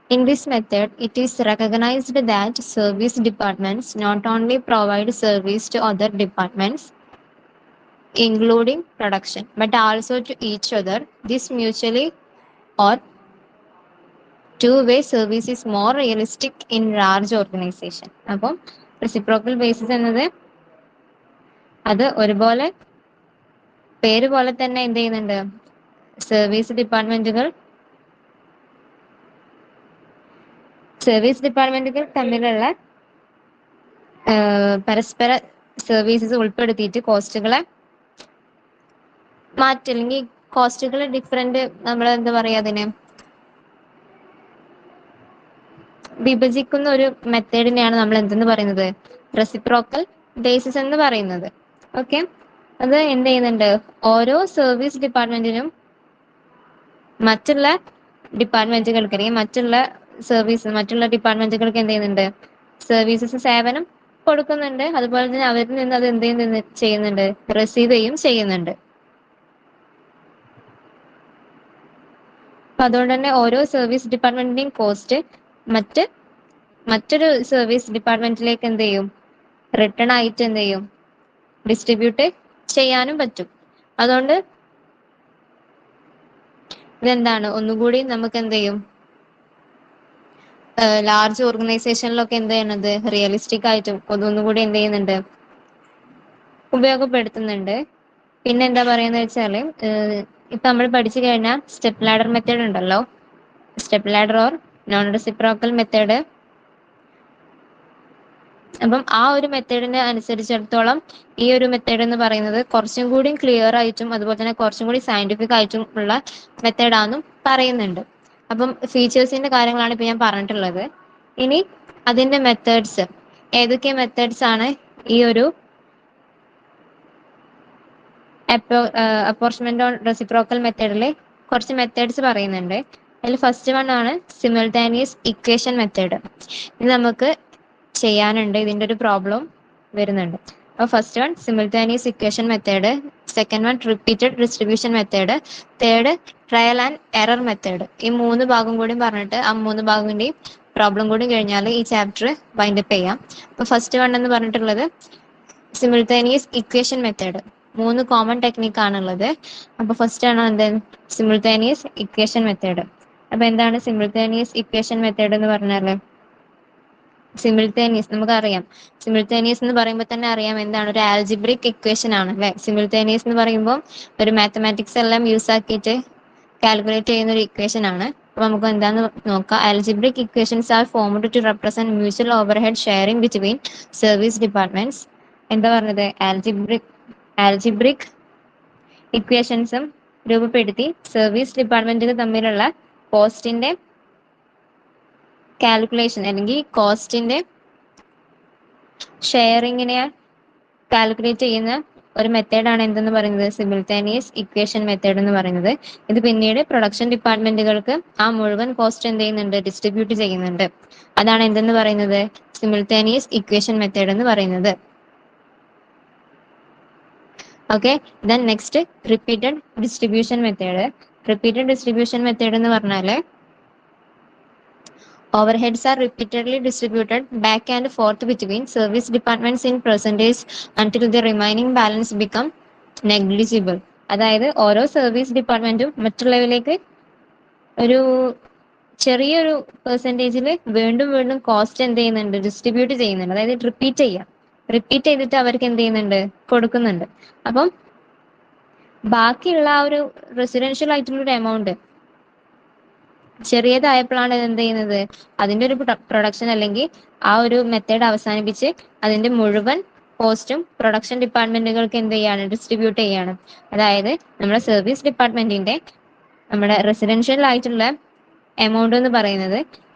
in this method it is recognized that service departments not only provide service to other departments including production but also to each other. This mutually or two-way service is more realistic in large organization. അപ്പം reciprocal basis എന്നത് അത് ഒരുപോലെ പേര് പോലെ തന്നെ എന്ത് ചെയ്യുന്നുണ്ട്, service ഡിപ്പാർട്ട്മെന്റുകൾ തമ്മിലുള്ള പരസ്പര സർവീസസ് ഉൾപ്പെടുത്തിയിട്ട് കോസ്റ്റുകളെ മാറ്റി, അല്ലെങ്കിൽ കോസ്റ്റുകൾ ഡിഫറെന്റ് നമ്മൾ എന്താ പറയാ അതിനെ വിഭജിക്കുന്ന ഒരു മെത്തേഡിനെയാണ് നമ്മൾ എന്തെന്ന് പറയുന്നത്, റെസിപ്രോക്കൽ ബേസിസ് എന്ന് പറയുന്നത്. ഓക്കെ, അത് എന്ത് ചെയ്യുന്നുണ്ട്, ഓരോ സർവീസ് ഡിപ്പാർട്ട്മെന്റിനും മറ്റുള്ള ഡിപ്പാർട്ട്മെന്റുകൾക്ക് അല്ലെങ്കിൽ മറ്റുള്ള ഡിപ്പാർട്ട്മെന്റുകൾക്ക് എന്ത് ചെയ്യുന്നുണ്ട്, സർവീസസ് സേവനം കൊടുക്കുന്നുണ്ട്. അതുപോലെ തന്നെ അവരിൽ നിന്ന് അത് എന്ത് ചെയ്യുന്നുണ്ട്, റിസീവ് ചെയ്യുന്നുണ്ട്. അപ്പൊ അതുകൊണ്ട് തന്നെ ഓരോ സർവീസ് ഡിപ്പാർട്ട്മെന്റിന്റെയും കോസ്റ്റ് മറ്റൊരു സർവീസ് ഡിപ്പാർട്ട്മെന്റിലേക്ക് എന്ത് ചെയ്യും, റിട്ടേൺ ആയിട്ട് എന്ത് ചെയ്യും, ഡിസ്ട്രിബ്യൂട്ട് ചെയ്യാനും പറ്റും. അതുകൊണ്ട് ഇതെന്താണ്, ഒന്നുകൂടി നമുക്ക് എന്ത് ചെയ്യും, ലാർജ് ഓർഗനൈസേഷനിലൊക്കെ എന്ത് ചെയ്യണത്, റിയലിസ്റ്റിക് ആയിട്ടും അതൊന്നുകൂടി എന്ത് ചെയ്യുന്നുണ്ട്, ഉപയോഗപ്പെടുത്തുന്നുണ്ട്. പിന്നെ എന്താ പറയുന്നത് വെച്ചാല്, ഇപ്പൊ നമ്മൾ പഠിച്ചു കഴിഞ്ഞാൽ സ്റ്റെപ്പ് ലാഡർ മെത്തേഡ് ഉണ്ടല്ലോ, step ladder or non reciprocal method. അപ്പം ആ ഒരു മെത്തേഡിനെ അനുസരിച്ചിടത്തോളം ഈ ഒരു മെത്തേഡ് എന്ന് പറയുന്നത് കുറച്ചും കൂടി ക്ലിയർ ആയിട്ടും അതുപോലെ തന്നെ കുറച്ചും കൂടി സയന്റിഫിക് ആയിട്ടും ഉള്ള മെത്തേഡാണെന്നും പറയുന്നുണ്ട്. അപ്പം ഫീച്ചേഴ്സിന്റെ കാര്യങ്ങളാണ് ഇപ്പൊ ഞാൻ പറഞ്ഞിട്ടുള്ളത്. ഇനി അതിന്റെ മെത്തേഡ്സ്, ഏതൊക്കെ മെത്തേഡ്സ് ആണ് ഈ ഒരു അപ്രോച്ച്മെന്റ് ഓൺ റെസിപ്രോക്കൽ മെത്തേഡിൽ കുറച്ച് മെത്തേഡ്സ് പറയുന്നുണ്ട്. അതിൽ ഫസ്റ്റ് വൺ ആണ് സിമിൾട്ടാനിയസ് ഇക്വേഷൻ മെത്തേഡ്. ഇത് നമുക്ക് ചെയ്യാനുണ്ട്, ഇതിന്റെ ഒരു പ്രോബ്ലം വരുന്നുണ്ട്. അപ്പോൾ first one simultaneous equation method, second one repeated distribution method, third trial and error method. ഈ 3 ഭാഗം കൂടി പറഞ്ഞിട്ട് ആ 3 ഭാഗത്തിന്റെയും പ്രോബ്ലം കൂടി കഴിഞ്ഞാൽ ഈ ചാപ്റ്റർ വൈൻഡപ്പ് ചെയ്യാം. അപ്പൊ ഫസ്റ്റ് വൺ എന്ന് പറഞ്ഞിട്ടുള്ളത് സിമിൾട്ടാനിയസ് ഇക്വേഷൻ മെത്തേഡ്. 3 കോമൺ ടെക്നിക് ആണുള്ളത്. അപ്പൊ ഫസ്റ്റ് ആണ് എന്ത്, സിമിൾട്ടാനിയസ് ഇക്വേഷൻ മെത്തേഡ്. അപ്പൊ എന്താണ് സിമിൾട്ടാനിയസ് ഇക്വേഷൻ മെത്തേഡ് എന്ന് പറഞ്ഞാല്, സിമിൾട്ടേനിയസ് നമുക്കറിയാം. സിമിൾട്ടേനിയസ് എന്ന് പറയുമ്പോൾ തന്നെ അറിയാം എന്താണ്, ഒരു ആൽജിബ്രിക് ഇക്വേഷൻ ആണ് അല്ലെ. സിമിൾട്ടേനിയസ് എന്ന് പറയുമ്പോൾ ഒരു മാത്തമാറ്റിക്സ് എല്ലാം യൂസ് ആക്കിയിട്ട് കാൽക്കുലേറ്റ് ചെയ്യുന്ന ഒരു ഇക്വേഷൻ ആണ്. അപ്പൊ നമുക്ക് എന്താന്ന് നോക്കാം. Algebraic equations are formed to represent mutual overhead sharing between service departments. എന്താ പറഞ്ഞത്, ആൽജിബ്രിക് ഇക്വേഷൻസും രൂപപ്പെടുത്തി സർവീസ് ഡിപ്പാർട്ട്മെന്റുകൾ തമ്മിലുള്ള കോസ്റ്റിന്റെ കാൽക്കുലേഷൻ അല്ലെങ്കിൽ കോസ്റ്റിന്റെ ഷെയറിങ്ങിനെ കാൽക്കുലേറ്റ് ചെയ്യുന്ന ഒരു മെത്തേഡാണ് എന്തെന്ന് പറയുന്നത്, സിമിൾട്ടേനിയസ് ഇക്വേഷൻ മെത്തേഡ് എന്ന് പറയുന്നത്. ഇത് പിന്നീട് പ്രൊഡക്ഷൻ ഡിപ്പാർട്ട്മെന്റുകൾക്ക് ആ മുഴുവൻ കോസ്റ്റ് എന്ത് ചെയ്യുന്നുണ്ട്, ഡിസ്ട്രിബ്യൂട്ട് ചെയ്യുന്നുണ്ട്. അതാണ് എന്തെന്ന് പറയുന്നത്, സിമിൾട്ടേനിയസ് ഇക്വേഷൻ മെത്തേഡ് എന്ന് പറയുന്നത്. Okay, then next repeated distribution method. Repeated distribution method എന്ന് പറഞ്ഞാൽ overheads are repeatedly distributed back and forth between service departments in percentage until the remaining balance become negligible. അതായത് ഓരോ സർവീസ് ഡിപ്പാർട്ട്മെന്റും മറ്റുള്ളവരിലേക്ക് ഒരു ചെറിയൊരു പെർസെൻറ്റേജിൽ വീണ്ടും വീണ്ടും കോസ്റ്റ് എന്ത് ചെയ്യുന്നുണ്ട്, ഡിസ്ട്രിബ്യൂട്ട് ചെയ്യുന്നുണ്ട്. അതായത് റിപ്പീറ്റ് ചെയ്തിട്ട് അവർക്ക് എന്ത് ചെയ്യുന്നുണ്ട്, കൊടുക്കുന്നുണ്ട്. അപ്പം ബാക്കിയുള്ള ആ ഒരു റെസിഡൻഷ്യൽ ആയിട്ടുള്ള ഒരു എമൗണ്ട് ചെറിയതായപ്പോഴാണ് എന്ത് ചെയ്യുന്നത്, അതിന്റെ ഒരു പ്രൊഡക്ഷൻ അല്ലെങ്കിൽ ആ ഒരു മെത്തേഡ് അവസാനിപ്പിച്ച് അതിന്റെ മുഴുവൻ കോസ്റ്റും പ്രൊഡക്ഷൻ ഡിപ്പാർട്ട്മെന്റുകൾക്ക് എന്ത് ചെയ്യാണ്, ഡിസ്ട്രിബ്യൂട്ട് ചെയ്യാണ്. അതായത് നമ്മുടെ സർവീസ് ഡിപ്പാർട്ട്മെന്റിന്റെ നമ്മുടെ റെസിഡൻഷ്യൽ ആയിട്ടുള്ള എമൗണ്ട് എന്ന് പറയുന്നത്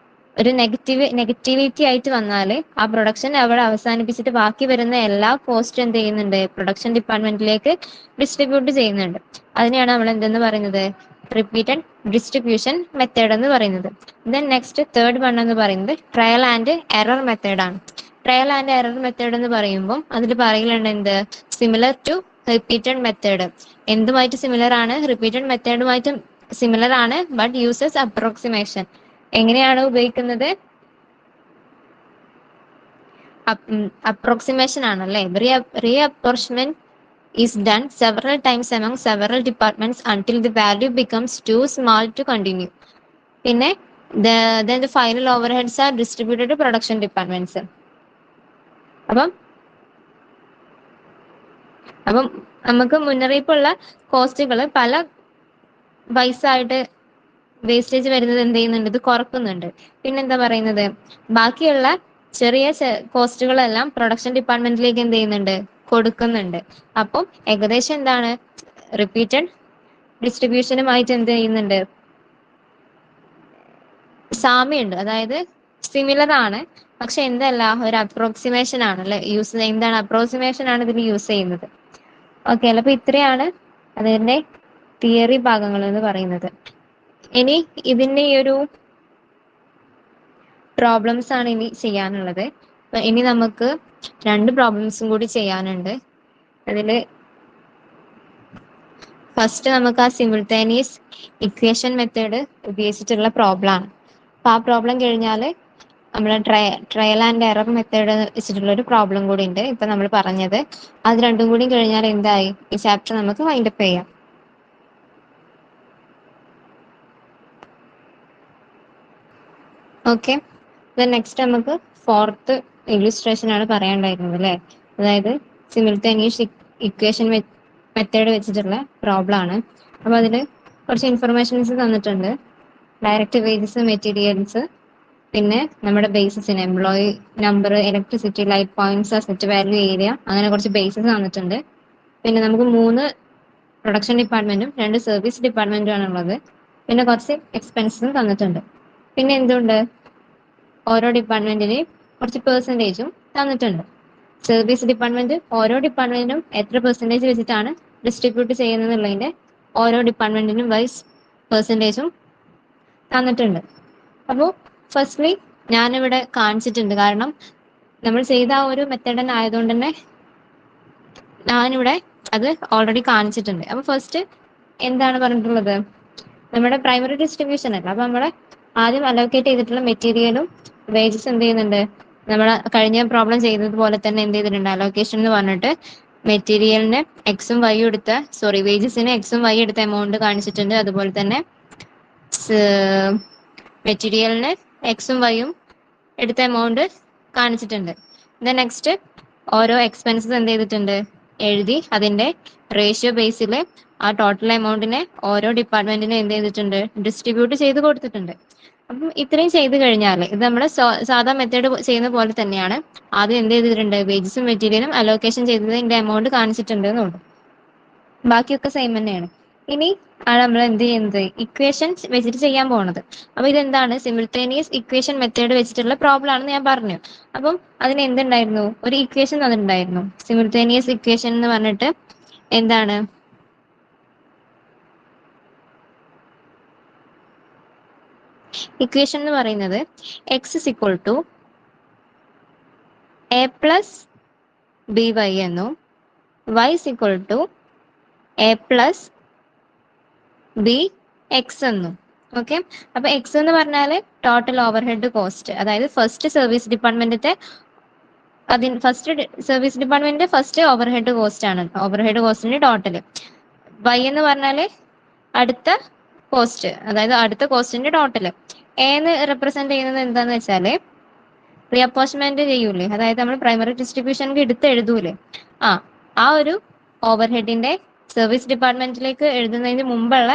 ഒരു നെഗറ്റിവിറ്റി ആയിട്ട് വന്നാൽ ആ പ്രൊഡക്ഷൻ അവിടെ അവസാനിപ്പിച്ചിട്ട് ബാക്കി വരുന്ന എല്ലാ കോസ്റ്റും എന്ത് ചെയ്യുന്നുണ്ട്, പ്രൊഡക്ഷൻ ഡിപ്പാർട്ട്മെന്റിലേക്ക് ഡിസ്ട്രിബ്യൂട്ട് ചെയ്യുന്നുണ്ട്. അതിനെയാണ് നമ്മൾ എന്തെന്ന് പറയുന്നത്, റിപ്പീറ്റഡ് ഡിസ്ട്രിബ്യൂഷൻ മെത്തേഡ് എന്ന് പറയുന്നത്. ദെൻ നെക്സ്റ്റ് തേർഡ് വൺ എന്ന് പറയുന്നത് ട്രയൽ ആൻഡ് എറർ മെത്തേഡ് ആണ്. ട്രയൽ ആൻഡ് എറർ മെത്തേഡ് എന്ന് പറയുമ്പോൾ അതിൽ പറയുന്നുണ്ട് എന്ത്, സിമിലർ ടു റിപ്പീറ്റഡ് മെത്തേഡ്. എന്തുമായിട്ട് സിമിലർ ആണ്, റിപ്പീറ്റഡ് മെത്തേഡുമായിട്ട് സിമിലർ ആണ്, ബട്ട് യൂസസ് അപ്രോക്സിമേഷൻ. എങ്ങനെയാണ് ഉപയോഗിക്കുന്നത്, അപ്രോക്സിമേഷൻ ആണല്ലേ. റീഅപ്രോച്ച്മെന്റ് is done several times among several departments until the value becomes too small to continue. പിന്നെ then the final overheads are distributed to production departments. അപ്പം നമുക്ക് മുന്നറിയിപ്പുള്ള കോസ്റ്റുകൾ പല പൈസ ആയിട്ട് വേസ്റ്റേജ് വരുന്നത് എന്ത് ചെയ്യുന്നുണ്ട്, ഇത് കുറക്കുന്നുണ്ട്. പിന്നെന്താ പറയുന്നത്, ബാക്കിയുള്ള ചെറിയ കോസ്റ്റുകളെല്ലാം പ്രൊഡക്ഷൻ ഡിപ്പാർട്ട്മെന്റിലേക്ക് എന്ത് ചെയ്യുന്നുണ്ട്, കൊടുക്കുന്നുണ്ട്. അപ്പം ഏകദേശം എന്താണ്, റിപ്പീറ്റഡ് ഡിസ്ട്രിബ്യൂഷനുമായിട്ട് എന്ത് ചെയ്യുന്നുണ്ട്, സാമ്യമുണ്ട്. അതായത് സിമിലർ ആണ്, പക്ഷെ എന്തല്ല, ഒരു അപ്രോക്സിമേഷൻ ആണ് അല്ലെ എന്താണ്, അപ്രോക്സിമേഷൻ ആണ് ഇതിൽ യൂസ് ചെയ്യുന്നത്. ഓക്കെ അല്ല, അപ്പൊ ഇത്രയാണ് അതിന്റെ തിയറി ഭാഗങ്ങൾ എന്ന് പറയുന്നത്. ഇനി ഇതിന്റെ ഈ ഒരു പ്രോബ്ലംസ് ആണ് ഇനി ചെയ്യാനുള്ളത്. ഇനി നമുക്ക് 2 പ്രോബ്ലംസും കൂടി ചെയ്യാനുണ്ട്. അതില് ഫസ്റ്റ് നമുക്ക് ആ സിമിൾട്ടേനിയസ് ഇക്വേഷൻ മെത്തേഡ് ഉപയോഗിച്ചിട്ടുള്ള പ്രോബ്ലം ആണ്. അപ്പൊ ആ പ്രോബ്ലം കഴിഞ്ഞാൽ നമ്മൾ ട്രയൽ ആൻഡ് എറർ മെത്തേഡ് വെച്ചിട്ടുള്ള ഒരു പ്രോബ്ലം കൂടി ഉണ്ട് ഇപ്പൊ നമ്മൾ പറഞ്ഞത്. അത് രണ്ടും കൂടി കഴിഞ്ഞാൽ എന്തായി, ഈ ചാപ്റ്റർ നമുക്ക് വൈൻഡപ്പ് ചെയ്യാം. ഓക്കെ, നെക്സ്റ്റ് നമുക്ക് 4th ഇല്ലുസ്ട്രേഷൻ ആണ് പറയാനുണ്ടായിരുന്നത് അല്ലെ. അതായത് സിമിൾട്ടേനിയസ് ഇക്വേഷൻ മെത്തേഡ് വെച്ചിട്ടുള്ള പ്രോബ്ലം ആണ്. അപ്പൊ അതിൽ കുറച്ച് ഇൻഫർമേഷൻസ് തന്നിട്ടുണ്ട്. ഡയറക്റ്റ് വേജസ്, മെറ്റീരിയൽസ്, പിന്നെ നമ്മുടെ ബേസിസിന് employee number, electricity, light points, asset value, area, അങ്ങനെ കുറച്ച് ബേസിസ് തന്നിട്ടുണ്ട്. പിന്നെ നമുക്ക് 3 പ്രൊഡക്ഷൻ ഡിപ്പാർട്ട്മെന്റും 2 സർവീസ് ഡിപ്പാർട്ട്മെന്റും ആണുള്ളത്. പിന്നെ കുറച്ച് എക്സ്പെൻസും തന്നിട്ടുണ്ട്. പിന്നെ എന്തുണ്ട്, ഓരോ ഡിപ്പാർട്ട്മെന്റിനെയും കുറച്ച് പെർസെൻറ്റേജും തന്നിട്ടുണ്ട്. സർവീസ് ഡിപ്പാർട്ട്മെന്റ് ഓരോ ഡിപ്പാർട്ട്മെന്റിനും എത്ര പെർസെൻറ്റേജ് വെച്ചിട്ടാണ് ഡിസ്ട്രിബ്യൂട്ട് ചെയ്യുന്നതിന്റെ ഓരോ ഡിപ്പാർട്ട്മെന്റിനും വൈസ് പെർസെൻറ്റേജും തന്നിട്ടുണ്ട്. അപ്പോൾ ഫസ്റ്റ്ലി ഞാനിവിടെ കാണിച്ചിട്ടുണ്ട്, കാരണം നമ്മൾ ചെയ്ത ആ ഒരു മെത്തേഡ് തന്നെ ആയതുകൊണ്ട് തന്നെ ഞാനിവിടെ അത് ഓൾറെഡി കാണിച്ചിട്ടുണ്ട്. അപ്പൊ ഫസ്റ്റ് എന്താണ് പറഞ്ഞിട്ടുള്ളത്, നമ്മുടെ പ്രൈമറി ഡിസ്ട്രിബ്യൂഷൻ അല്ല. അപ്പൊ നമ്മളെ ആദ്യം അലോക്കേറ്റ് ചെയ്തിട്ടുള്ള മെറ്റീരിയലും വേജസ് എന്ത് ചെയ്യുന്നുണ്ട്, നമ്മൾ കഴിഞ്ഞ പ്രോബ്ലം ചെയ്തതുപോലെ തന്നെ എന്ത് ചെയ്തിട്ടുണ്ട്, അലോക്കേഷൻ എന്ന് പറഞ്ഞിട്ട് മെറ്റീരിയലിന് എക്സും വൈയും എടുത്ത വേജസിന് എക്സും വൈ എടുത്ത എമൗണ്ട് കാണിച്ചിട്ടുണ്ട്. അതുപോലെ തന്നെ മെറ്റീരിയലിന് എക്സും വൈയും എടുത്ത എമൗണ്ട് കാണിച്ചിട്ടുണ്ട്. ദെൻ നെക്സ്റ്റ് ഓരോ എക്സ്പെൻസസ് എന്ത് ചെയ്തിട്ടുണ്ട്, എഴുതി അതിന്റെ റേഷ്യോ ബേസിൽ ആ ടോട്ടൽ എമൗണ്ടിനെ ഓരോ ഡിപ്പാർട്ട്മെന്റിനും എന്ത് ചെയ്തിട്ടുണ്ട്, ഡിസ്ട്രിബ്യൂട്ട് ചെയ്ത് കൊടുത്തിട്ടുണ്ട്. അപ്പം ഇത്രയും ചെയ്ത് കഴിഞ്ഞാൽ ഇത് നമ്മുടെ സാധാ മെത്തേഡ് ചെയ്യുന്ന പോലെ തന്നെയാണ്. ആദ്യം എന്ത് ചെയ്തിട്ടുണ്ട്, വേജസും മെറ്റീരിയലും അലോക്കേഷൻ ചെയ്തതിന്റെ എമൗണ്ട് കാണിച്ചിട്ടുണ്ട് എന്നുള്ളൂ. ബാക്കിയൊക്കെ സെയിം തന്നെയാണ്. ഇനി ആണ് നമ്മൾ എന്ത് ചെയ്യുന്നത്, ഇക്വേഷൻ വെച്ചിട്ട് ചെയ്യാൻ പോണത്. അപ്പൊ ഇതെന്താണ്, സിമിൾട്ടേനിയസ് ഇക്വേഷൻ മെത്തേഡ് വെച്ചിട്ടുള്ള പ്രോബ്ലം ആണെന്ന് ഞാൻ പറഞ്ഞു. അപ്പം അതിന് എന്തുണ്ടായിരുന്നു, ഒരു ഇക്വേഷൻ തന്നിട്ടുണ്ടായിരുന്നു. സിമിൾട്ടേനിയസ് ഇക്വേഷൻ എന്ന് പറഞ്ഞിട്ട് എന്താണ്, ഇക്വേഷൻ എന്ന് പറയുന്നത് X is equal to A plus B Y എന്നും Y is equal to A plus B X എന്നും. ഓക്കെ, അപ്പൊ എക്സ് എന്ന് പറഞ്ഞാല് ടോട്ടൽ ഓവർ ഹെഡ് കോസ്റ്റ്, അതായത് ഫസ്റ്റ് സർവീസ് ഡിപ്പാർട്ട്മെന്റിന്റെ ഫസ്റ്റ് ഓവർ ഹെഡ് കോസ്റ്റ് ആണ്, ഓവർ ഹെഡ് കോസ്റ്റിന്റെ ടോട്ടൽ. വൈ എന്ന് പറഞ്ഞാല് അടുത്ത കോസ്റ്റ്, അതായത് അടുത്ത കോസ്റ്റിന്റെ ടോട്ടൽ. എന്ന് റെപ്രസെന്റ് ചെയ്യുന്നത് എന്താന്ന് വെച്ചാല് റീഅപ്പോർച്ച്മെന്റ് ചെയ്യൂലേ, അതായത് നമ്മൾ പ്രൈമറി ഡിസ്ട്രിബ്യൂഷനിൽ എടുത്ത് എഴുതൂലേ, ആ ഒരു ഓവർ ഹെഡിന്റെ സർവീസ് ഡിപ്പാർട്ട്മെന്റിലേക്ക് എഴുതുന്നതിന് മുമ്പുള്ള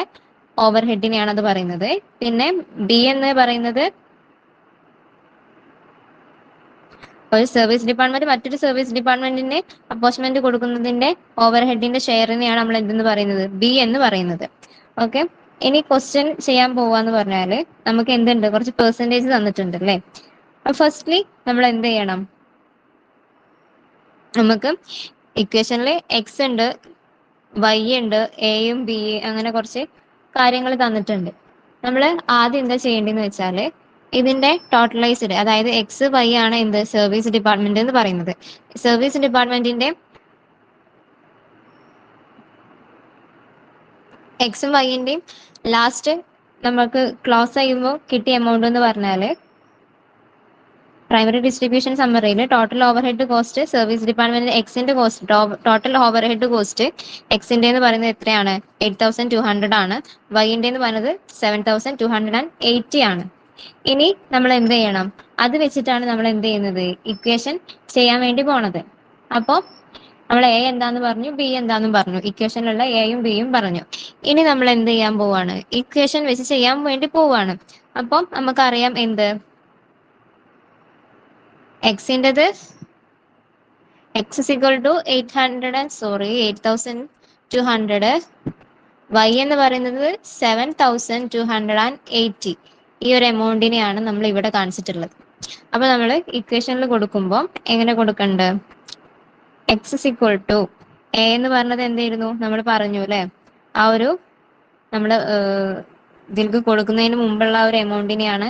ഓവർ ഹെഡിനെയാണ് അത് പറയുന്നത്. പിന്നെ ബി എന്ന് പറയുന്നത് ഒരു സർവീസ് ഡിപ്പാർട്ട്മെന്റ് മറ്റൊരു സർവീസ് ഡിപ്പാർട്ട്മെന്റിന് അപ്പോച്ച്മെന്റ് കൊടുക്കുന്നതിന്റെ ഓവർ ഹെഡിന്റെ ഷെയറിനെയാണ് നമ്മൾ എന്തെന്ന് പറയുന്നത്, ബി എന്ന് പറയുന്നത്. ഓക്കെ, ഇനി ക്വസ്റ്റ്യൻ ചെയ്യാൻ പോവാന്ന് പറഞ്ഞാല് നമുക്ക് എന്തുണ്ട്, കുറച്ച് പെർസെന്റേജ് തന്നിട്ടുണ്ട് അല്ലേ. ഫസ്റ്റ്ലി നമ്മൾ എന്ത് ചെയ്യണം, നമുക്ക് ഇക്വേഷനിൽ എക്സ് ഉണ്ട്, വൈ ഉണ്ട്, എയും ബി അങ്ങനെ കുറച്ച് കാര്യങ്ങൾ തന്നിട്ടുണ്ട്. നമ്മൾ ആദ്യം എന്താ ചെയ്യേണ്ടതെന്ന് വെച്ചാൽ ഇതിന്റെ ടോട്ടലൈസ്ഡ്, അതായത് എക്സ് വൈ ആണ് എന്ത്, സർവീസ് ഡിപ്പാർട്ട്മെന്റ് എന്ന് പറയുന്നത്. സർവീസ് ഡിപ്പാർട്ട്മെന്റിന്റെ എക്സും വൈന്റെയും ലാസ്റ്റ് നമുക്ക് ക്ലോസ് ചെയ്യുമ്പോൾ കിട്ടിയ എമൗണ്ട് എന്ന് പറഞ്ഞാല് പ്രൈമറി ഡിസ്ട്രിബ്യൂഷൻ സമ്മറിയിൽ total overhead cost service department എക്സിന്റെ cost, total overhead cost എക്സിന്റെ എന്ന് പറയുന്നത് എത്രയാണ്, 8,200 ആണ്. വൈന്റെ എന്ന് പറയുന്നത് 7,280 ആണ്. ഇനി നമ്മൾ എന്ത് ചെയ്യണം, അത് വെച്ചിട്ടാണ് നമ്മൾ എന്ത് ചെയ്യുന്നത്, ഇക്വേഷൻ ചെയ്യാൻ വേണ്ടി പോണത്. അപ്പോൾ നമ്മൾ എ എന്താന്ന് പറഞ്ഞു, ബി എന്താന്നും പറഞ്ഞു, ഇക്വേഷനിലുള്ള എയും ബിയും പറഞ്ഞു. ഇനി നമ്മൾ എന്ത് ചെയ്യാൻ പോവാണ്, ഇക്വേഷൻ വെച്ച് ചെയ്യാൻ വേണ്ടി പോവാണ്. അപ്പം നമുക്കറിയാം എന്ത്, എക്സിൻ്റെത് X is equal to 8,200, Y എന്ന് പറയുന്നത് 7,280. ഈ ഒരു എമൗണ്ടിനെയാണ് നമ്മൾ ഇവിടെ കാണിച്ചിട്ടുള്ളത്. അപ്പൊ നമ്മൾ ഇക്വേഷനിൽ കൊടുക്കുമ്പോൾ എങ്ങനെ കൊടുക്കണ്ട്, X is equal to A എന്ന് പറഞ്ഞത് എന്തായിരുന്നു നമ്മൾ പറഞ്ഞു അല്ലെ, ആ ഒരു നമ്മൾ ഇതിലേക്ക് കൊടുക്കുന്നതിന് മുമ്പുള്ള ഒരു എമൗണ്ടിനെയാണ്,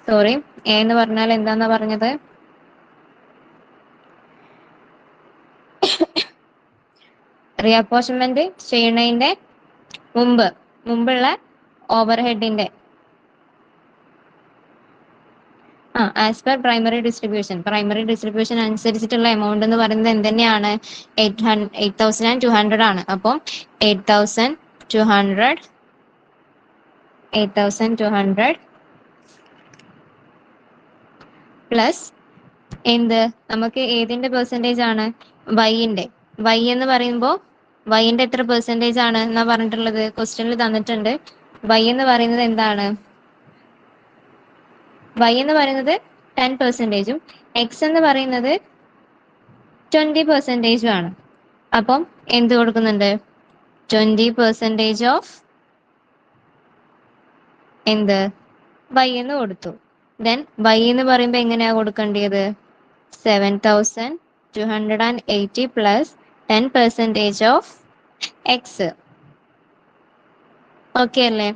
സോറി എ എന്ന് പറഞ്ഞാൽ എന്താന്നാ പറഞ്ഞത്, റീഅപ്പോർച്ച്മെന്റ് ചെയ്യുന്നതിന്റെ മുമ്പുള്ള ഓവർ ഹെഡിന്റെ ആസ് പെർ പ്രൈമറി ഡിസ്ട്രിബ്യൂഷൻ അനുസരിച്ചിട്ടുള്ള എമൗണ്ട് എന്ന് പറയുന്നത് എന്തെന്നെയാണ്, 8,200 ആണ്. അപ്പം 8,200 പ്ലസ് എന്ത്, നമുക്ക് ഏതിന്റെ പെർസെൻറ്റേജ് ആണ്, വൈന്റെ. വൈ എന്ന് പറയുമ്പോൾ വൈന്റെ എത്ര പെർസെൻറ്റേജ് ആണ് എന്നാ പറഞ്ഞിട്ടുള്ളത്, ക്വസ്റ്റ്യനിൽ തന്നിട്ടുണ്ട്. വൈ എന്ന് പറയുന്നത് എന്താണ്, വൈ എന്ന് പറയുന്നത് 10%, എക്സ് എന്ന് പറയുന്നത് 20% ആണ്. അപ്പം എന്ത് കൊടുക്കുന്നുണ്ട്, 20% ഓഫ് എന്ത്, വൈ എന്ന് കൊടുത്തു. ദെൻ വൈ എന്ന് പറയുമ്പോൾ എങ്ങനെയാ കൊടുക്കേണ്ടത്, 7,280 പ്ലസ് 10% ഓഫ് എക്സ്. ഓക്കെ അല്ലേ.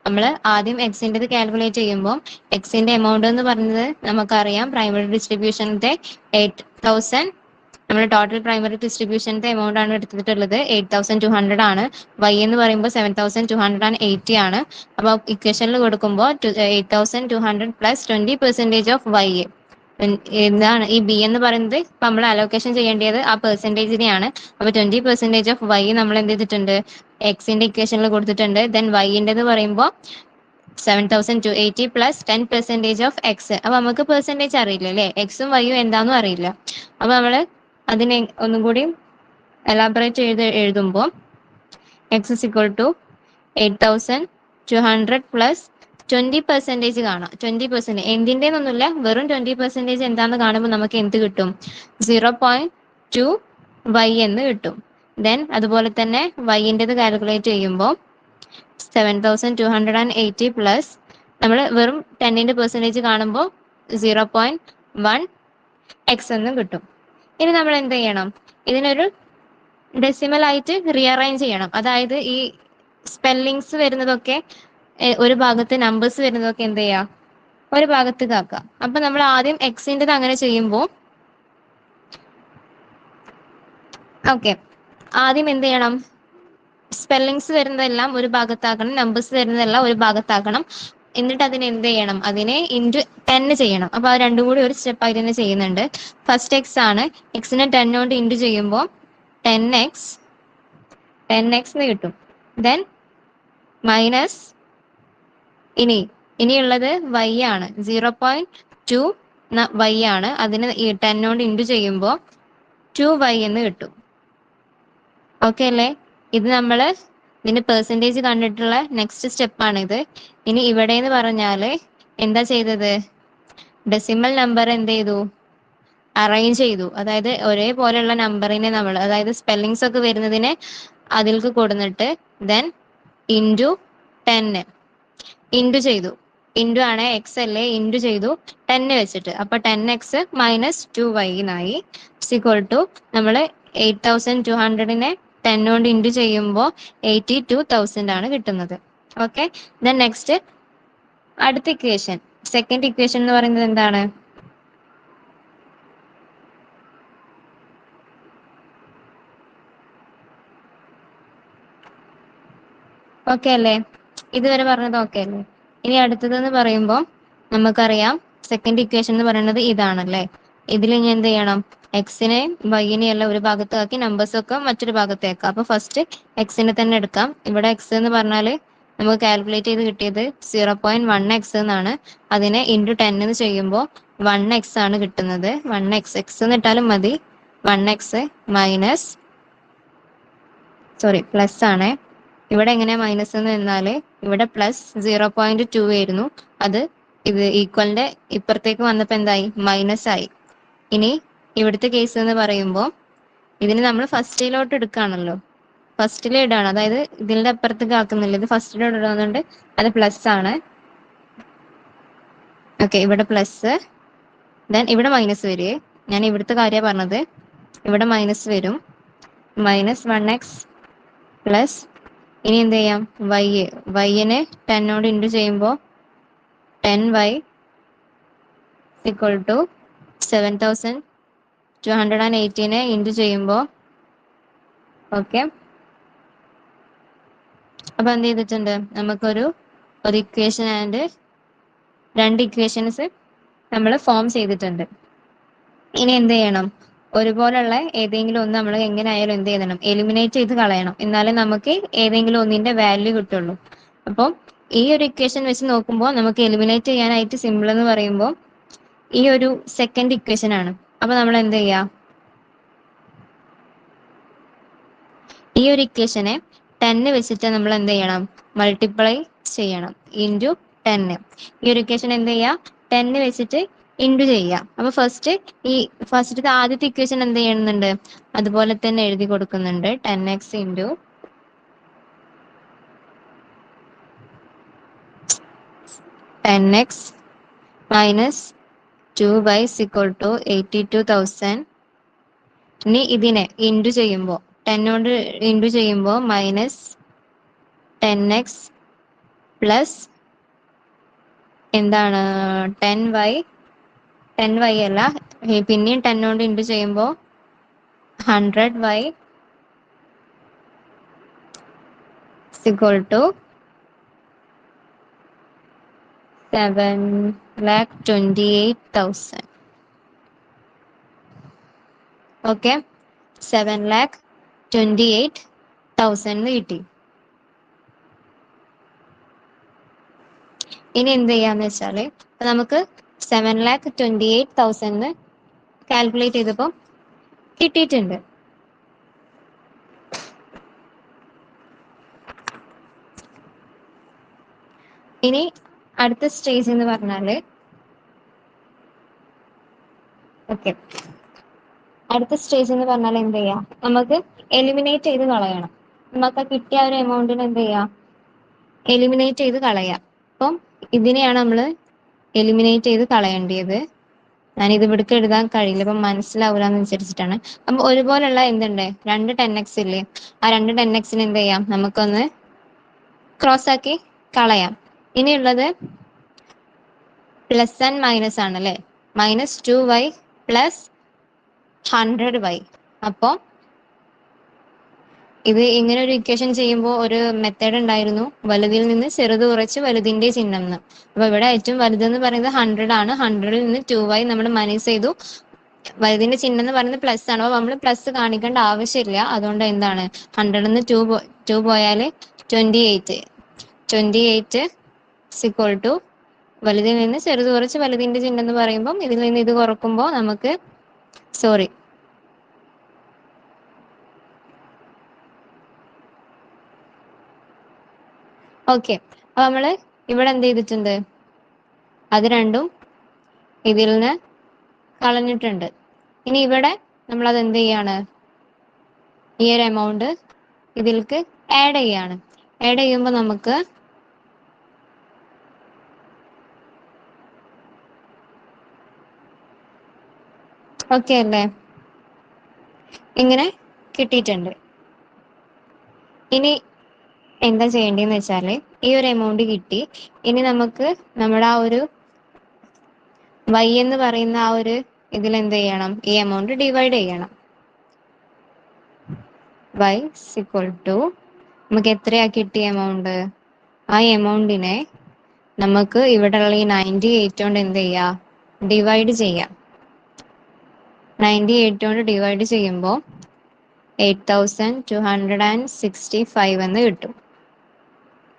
നമ്മൾ ആദ്യം എക്സിൻ്റെത് കാൽക്കുലേറ്റ് ചെയ്യുമ്പോൾ എക്സിന്റെ എമൗണ്ട് എന്ന് പറയുന്നത് നമുക്കറിയാം, പ്രൈമറി ഡിസ്ട്രിബ്യൂഷന്റെ 8,000, നമ്മൾ ടോട്ടൽ പ്രൈമറി ഡിസ്ട്രിബ്യൂഷന്റെ എമൗണ്ട് ആണ് എടുത്തിട്ടുള്ളത്, 8,200 ആണ്. വൈ എന്ന് പറയുമ്പോൾ 7,280 ആണ്. അപ്പോൾ ഇക്വേഷനിൽ കൊടുക്കുമ്പോൾ 8,200 പ്ലസ് 20% ഓഫ് വൈ എന്താണ്, ഈ ബി എന്ന് പറയുന്നത് ഇപ്പൊ നമ്മൾ അലോക്കേഷൻ ചെയ്യേണ്ടത് ആ പെർസെൻറ്റേജിനെയാണ്. അപ്പൊ 20% ഓഫ് വൈ നമ്മൾ എന്ത് ചെയ്തിട്ടുണ്ട്, എക്സിന്റെ ഇക്വേഷനിൽ കൊടുത്തിട്ടുണ്ട്. ദെൻ വൈൻ്റെത് പറയുമ്പോൾ 7,280 പ്ലസ് 10% ഓഫ് എക്സ്. അപ്പൊ നമുക്ക് പെർസെൻറ്റേജ് അറിയില്ല അല്ലേ, എക്സും വൈയും എന്താണെന്നും അറിയില്ല. അപ്പൊ നമ്മള് അതിനെ ഒന്നും കൂടി എലാബറേറ്റ് എഴുതുമ്പോൾ x is equal to 8,200 plus 20% കാണാം. 20% എന്തിൻ്റെന്നൊന്നുമില്ല, വെറും 20% എന്താന്ന് കാണുമ്പോൾ നമുക്ക് എന്ത് കിട്ടും? 0.2 വൈ എന്ന് കിട്ടും. ദെൻ അതുപോലെ തന്നെ വൈൻ്റെത് കാൽക്കുലേറ്റ് ചെയ്യുമ്പോൾ 7,280 പ്ലസ് നമ്മൾ വെറും 10ന്റെ പെർസെൻറ്റേജ് കാണുമ്പോൾ 0.1 എക്സ് എന്നും കിട്ടും. ഇനി നമ്മൾ എന്ത് ചെയ്യണം? ഇതിനൊരു ഡെസിമൽ ആയിട്ട് റീഅറേഞ്ച് ചെയ്യണം. അതായത് ഈ സ്പെല്ലിങ്സ് വരുന്നതൊക്കെ ഒരു ഭാഗത്ത്, നമ്പേഴ്സ് വരുന്നതൊക്കെ എന്ത് ചെയ്യാം, ഒരു ഭാഗത്ത് കാക്കാം. അപ്പൊ നമ്മൾ ആദ്യം എക്സിൻ്റെത് അങ്ങനെ ചെയ്യുമ്പോൾ ഓക്കെ, ആദ്യം എന്ത് ചെയ്യണം? സ്പെല്ലിങ്സ് വരുന്നതെല്ലാം ഒരു ഭാഗത്താക്കണം, നമ്പേഴ്സ് വരുന്നതെല്ലാം ഒരു ഭാഗത്താക്കണം. എന്നിട്ട് അതിനെ എന്ത് ചെയ്യണം? അതിനെ ഇൻറ്റു 10 ചെയ്യണം. അപ്പൊ അത് രണ്ടും കൂടി ഒരു സ്റ്റെപ്പായിട്ട് തന്നെ ചെയ്യുന്നുണ്ട്. ഫസ്റ്റ് എക്സ് ആണ്, എക്സിനെ 10 കൊണ്ട് ഇൻറ്റു ചെയ്യുമ്പോൾ 10x എന്ന് കിട്ടും. ദെൻ മൈനസ് ഇനിയുള്ളത് y ആണ്, 0.2 y ആണ്. അതിന് 10 കൊണ്ട് ഇൻറ്റു ചെയ്യുമ്പോൾ 2y എന്ന് കിട്ടും. ഓക്കെ അല്ലേ? ഇത് നമ്മള് ഇതിന്റെ പെർസെൻറ്റേജ് കണ്ടിട്ടുള്ള നെക്സ്റ്റ് സ്റ്റെപ്പാണ് ഇത്. ഇനി ഇവിടെ എന്ന് പറഞ്ഞാല് എന്താ ചെയ്തത്? ഡെസിമൽ നമ്പർ എന്ത് ചെയ്തു? അറേഞ്ച് ചെയ്തു. അതായത് ഒരേപോലെയുള്ള നമ്പറിനെ നമ്മൾ, അതായത് സ്പെല്ലിങ്സ് ഒക്കെ വരുന്നതിനെ അതിൽക്ക് കൊടുത്തിട്ട് ദെൻ ഇൻറ്റു 10 ഇൻറ്റു ചെയ്തു. ഇൻറ്റു ആണ്, എക്സ് അല്ലേ, ഇൻറ്റു ചെയ്തു 10 വെച്ചിട്ട്. അപ്പൊ 10x മൈനസ് 2y എന്നായി. സിക്വൽ ടു നമ്മൾ 8,200നെ 10 കൊണ്ട് ഇൻറ്റു ചെയ്യുമ്പോൾ 82,000 ആണ് കിട്ടുന്നത്. ഓക്കെ, ദെൻ നെക്സ്റ്റ് അടുത്ത ഇക്വേഷൻ, സെക്കൻഡ് ഇക്വേഷൻ എന്ന് പറയുന്നത് എന്താണ്? ഓക്കെ അല്ലേ? ഇതുവരെ പറഞ്ഞത് ഓക്കെ അല്ലേ? ഇനി അടുത്തതെന്ന് പറയുമ്പോൾ നമുക്കറിയാം സെക്കൻഡ് ഇക്വേഷൻ എന്ന് പറയുന്നത് ഇതാണല്ലേ. ഇതിൽ ഇനി എന്ത് ചെയ്യണം? എക്സിനെ വൈനെ എല്ലാം ഒരു ഭാഗത്താക്കി നമ്പേഴ്സ് ഒക്കെ മറ്റൊരു ഭാഗത്തേക്കാം. അപ്പൊ ഫസ്റ്റ് എക്സിനെ തന്നെ എടുക്കാം. ഇവിടെ എക്സ് എന്ന് പറഞ്ഞാല് നമുക്ക് കാൽക്കുലേറ്റ് ചെയ്ത് കിട്ടിയത് 0.1x എന്നാണ്. അതിനെ ഇൻറ്റു 10 എന്ന് ചെയ്യുമ്പോൾ 1x ആണ് കിട്ടുന്നത്. 1x എന്ന് ഇട്ടാലും മതി. 1x മൈനസ് പ്ലസ് ആണ്. ഇവിടെ എങ്ങനെ മൈനസ് എന്ന് വന്നാല് ഇവിടെ പ്ലസ് 0.2 ആയിരുന്നു, അത് ഇത് ഈക്വലിന്റെ ഇപ്പുറത്തേക്ക് വന്നപ്പോ എന്തായി? മൈനസ് ആയി. ഇനി ഇവിടുത്തെ കേസ് എന്ന് പറയുമ്പോൾ ഇതിന് നമ്മൾ ഫസ്റ്റിലോട്ട് എടുക്കുകയാണല്ലോ, ഫസ്റ്റിലെ ഇടാണ്, അതായത് ഇതിന്റെ അപ്പുറത്തേക്ക് ആക്കുന്നില്ല, ഇത് ഫസ്റ്റിലോട്ട് ഇടുന്നുണ്ട്, അത് പ്ലസ് ആണ്. ഓക്കെ, ഇവിടെ പ്ലസ്, ദെൻ ഇവിടെ മൈനസ് വരികയെ, ഞാൻ ഇവിടുത്തെ കാര്യമാണ് പറഞ്ഞത്. ഇവിടെ മൈനസ് വരും, മൈനസ് 1x പ്ലസ് ഇനി എന്ത് ചെയ്യാം? വൈനെ 10 കൊണ്ട് ഇൻറ്റു ചെയ്യുമ്പോൾ 10y ഇക്വൽ ടു 7,218നെ ഇൻറ്റു ചെയ്യുമ്പോൾ ഓക്കെ. അപ്പൊ എന്ത് ചെയ്തിട്ടുണ്ട്? നമുക്കൊരു ഇക്വേഷൻ ആൻഡ് രണ്ട് ഇക്വേഷൻസ് നമ്മൾ ഫോം ചെയ്തിട്ടുണ്ട്. ഇനി എന്ത് ചെയ്യണം? ഒരുപോലുള്ള ഏതെങ്കിലും ഒന്ന് നമ്മൾ എങ്ങനെ ആയാലും എന്ത് ചെയ്യണം? എലിമിനേറ്റ് ചെയ്ത് കളയണം, എന്നാലേ നമുക്ക് ഏതെങ്കിലും ഒന്നിന്റെ വാല്യൂ കിട്ടുള്ളൂ. അപ്പോൾ ഈ ഒരു ഇക്വേഷൻ വെച്ച് നോക്കുമ്പോൾ നമുക്ക് എലിമിനേറ്റ് ചെയ്യാനായിട്ട് സിമ്പിൾ എന്ന് പറയുമ്പോൾ ഈ ഒരു സെക്കൻഡ് ഇക്വേഷൻ ആണ്. അപ്പൊ നമ്മൾ എന്ത് ചെയ്യാം? ഈ ഒരു ഇക്വേഷനെ 10 വെച്ചിട്ട് നമ്മൾ എന്ത് ചെയ്യണം? മൾട്ടിപ്ലൈ ചെയ്യണം, ഇൻറ്റു 10. ഈ ഒരു ഇക്വേഷൻ എന്ത് ചെയ്യാം? 10 വെച്ചിട്ട് ഇൻറ്റു ചെയ്യാം. അപ്പൊ ഫസ്റ്റത്തെ ആദ്യത്തെ ഇക്വേഷൻ എന്ത് ചെയ്യുന്നുണ്ട്? അതുപോലെ തന്നെ എഴുതി കൊടുക്കുന്നുണ്ട്. 10x into 10x minus 2y equal to 82,000. ഇനി ഇതിനെ ഇൻറ്റു ചെയ്യുമ്പോൾ 10 കൊണ്ട് ഇൻറ്റു ചെയ്യുമ്പോൾ മൈനസ് 10x പ്ലസ് എന്താണ് 10y അല്ല, പിന്നെയും 10 കൊണ്ട് ഇൻറ്റു ചെയ്യുമ്പോൾ 100y ഇക്വൽ ടു 7,28,000. ഓക്കെ, 7,28,000 കിട്ടി. ഇനി എന്ത് ചെയ്യാന്ന് വെച്ചാല് നമുക്ക് 7,28,000 കാൽക്കുലേറ്റ് ചെയ്തപ്പോൾ കിട്ടിയിട്ടുണ്ട്. ഇനി അടുത്ത സ്റ്റേജ് എന്ന് പറഞ്ഞാല് അടുത്ത സ്റ്റേജ് എന്ന് പറഞ്ഞാൽ എന്ത് ചെയ്യാം, നമുക്ക് എലിമിനേറ്റ് ചെയ്ത് കളയണം. നമുക്ക് കിട്ടിയ ഒരു എമൗണ്ടിന് എന്ത് ചെയ്യാം, എലിമിനേറ്റ് ചെയ്ത് കളയാം. അപ്പം ഇതിനെയാണ് നമ്മൾ എലിമിനേറ്റ് ചെയ്ത് കളയേണ്ടത്. ഞാനിത് ഇവിടേക്ക് എഴുതാൻ കഴിയില്ല, ഇപ്പം മനസ്സിലാവില്ല എന്ന് വിചാരിച്ചിട്ടാണ്. അപ്പം ഒരുപോലുള്ള എന്തുണ്ട്, 2 10x ഇല്ലേ, ആ 2 10xന് എന്ത് ചെയ്യാം, നമുക്കൊന്ന് ക്രോസ് ആക്കി കളയാം. ഇനിയുള്ളത് പ്ലസ് ആൻഡ് മൈനസ് ആണ് അല്ലെ, -2y പ്ലസ് 100y. അപ്പോൾ ഇത് ഇങ്ങനെ ഒരു ഇക്വേഷൻ ചെയ്യുമ്പോൾ ഒരു മെത്തേഡ് ഉണ്ടായിരുന്നു, വലുതിൽ നിന്ന് ചെറുത് കുറച്ച് വലുതിന്റെ ചിഹ്നം എന്ന്. അപ്പൊ ഇവിടെ ഏറ്റവും വലുതെന്ന് പറയുന്നത് 100 ആണ്. 100ൽ നിന്ന് 2y നമ്മൾ മൈനസ് ചെയ്തു. വലുതിന്റെ ചിഹ്നം എന്ന് പറയുന്നത് പ്ലസ് ആണ്. അപ്പൊ നമ്മൾ പ്ലസ് കാണിക്കേണ്ട ആവശ്യമില്ല. അതുകൊണ്ട് എന്താണ്, 100ൽ നിന്ന് 2 പോയാൽ 28 സിക്വൽ ടു വലുതിൽ നിന്ന് ചെറുത് കുറച്ച് വലുതിന്റെ ചിഹ്നം എന്ന് പറയുമ്പോൾ ഇതിൽ നിന്ന് ഇത് കുറക്കുമ്പോൾ നമുക്ക് ഓക്കെ. അപ്പൊ നമ്മള് ഇവിടെ എന്ത് ചെയ്തിട്ടുണ്ട്, അത് രണ്ടും ഇതിൽ നിന്ന് കളഞ്ഞിട്ടുണ്ട്. ഇനി ഇവിടെ നമ്മൾ അത് എന്ത് ചെയ്യാണ്, ഈ ഒരു എമൗണ്ട് ഇതിലേക്ക് ആഡ് ചെയ്യാണ്. ആഡ് ചെയ്യുമ്പോൾ നമുക്ക് ഓക്കെ അല്ലേ, ഇങ്ങനെ കിട്ടിയിട്ടുണ്ട്. ഇനി എന്താ ചെയ്യേണ്ടതെന്ന് വെച്ചാല് ഈ ഒരു എമൗണ്ട് കിട്ടി. ഇനി നമുക്ക് നമ്മുടെ ആ ഒരു y എന്ന് പറയുന്ന ആ ഒരു ഇതിൽ എന്ത് ചെയ്യണം, ഈ എമൗണ്ട് ഡിവൈഡ് ചെയ്യണം. y സിക്വൽ ടു നമുക്ക് എത്രയാ കിട്ടിയ എമൗണ്ട്, ആ എമൗണ്ടിനെ നമുക്ക് ഇവിടെയുള്ള ഈ 98 കൊണ്ട് എന്ത് ചെയ്യാം, ഡിവൈഡ് ചെയ്യാം. 98 കൊണ്ട് ഡിവൈഡ് ചെയ്യുമ്പോൾ 8,265 എന്ന് കിട്ടും.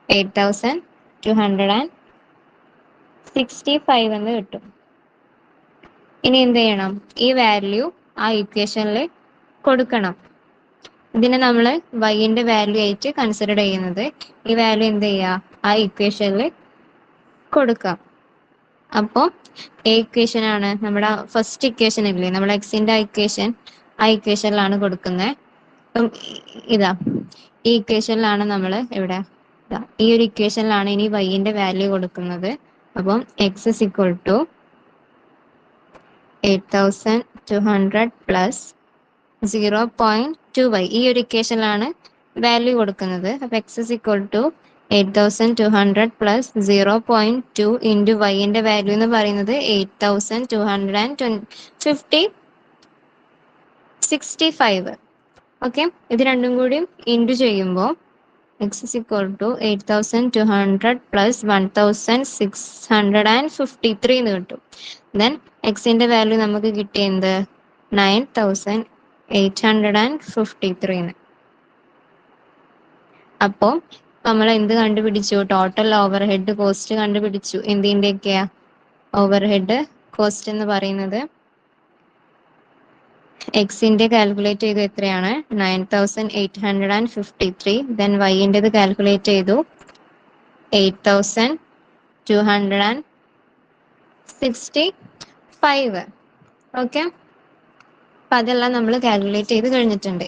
8,265 എന്ന് കിട്ടും. ഇനി എന്ത് ചെയ്യണം, ഈ വാല്യൂ ആ ഇക്വേഷനിൽ കൊടുക്കണം. ഇതിനെ നമ്മൾ വൈന്റെ വാല്യൂ ആയിട്ട് കൺസിഡർ ചെയ്യുന്നത്. ഈ വാല്യൂ എന്ത് ചെയ്യുക, ആ ഇക്വേഷനിൽ കൊടുക്കാം. അപ്പോൾ ഇക്വേഷൻ ആണ് നമ്മുടെ ഫസ്റ്റ് ഇക്വേഷൻ ഇല്ലേ, നമ്മുടെ എക്സിന്റെ ഇക്വേഷൻ, ആ ഇക്വേഷനിലാണ് കൊടുക്കുന്നത്. അപ്പം ഇതാ ഈ ഇക്വേഷനിലാണ് നമ്മൾ ഇവിടെ ഈ ഒരു ഇക്വേഷനിലാണ് ഇനി വൈന്റെ വാല്യൂ കൊടുക്കുന്നത്. അപ്പം X is equal to 8,200 plus 0.2y, ഈ ഒരു ഇക്വേഷനിലാണ് വാല്യൂ കൊടുക്കുന്നത്. അപ്പൊ X is equal to 8,200 plus 0.2 into വൈന്റെ വാല്യൂ എന്ന് പറയുന്നത് 8,265. ഓക്കെ, ഇത് രണ്ടും കൂടി ഇൻറ്റു ചെയ്യുമ്പോൾ x is equal to 8,200 plus 1,653 എന്ന് കിട്ടും. ദെൻ എക്സിന്റെ വാല്യൂ നമുക്ക് കിട്ടിയത് 9,853. അപ്പോൾ നമ്മൾ എന്ത് കണ്ടുപിടിച്ചു, ടോട്ടൽ ഓവർ ഹെഡ് കോസ്റ്റ് കണ്ടുപിടിച്ചു. എന്തിൻ്റെയൊക്കെയാ ഓവർ ഹെഡ് കോസ്റ്റ് എന്ന് പറയുന്നത്, എക്സിന്റെ കാൽക്കുലേറ്റ് ചെയ്തു എത്രയാണ്, 9,853. ദെൻ വൈൻ്റെത് കാൽക്കുലേറ്റ് ചെയ്തു 8,265. ഓക്കെ, അപ്പൊ അതെല്ലാം നമ്മൾ കാൽക്കുലേറ്റ് ചെയ്ത് കഴിഞ്ഞിട്ടുണ്ട്.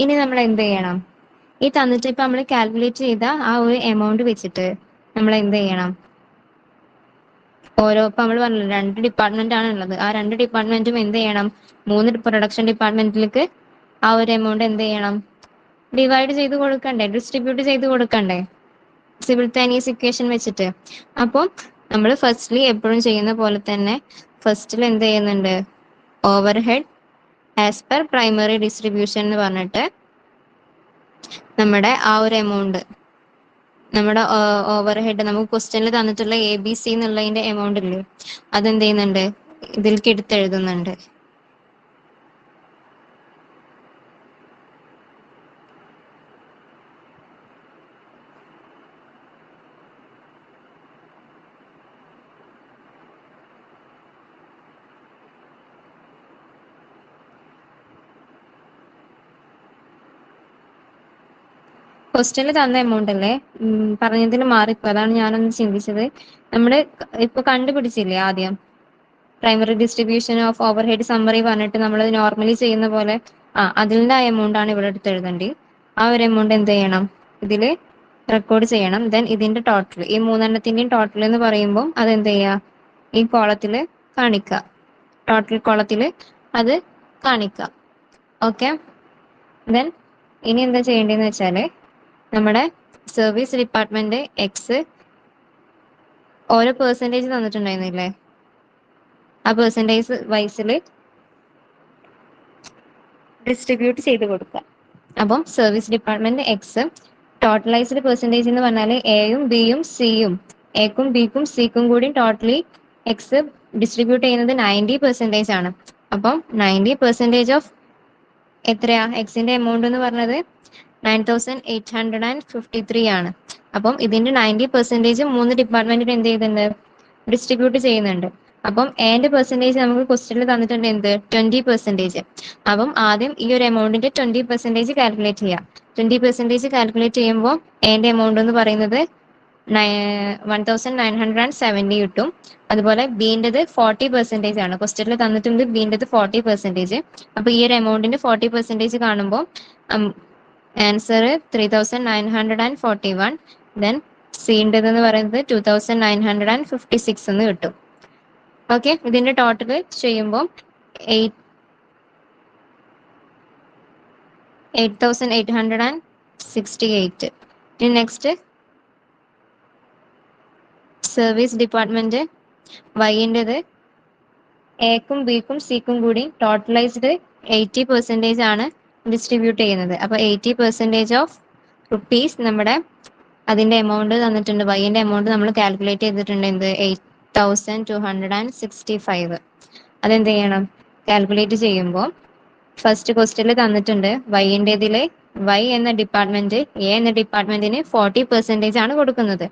ഇനി നമ്മൾ എന്ത് ചെയ്യണം, ഈ തന്നിട്ട് ഇപ്പൊ നമ്മൾ കാൽക്കുലേറ്റ് ചെയ്ത ആ ഒരു എമൗണ്ട് വെച്ചിട്ട് നമ്മൾ എന്ത് ചെയ്യണം, ഇപ്പൊ നമ്മൾ പറഞ്ഞില്ല 2 ഡിപ്പാർട്ട്മെന്റ് ആണ് ഉള്ളത്. ആ 2 ഡിപ്പാർട്ട്മെന്റും എന്ത് ചെയ്യണം, 3 പ്രൊഡക്ഷൻ ഡിപ്പാർട്ട്മെന്റിലേക്ക് ആ ഒരു എമൗണ്ട് എന്ത് ചെയ്യണം, ഡിവൈഡ് ചെയ്ത് കൊടുക്കണ്ടേ, ഡിസ്ട്രിബ്യൂട്ട് ചെയ്ത് കൊടുക്കണ്ടേ, സിമിൾട്ടാനിയസ് ഇക്വേഷൻ വെച്ചിട്ട്. അപ്പോൾ നമ്മൾ ഫസ്റ്റ്ലി എപ്പോഴും ചെയ്യുന്ന പോലെ തന്നെ ഫസ്റ്റിൽ എന്ത് ചെയ്യുന്നുണ്ട്, over head as per primary distribution എന്ന് പറഞ്ഞിട്ട് നമ്മുടെ ആ ഒരു എമൗണ്ട്, നമ്മുടെ ഓവർ ഹെഡ് നമുക്ക് ക്വസ്റ്റ്യനിൽ തന്നിട്ടുള്ള ABC എന്നുള്ളതിന്റെ എമൗണ്ട് ഇല്ലേ, അതെന്ത് ചെയ്യുന്നുണ്ട്, ഇതിലേക്ക് എടുത്തെഴുതുന്നുണ്ട്. ക്വസ്റ്റ്യനിൽ തന്ന എമൗണ്ട് അല്ലേ, പറഞ്ഞതിൽ മാറിപ്പോ, അതാണ് ഞാനൊന്ന് ചിന്തിച്ചത്. നമ്മള് ഇപ്പൊ കണ്ടുപിടിച്ചില്ലേ ആദ്യം, primary distribution of over head summary പറഞ്ഞിട്ട് നമ്മൾ നോർമലി ചെയ്യുന്ന പോലെ, അതിന്റെ ആ എമൗണ്ട് ആണ് ഇവിടെ എടുത്ത് എഴുതേണ്ടത്. ആ ഒരു എമൗണ്ട് എന്ത് ചെയ്യണം, ഇതില് റെക്കോർഡ് ചെയ്യണം. ദെൻ ഇതിന്റെ ടോട്ടൽ, ഈ മൂന്നെണ്ണത്തിന്റെയും ടോട്ടൽ എന്ന് പറയുമ്പോൾ അത് എന്ത് ചെയ്യുക, ഈ കോളത്തില് കാണിക്കുക, ടോട്ടൽ കോളത്തില് അത് കാണിക്കുക. ഓക്കെ. ദെൻ ഇനി എന്താ ചെയ്യേണ്ടതെന്ന് വെച്ചാല്, നമ്മുടെ സർവീസ് ഡിപ്പാർട്ട്മെന്റ് എക്സ് ഓരോ പെർസെന്റേജ് തന്നിട്ടുണ്ടായിരുന്നില്ലേ, ആ പെർസെന്റേജ് വൈസിൽ ഡിസ്ട്രിബ്യൂട്ട് ചെയ്ത് കൊടുക്കുക. അപ്പം സർവീസ് ഡിപ്പാർട്ട്മെന്റ് എക്സ് ടോട്ടലൈസ്ഡ് പെർസെന്റേജ് എന്ന് പറഞ്ഞാൽ എയും ബിയും സിയും, എക്കും ബിക്കും സിക്കും കൂടി ടോട്ടലി എക്സ് ഡിസ്ട്രിബ്യൂട്ട് ചെയ്യുന്നത് 90% ആണ്. അപ്പം 90% ഓഫ് എത്രയാ, എക്സിന്റെ എമൗണ്ട് എന്ന് പറഞ്ഞത് 9853 ആണ്. അപ്പം ഇതിന്റെ 90% മൂന്ന് ഡിപ്പാർട്ട്മെന്റിന് എന്ത് ചെയ്യുന്നുണ്ട്, ഡിസ്ട്രിബ്യൂട്ട് ചെയ്യുന്നുണ്ട്. അപ്പം എന്റെ പെർസെന്റേജ് നമുക്ക് ക്വസ്റ്റ്യനിൽ തന്നിട്ടുണ്ട് എന്ത്, 20%. അപ്പം ആദ്യം ഈ ഒരു എമൗണ്ടിന്റെ 20% കാൽക്കുലേറ്റ് ചെയ്യാം. 20% കാൽക്കുലേറ്റ് ചെയ്യുമ്പോൾ എന്റെ എമൗണ്ട് എന്ന് പറയുന്നത് 1970 കിട്ടും. അതുപോലെ ബീൻ്റെത് 40% ആണ്, ക്വസ്റ്റ്യനിൽ തന്നിട്ടുണ്ട് ബീൻ്റെത് 40%. അപ്പൊ ഈ ഒരു എമൗണ്ടിന്റെ 40% കാണുമ്പോൾ ആൻസർ 3941. ദെൻ സീൻ്റെത് എന്ന് പറയുന്നത് 2956 എന്ന് കിട്ടും. ഓക്കെ. ഇതിന്റെ ടോട്ടൽ ചെയ്യുമ്പോൾ 8868. ഇനി നെക്സ്റ്റ് സർവീസ് ഡിപ്പാർട്ട്മെന്റ് വൈൻ്റെത് എക്കും ബിക്കും സിക്കും കൂടി ടോട്ടലൈസ്ഡ് 80% ആണ് ഡിസ്ട്രിബ്യൂട്ട് ചെയ്യുന്നത്. അപ്പൊ 80% ഓഫ് റുപ്പീസ് നമ്മുടെ അതിന്റെ എമൗണ്ട് തന്നിട്ടുണ്ട്, വൈൻ്റെ എമൗണ്ട് നമ്മൾ കാൽക്കുലേറ്റ് ചെയ്തിട്ടുണ്ട് എന്ത്, 8265. അതെന്ത് ചെയ്യണം, കാൽക്കുലേറ്റ് ചെയ്യുമ്പോൾ ഫസ്റ്റ് ക്വസ്റ്റ്യനിൽ തന്നിട്ടുണ്ട് വൈൻ്റെതില് വൈ എന്ന ഡിപ്പാർട്ട്മെന്റ് എ എന്ന ഡിപ്പാർട്ട്മെന്റിന് 40% ആണ് കൊടുക്കുന്നത്.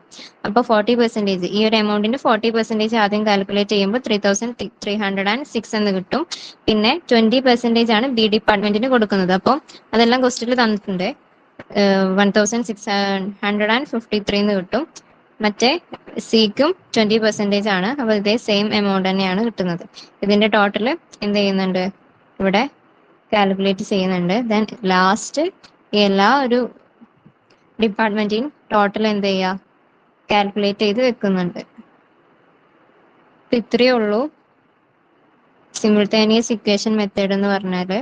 അപ്പൊ 40%, ഈ ഒരു എമൗണ്ടിന്റെ 40% ആദ്യം കാൽക്കുലേറ്റ് ചെയ്യുമ്പോൾ 3306 എന്ന് കിട്ടും. പിന്നെ 20% ആണ് ബി ഡിപ്പാർട്ട്മെന്റിന് കൊടുക്കുന്നത്. അപ്പോൾ അതെല്ലാം ക്വസ്റ്റ്യനിൽ തന്നിട്ടുണ്ട്, 1653 എന്ന് കിട്ടും. മറ്റേ സിക്കും 20% ആണ്. അപ്പൊ ഇതേ സെയിം എമൗണ്ട് തന്നെയാണ് കിട്ടുന്നത്. ഇതിന്റെ ടോട്ടൽ എന്ത് ചെയ്യുന്നുണ്ട്, ഇവിടെ കാൽക്കുലേറ്റ് ചെയ്യുന്നുണ്ട്. ദെൻ ലാസ്റ്റ് എല്ലാ ഒരു ഡിപ്പാർട്ട്മെന്റിനും ടോട്ടൽ എന്ത് ചെയ്യുക, കാൽക്കുലേറ്റ് ചെയ്ത് വെക്കുന്നുണ്ട്. ഇത്രയേ ഉള്ളൂ സിമിൾട്ടേനിയസ് ഇക്വേഷൻ മെത്തേഡ് എന്ന് പറഞ്ഞാല്.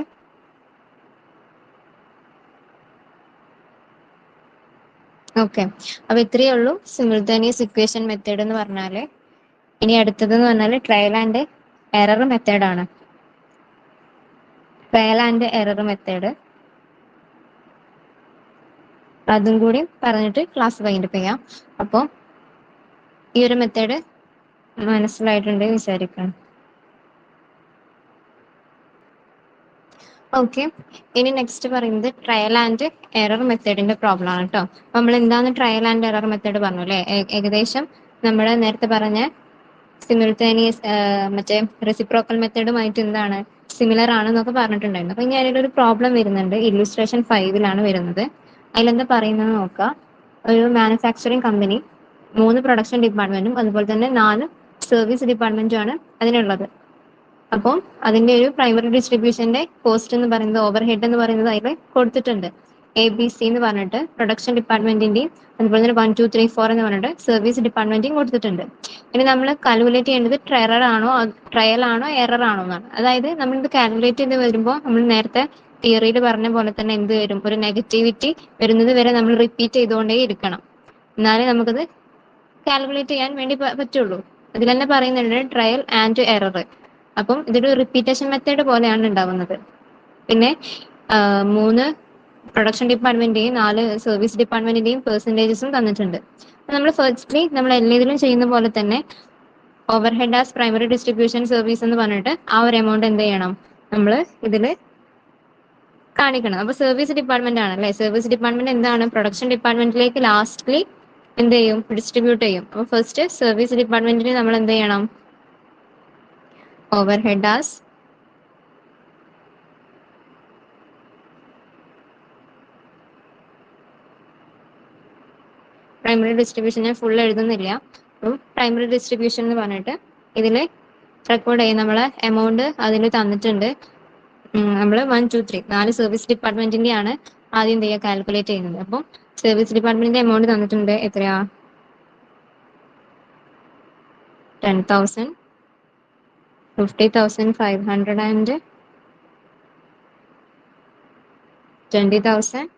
ഓക്കെ. അപ്പൊ ഇത്രയേ ഉള്ളൂ സിമിൾട്ടേനിയസ് ഇക്വേഷൻ മെത്തേഡ് എന്ന് പറഞ്ഞാല്. ഇനി അടുത്തതെന്ന് പറഞ്ഞാൽ ട്രയൽ ആൻഡ് എറർ മെത്തേഡാണ്. ട്രയൽ ആൻഡ് എറർ മെത്തേഡ്, അതും കൂടി പറഞ്ഞിട്ട് ക്ലാസ് വൈൻഡപ്പ് ചെയ്യാം. അപ്പോൾ ഈ ഒരു മെത്തേഡ് മനസ്സിലായിട്ടുണ്ട് വിചാരിക്കണം. ഓക്കെ. ഇനി നെക്സ്റ്റ് പറയുന്നത് ട്രയൽ ആൻഡ് എറർ മെത്തേഡിന്റെ പ്രോബ്ലം ആണ് കേട്ടോ. അപ്പൊ നമ്മൾ എന്താണ് ട്രയൽ ആൻഡ് എറർ മെത്തേഡ് പറഞ്ഞു അല്ലേ, ഏകദേശം നമ്മൾ നേരത്തെ പറഞ്ഞ സിമിൾട്ടേനിയസ് മറ്റേ റെസിപ്രോക്കൽ മെത്തേഡുമായിട്ട് എന്താണ് സിമിലർ ആണെന്നൊക്കെ പറഞ്ഞിട്ടുണ്ടായിരുന്നു. അപ്പൊ ഇനി അതിലൊരു പ്രോബ്ലം വരുന്നുണ്ട്, ഇല്ലുസ്ട്രേഷൻ 5-ലാണ് വരുന്നത്. അതിലെന്താ പറയുന്നത് നോക്കാം. ഒരു മാനുഫാക്ചറിങ് കമ്പനി 3 പ്രൊഡക്ഷൻ ഡിപ്പാർട്ട്മെന്റും അതുപോലെ തന്നെ 4 സർവീസ് ഡിപ്പാർട്ട്മെന്റും ആണ് അതിനുള്ളത്. അപ്പം അതിന്റെ ഒരു പ്രൈമറി ഡിസ്ട്രിബ്യൂഷന്റെ കോസ്റ്റ് എന്ന് പറയുന്നത്, ഓവർ ഹെഡ് എന്ന് പറയുന്നത് അതിൽ കൊടുത്തിട്ടുണ്ട്. ABC എന്ന് പറഞ്ഞിട്ട് പ്രൊഡക്ഷൻ ഡിപ്പാർട്ട്മെന്റിന്റെയും അതുപോലെ തന്നെ 1 2 3 4 എന്ന് പറഞ്ഞിട്ട് സർവീസ് ഡിപ്പാർട്ട്മെന്റിയും കൊടുത്തിട്ടുണ്ട്. ഇനി നമ്മൾ കാൽക്കുലേറ്റ് ചെയ്യേണ്ടത് ട്രയൽ ആണോ എറർ ആണോ എന്നാണ്. അതായത് നമ്മൾ ഇത് കാൽക്കുലേറ്റ് ചെയ്ത് വരുമ്പോൾ നമ്മൾ നേരത്തെ തിയറിയിൽ പറഞ്ഞ പോലെ തന്നെ എന്ത് വരും, ഒരു നെഗറ്റിവിറ്റി വരുന്നത് വരെ നമ്മൾ റിപ്പീറ്റ് ചെയ്തുകൊണ്ടേ ഇരിക്കണം, എന്നാലേ നമുക്കത് കാൽക്കുലേറ്റ് ചെയ്യാൻ വേണ്ടി പറ്റുള്ളൂ. അതിൽ തന്നെ പറയുന്നുണ്ട് ട്രയൽ ആൻഡ് എറർ. അപ്പം ഇതൊരു റിപ്പീറ്റേഷൻ മെത്തേഡ് പോലെയാണ് ഉണ്ടാവുന്നത്. പിന്നെ 3 പ്രൊഡക്ഷൻ ഡിപ്പാർട്ട്മെന്റിന്റെയും 4 സർവീസ് ഡിപ്പാർട്ട്മെന്റിന്റെയും പെർസെന്റേജസും തന്നിട്ടുണ്ട്. നമ്മൾ ഫസ്റ്റ്ലി നമ്മൾ എല്ലാത്തിലും ചെയ്യുന്ന പോലെ തന്നെ over head as primary distribution service എന്ന് പറഞ്ഞിട്ട് ആ ഒരു എമൗണ്ട് എന്ത് ചെയ്യണം, നമ്മൾ ഇതിൽ കാണിക്കണം. അപ്പൊ സർവീസ് ഡിപ്പാർട്ട്മെന്റ് ആണ് അല്ലെ, സർവീസ് ഡിപ്പാർട്ട്മെന്റ് എന്താണ്, പ്രൊഡക്ഷൻ ഡിപ്പാർട്ട്മെന്റിലേക്ക് ലാസ്റ്റ്ലി എന്ത് ചെയ്യും, ഡിസ്ട്രിബ്യൂട്ട് ചെയ്യും. അപ്പൊ ഫസ്റ്റ് സർവീസ് ഡിപ്പാർട്ട്മെന്റിന് നമ്മൾ എന്ത് ചെയ്യണം, overhead as പ്രൈമറി ഡിസ്ട്രിബ്യൂഷൻ ഞാൻ ഫുൾ എഴുതുന്നില്ല. അപ്പം പ്രൈമറി ഡിസ്ട്രിബ്യൂഷൻ എന്ന് പറഞ്ഞിട്ട് ഇതിൽ റെക്കോർഡ് ചെയ്യും നമ്മളെ എമൗണ്ട് അതിൽ തന്നിട്ടുണ്ട്. നമ്മൾ 1 2 3 4 സർവീസ് ഡിപ്പാർട്ട്മെന്റിന്റെ ആണ് ആദ്യം എന്ത് ചെയ്യുക കാൽക്കുലേറ്റ് ചെയ്യുന്നത്. അപ്പം സർവീസ് ഡിപ്പാർട്ട്മെന്റിന്റെ എമൗണ്ട് തന്നിട്ടുണ്ട് എത്രയാ 10,000 50,500 ആൻഡ് 20,000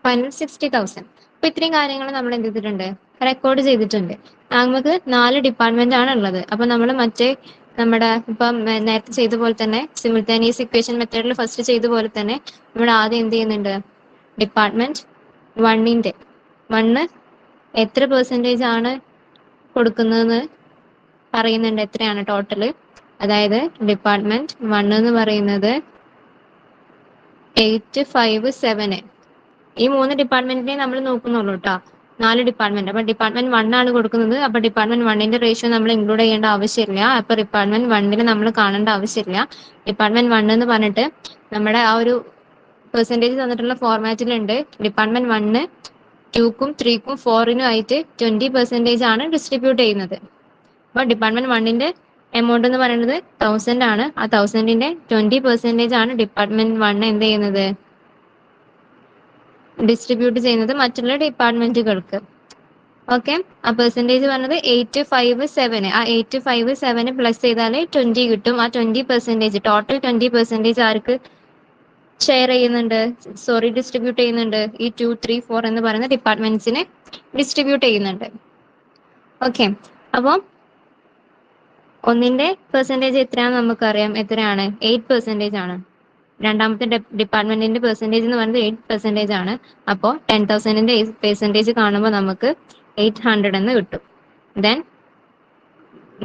ഫൈനൽ 60,000. അപ്പൊ ഇത്രയും കാര്യങ്ങൾ നമ്മൾ എന്ത് ചെയ്തിട്ടുണ്ട് റെക്കോർഡ് ചെയ്തിട്ടുണ്ട്. നമുക്ക് 4 ഡിപ്പാർട്ട്മെന്റ് ആണ് ഉള്ളത്. അപ്പൊ നമ്മൾ നമ്മുടെ ഇപ്പം നേരത്തെ ചെയ്ത പോലെ തന്നെ സിമിൾട്ടാനിയസ് ഇക്വേഷൻ മെത്തേഡിൽ ഫസ്റ്റ് ചെയ്ത പോലെ തന്നെ നമ്മൾ ആദ്യം എന്ത് ചെയ്യുന്നുണ്ട് ഡിപ്പാർട്ട്മെന്റ് 1ന്റെ 1 എത്ര പെർസെൻറ്റേജ് ആണ് കൊടുക്കുന്നതെന്ന് പറയുന്നുണ്ട്. എത്രയാണ് ടോട്ടല്, അതായത് ഡിപ്പാർട്ട്മെന്റ് 1 എന്ന് പറയുന്നത് 857. ഈ 3 ഡിപ്പാർട്ട്മെന്റിനെ നമ്മൾ നോക്കുന്നുള്ളൂ കേട്ടോ. 4 ഡിപ്പാർട്ട്മെന്റ്. അപ്പൊ ഡിപ്പാർട്ട്മെന്റ് 1 ആണ് കൊടുക്കുന്നത്. അപ്പൊ ഡിപ്പാർട്ട്മെന്റ് 1ന്റെ റേഷ്യോ നമ്മൾ ഇൻക്ലൂഡ് ചെയ്യേണ്ട ആവശ്യമില്ല. അപ്പൊ ഡിപ്പാർട്ട്മെന്റ് 1നെ നമ്മൾ കാണേണ്ട ആവശ്യമില്ല. ഡിപ്പാർട്ട്മെന്റ് 1 എന്ന് പറഞ്ഞിട്ട് നമ്മുടെ ആ ഒരു പെർസെൻറ്റേജ് തന്നിട്ടുള്ള ഫോർമാറ്റിലുണ്ട്. ഡിപ്പാർട്ട്മെന്റ് 1 2ക്കും 3ക്കും 4നും ആയിട്ട് 20% ആണ് ഡിസ്ട്രിബ്യൂട്ട് ചെയ്യുന്നത്. അപ്പൊ ഡിപ്പാർട്ട്മെന്റ് 1ന്റെ എമൗണ്ട് എന്ന് പറയുന്നത് 1000 ആണ്. ആ 1000ന്റെ 20% ആണ് ഡിപ്പാർട്ട്മെന്റ് 1 എന്ത് ചെയ്യുന്നത് ഡിസ്ട്രിബ്യൂട്ട് ചെയ്യുന്നത് മറ്റുള്ള ഡിപ്പാർട്ട്മെന്റുകൾക്ക്. ഓക്കെ, ആ പെർസെൻറ്റേജ് പറഞ്ഞത് 857. ആ 857 പ്ലസ് ചെയ്താൽ 20 കിട്ടും. ആ 20% ടോട്ടൽ 20% ആർക്ക് ഷെയർ ചെയ്യുന്നുണ്ട്, ഡിസ്ട്രിബ്യൂട്ട് ചെയ്യുന്നുണ്ട്, ഈ 2 3 4 എന്ന് പറയുന്ന ഡിപ്പാർട്ട്മെന്റ്സിനെ ഡിസ്ട്രിബ്യൂട്ട് ചെയ്യുന്നുണ്ട്. ഓക്കെ, അപ്പോൾ ഒന്നിന്റെ പെർസെൻറ്റേജ് എത്രയാണെന്ന് നമുക്കറിയാം. എത്രയാണ് 8% ആണ്. രണ്ടാമത്തെ ഡിപ്പാർട്ട്മെന്റിന്റെ പെർസെൻറ്റേജ് എന്ന് പറയുന്നത് 8% ആണ്. അപ്പോൾ 10,000ന്റെ പെർസെൻറ്റേജ് കാണുമ്പോൾ നമുക്ക് 800 എന്ന് കിട്ടും. ദെൻ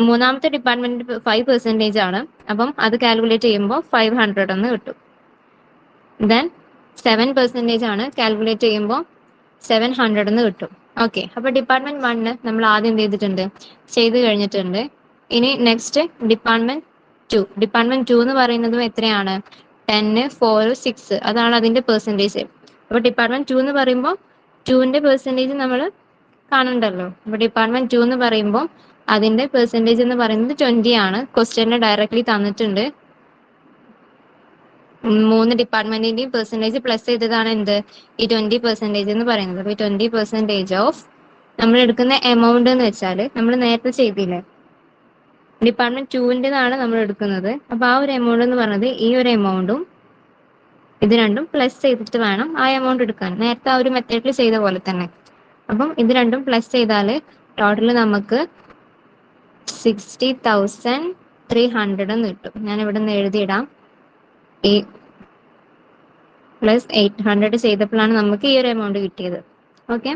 മൂന്നാമത്തെ ഡിപ്പാർട്ട്മെന്റ് 5% ആണ്. അപ്പം അത് കാൽക്കുലേറ്റ് ചെയ്യുമ്പോൾ 500 എന്ന് കിട്ടും. ദെൻ 7% ആണ്. കാൽക്കുലേറ്റ് ചെയ്യുമ്പോൾ 700 എന്ന് കിട്ടും. ഓക്കെ, അപ്പൊ ഡിപ്പാർട്ട്മെന്റ് 1 നമ്മൾ ആദ്യം എന്ത് ചെയ്തിട്ടുണ്ട് ചെയ്ത് കഴിഞ്ഞിട്ടുണ്ട്. ഇനി നെക്സ്റ്റ് ഡിപ്പാർട്ട്മെന്റ് 2. ഡിപ്പാർട്ട്മെന്റ് 2 എന്ന് പറയുന്നതും എത്രയാണ് 10 4 6 അതാണ് അതിന്റെ പെർസെൻറ്റേജ്. അപ്പൊ ഡിപ്പാർട്ട്മെന്റ് 2 എന്ന് പറയുമ്പോൾ 2ന്റെ പെർസെൻറ്റേജ് നമ്മൾ കാണണ്ടല്ലോ. അപ്പൊ ഡിപ്പാർട്ട്മെന്റ് 2 എന്ന് പറയുമ്പോൾ അതിന്റെ പെർസെൻറ്റേജ് എന്ന് പറയുന്നത് 20 ആണ്. ക്വസ്റ്റ്യനിൽ ഡയറക്ട്ലി തന്നിട്ടുണ്ട്. 3 ഡിപ്പാർട്ട്മെന്റിന്റെയും പെർസെൻറ്റേജ് പ്ലസ് ചെയ്തതാണ് എന്ത് ഈ 20% എന്ന് പറയുന്നത്. അപ്പൊ 20% ഓഫ് നമ്മൾ എടുക്കുന്ന എമൗണ്ട് എന്ന് വെച്ചാൽ നമ്മൾ നേരത്തെ ചെയ്തില്ലേ ഡിപ്പാർട്ട്മെന്റ് 2ന്റേതാണ് നമ്മൾ എടുക്കുന്നത്. അപ്പൊ ആ ഒരു എമൗണ്ട് എന്ന് പറയുന്നത് ഈ ഒരു എമൗണ്ടും ഇത് രണ്ടും പ്ലസ് ചെയ്തിട്ട് വേണം ആ എമൗണ്ട് എടുക്കാൻ, നേരത്തെ ആ ഒരു മെത്തേഡിൽ ചെയ്ത പോലെ തന്നെ. അപ്പം ഇത് രണ്ടും പ്ലസ് ചെയ്താൽ ടോട്ടൽ നമുക്ക് 60,300 എന്ന് കിട്ടും. ഞാൻ ഇവിടെ നിന്ന് എഴുതിയിടാം. ഈ പ്ലസ് 800 ചെയ്തപ്പോഴാണ് നമുക്ക് ഈ ഒരു എമൗണ്ട് കിട്ടിയത്. ഓക്കെ,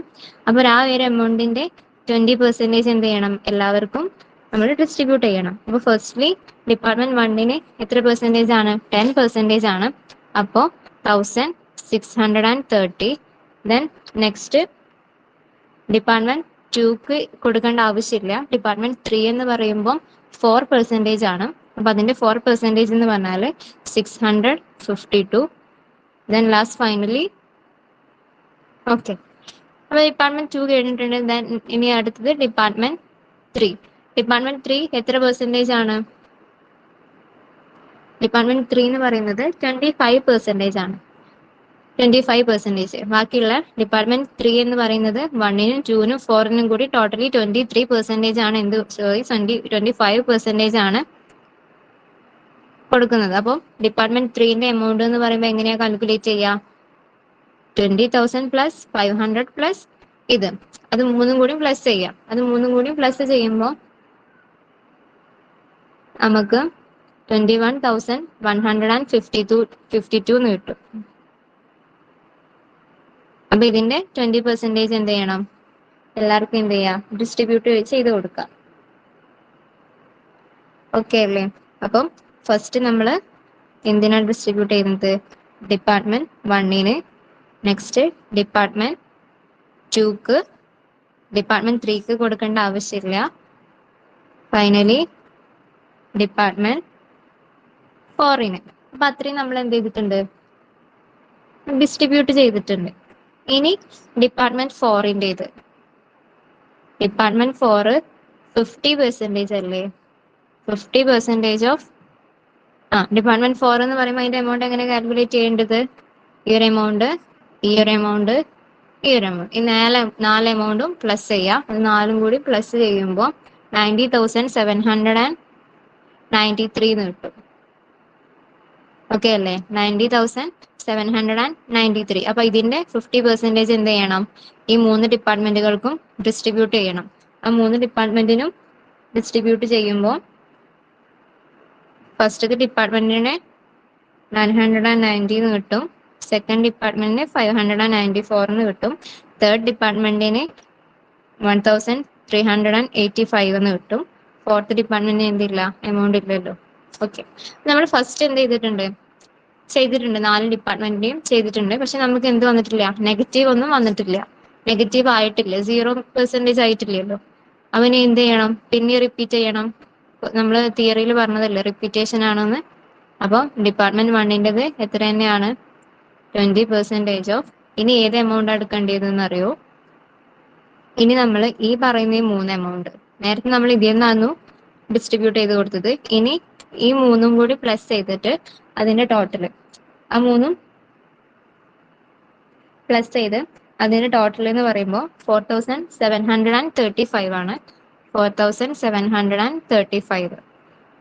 അപ്പോൾ ആ ഒരു എമൗണ്ടിന്റെ 20% എന്ത് ചെയ്യണം എല്ലാവർക്കും നമ്മൾ ഡിസ്ട്രിബ്യൂട്ട് ചെയ്യണം. അപ്പോൾ ഫസ്റ്റ്ലി ഡിപ്പാർട്ട്മെന്റ് 1ന് എത്ര പെർസെൻറ്റേജ് ആണ് 10% ആണ്. അപ്പോൾ 1630. ദെൻ നെക്സ്റ്റ് ഡിപ്പാർട്ട്മെന്റ് 2ക്ക് കൊടുക്കേണ്ട ആവശ്യമില്ല. ഡിപ്പാർട്ട്മെന്റ് 3 എന്ന് പറയുമ്പോൾ 4% ആണ്. അപ്പൊ അതിന്റെ 4% എന്ന് പറഞ്ഞാൽ 652. ദെൻ ലാസ്റ്റ് ഫൈനലി ഓക്കെ, അപ്പോൾ ഡിപ്പാർട്ട്മെന്റ് 2 കഴിഞ്ഞിട്ടുണ്ട്. ദെൻ ഇനി അടുത്തത് ഡിപ്പാർട്ട്മെന്റ് 3. ഡിപ്പാർട്ട്മെന്റ് 3 എത്ര പെർസെൻറ്റേജ് ആണ് ഡിപ്പാർട്ട്മെന്റ് 3 എന്ന് പറയുന്നത് 25% ആണ്. 25%. ബാക്കിയുള്ള ഡിപ്പാർട്ട്മെന്റ് 3 എന്ന് പറയുന്നത് 1നും 2നും 4നും കൂടി ടോട്ടലി 23% ആണ്. 25% ആണ് കൊടുക്കുന്നത്. അപ്പോൾ ഡിപ്പാർട്ട്മെന്റ് 3ന്റെ എമൗണ്ട് എന്ന് പറയുമ്പോൾ എങ്ങനെയാ കാൽക്കുലേറ്റ് ചെയ്യുക 20,000 പ്ലസ് 500 പ്ലസ് അത് മൂന്നും കൂടി പ്ലസ് ചെയ്യാം. അത് മൂന്നും കൂടി പ്ലസ് ചെയ്യുമ്പോൾ നമുക്ക് 21,152 എന്ന് കിട്ടും. അപ്പൊ ഇതിന്റെ 20% എന്ത് ചെയ്യണം എല്ലാവർക്കും എന്ത് ചെയ്യാം ഡിസ്ട്രിബ്യൂട്ട് ചെയ്ത് കൊടുക്കാം. ഓക്കെ അല്ലേ? അപ്പം ഫസ്റ്റ് നമ്മൾ എന്തിനാണ് ഡിസ്ട്രിബ്യൂട്ട് ചെയ്യുന്നത് ഡിപ്പാർട്ട്മെന്റ് 1ന്, നെക്സ്റ്റ് ഡിപ്പാർട്ട്മെന്റ് 2ക്ക്, ഡിപ്പാർട്ട്മെന്റ് 3ക്ക് കൊടുക്കേണ്ട ആവശ്യമില്ല. ഫൈനലി ഡിപ്പാർട്ട്മെന്റ് 4ന്. അപ്പൊ അത്രയും നമ്മൾ എന്ത് ചെയ്തിട്ടുണ്ട് ഡിസ്ട്രിബ്യൂട്ട് ചെയ്തിട്ടുണ്ട്. ഇനി ഡിപ്പാർട്ട്മെന്റ് 4-ൻ്റെത്. ഡിപ്പാർട്ട്മെന്റ് 4 50% അല്ലേ? 50% ഓഫ് ഡിപ്പാർട്ട്മെന്റ് 4 എന്ന് പറയുമ്പോൾ അതിന്റെ എമൗണ്ട് എങ്ങനെ കാൽക്കുലേറ്റ് ചെയ്യേണ്ടത്? ഈ ഒരു എമൗണ്ട്, ഈ ഒരു എമൗണ്ട്, ഈ ഒരു എമൗണ്ട്, ഈ നാല് എമൗണ്ടും പ്ലസ് ചെയ്യാം. അത് നാലും കൂടി പ്ലസ് ചെയ്യുമ്പോൾ 90,793 എന്ന് കിട്ടും. ഓക്കെ അല്ലേ? 90,793. അപ്പൊ ഇതിന്റെ 50% എന്ത് ചെയ്യണം? ഈ 3 ഡിപ്പാർട്ട്മെന്റുകൾക്കും ഡിസ്ട്രിബ്യൂട്ട് ചെയ്യണം. ആ 3 ഡിപ്പാർട്ട്മെന്റിനും ഡിസ്ട്രിബ്യൂട്ട് ചെയ്യുമ്പോൾ ഫസ്റ്റ് ഡിപ്പാർട്ട്മെന്റിന് 990 എന്ന് കിട്ടും. സെക്കൻഡ് ഡിപ്പാർട്ട്മെന്റിന് 594 എന്ന് കിട്ടും. തേർഡ് ഡിപ്പാർട്ട്മെന്റിന് 1385 എന്ന് കിട്ടും. ഫോർത്ത് ഡിപ്പാർട്ട്മെന്റിന് എന്തില്ല? എമൗണ്ട് ഇല്ലല്ലോ. ഓക്കെ, നമ്മൾ ഫസ്റ്റ് എന്ത് ചെയ്തിട്ടുണ്ട്? 4 ഡിപ്പാർട്ട്മെന്റിന്റെയും ചെയ്തിട്ടുണ്ട്. പക്ഷെ നമുക്ക് എന്ത് വന്നിട്ടില്ല? നെഗറ്റീവ് ഒന്നും വന്നിട്ടില്ല. നെഗറ്റീവ് ആയിട്ടില്ല, 0% ആയിട്ടില്ലല്ലോ. അവന് എന്ത് ചെയ്യണം? പിന്നെ റിപ്പീറ്റ് ചെയ്യണം. നമ്മൾ തിയറിയിൽ പറഞ്ഞതല്ലേ റിപ്പീറ്റേഷൻ ആണെന്ന്. അപ്പോൾ ഡിപ്പാർട്ട്മെന്റ് 1-ൻ്റെത് എത്ര തന്നെയാണ്? 20% ഓഫ്. ഇനി ഏത് എമൗണ്ട് എടുക്കേണ്ടതെന്ന് അറിയോ? ഇനി നമ്മൾ ഈ പറയുന്ന ഈ 3 എമൗണ്ട് നേരത്തെ നമ്മൾ ഇതിൽ നിന്നായിരുന്നു ഡിസ്ട്രിബ്യൂട്ട് ചെയ്ത് കൊടുത്തത്. ഇനി ഈ 3ഉം കൂടി പ്ലസ് ചെയ്തിട്ട് അതിന്റെ ടോട്ടല്, ആ 3ഉം പ്ലസ് ചെയ്ത് അതിന്റെ ടോട്ടൽ എന്ന് പറയുമ്പോൾ 4735 ആണ്. 4735.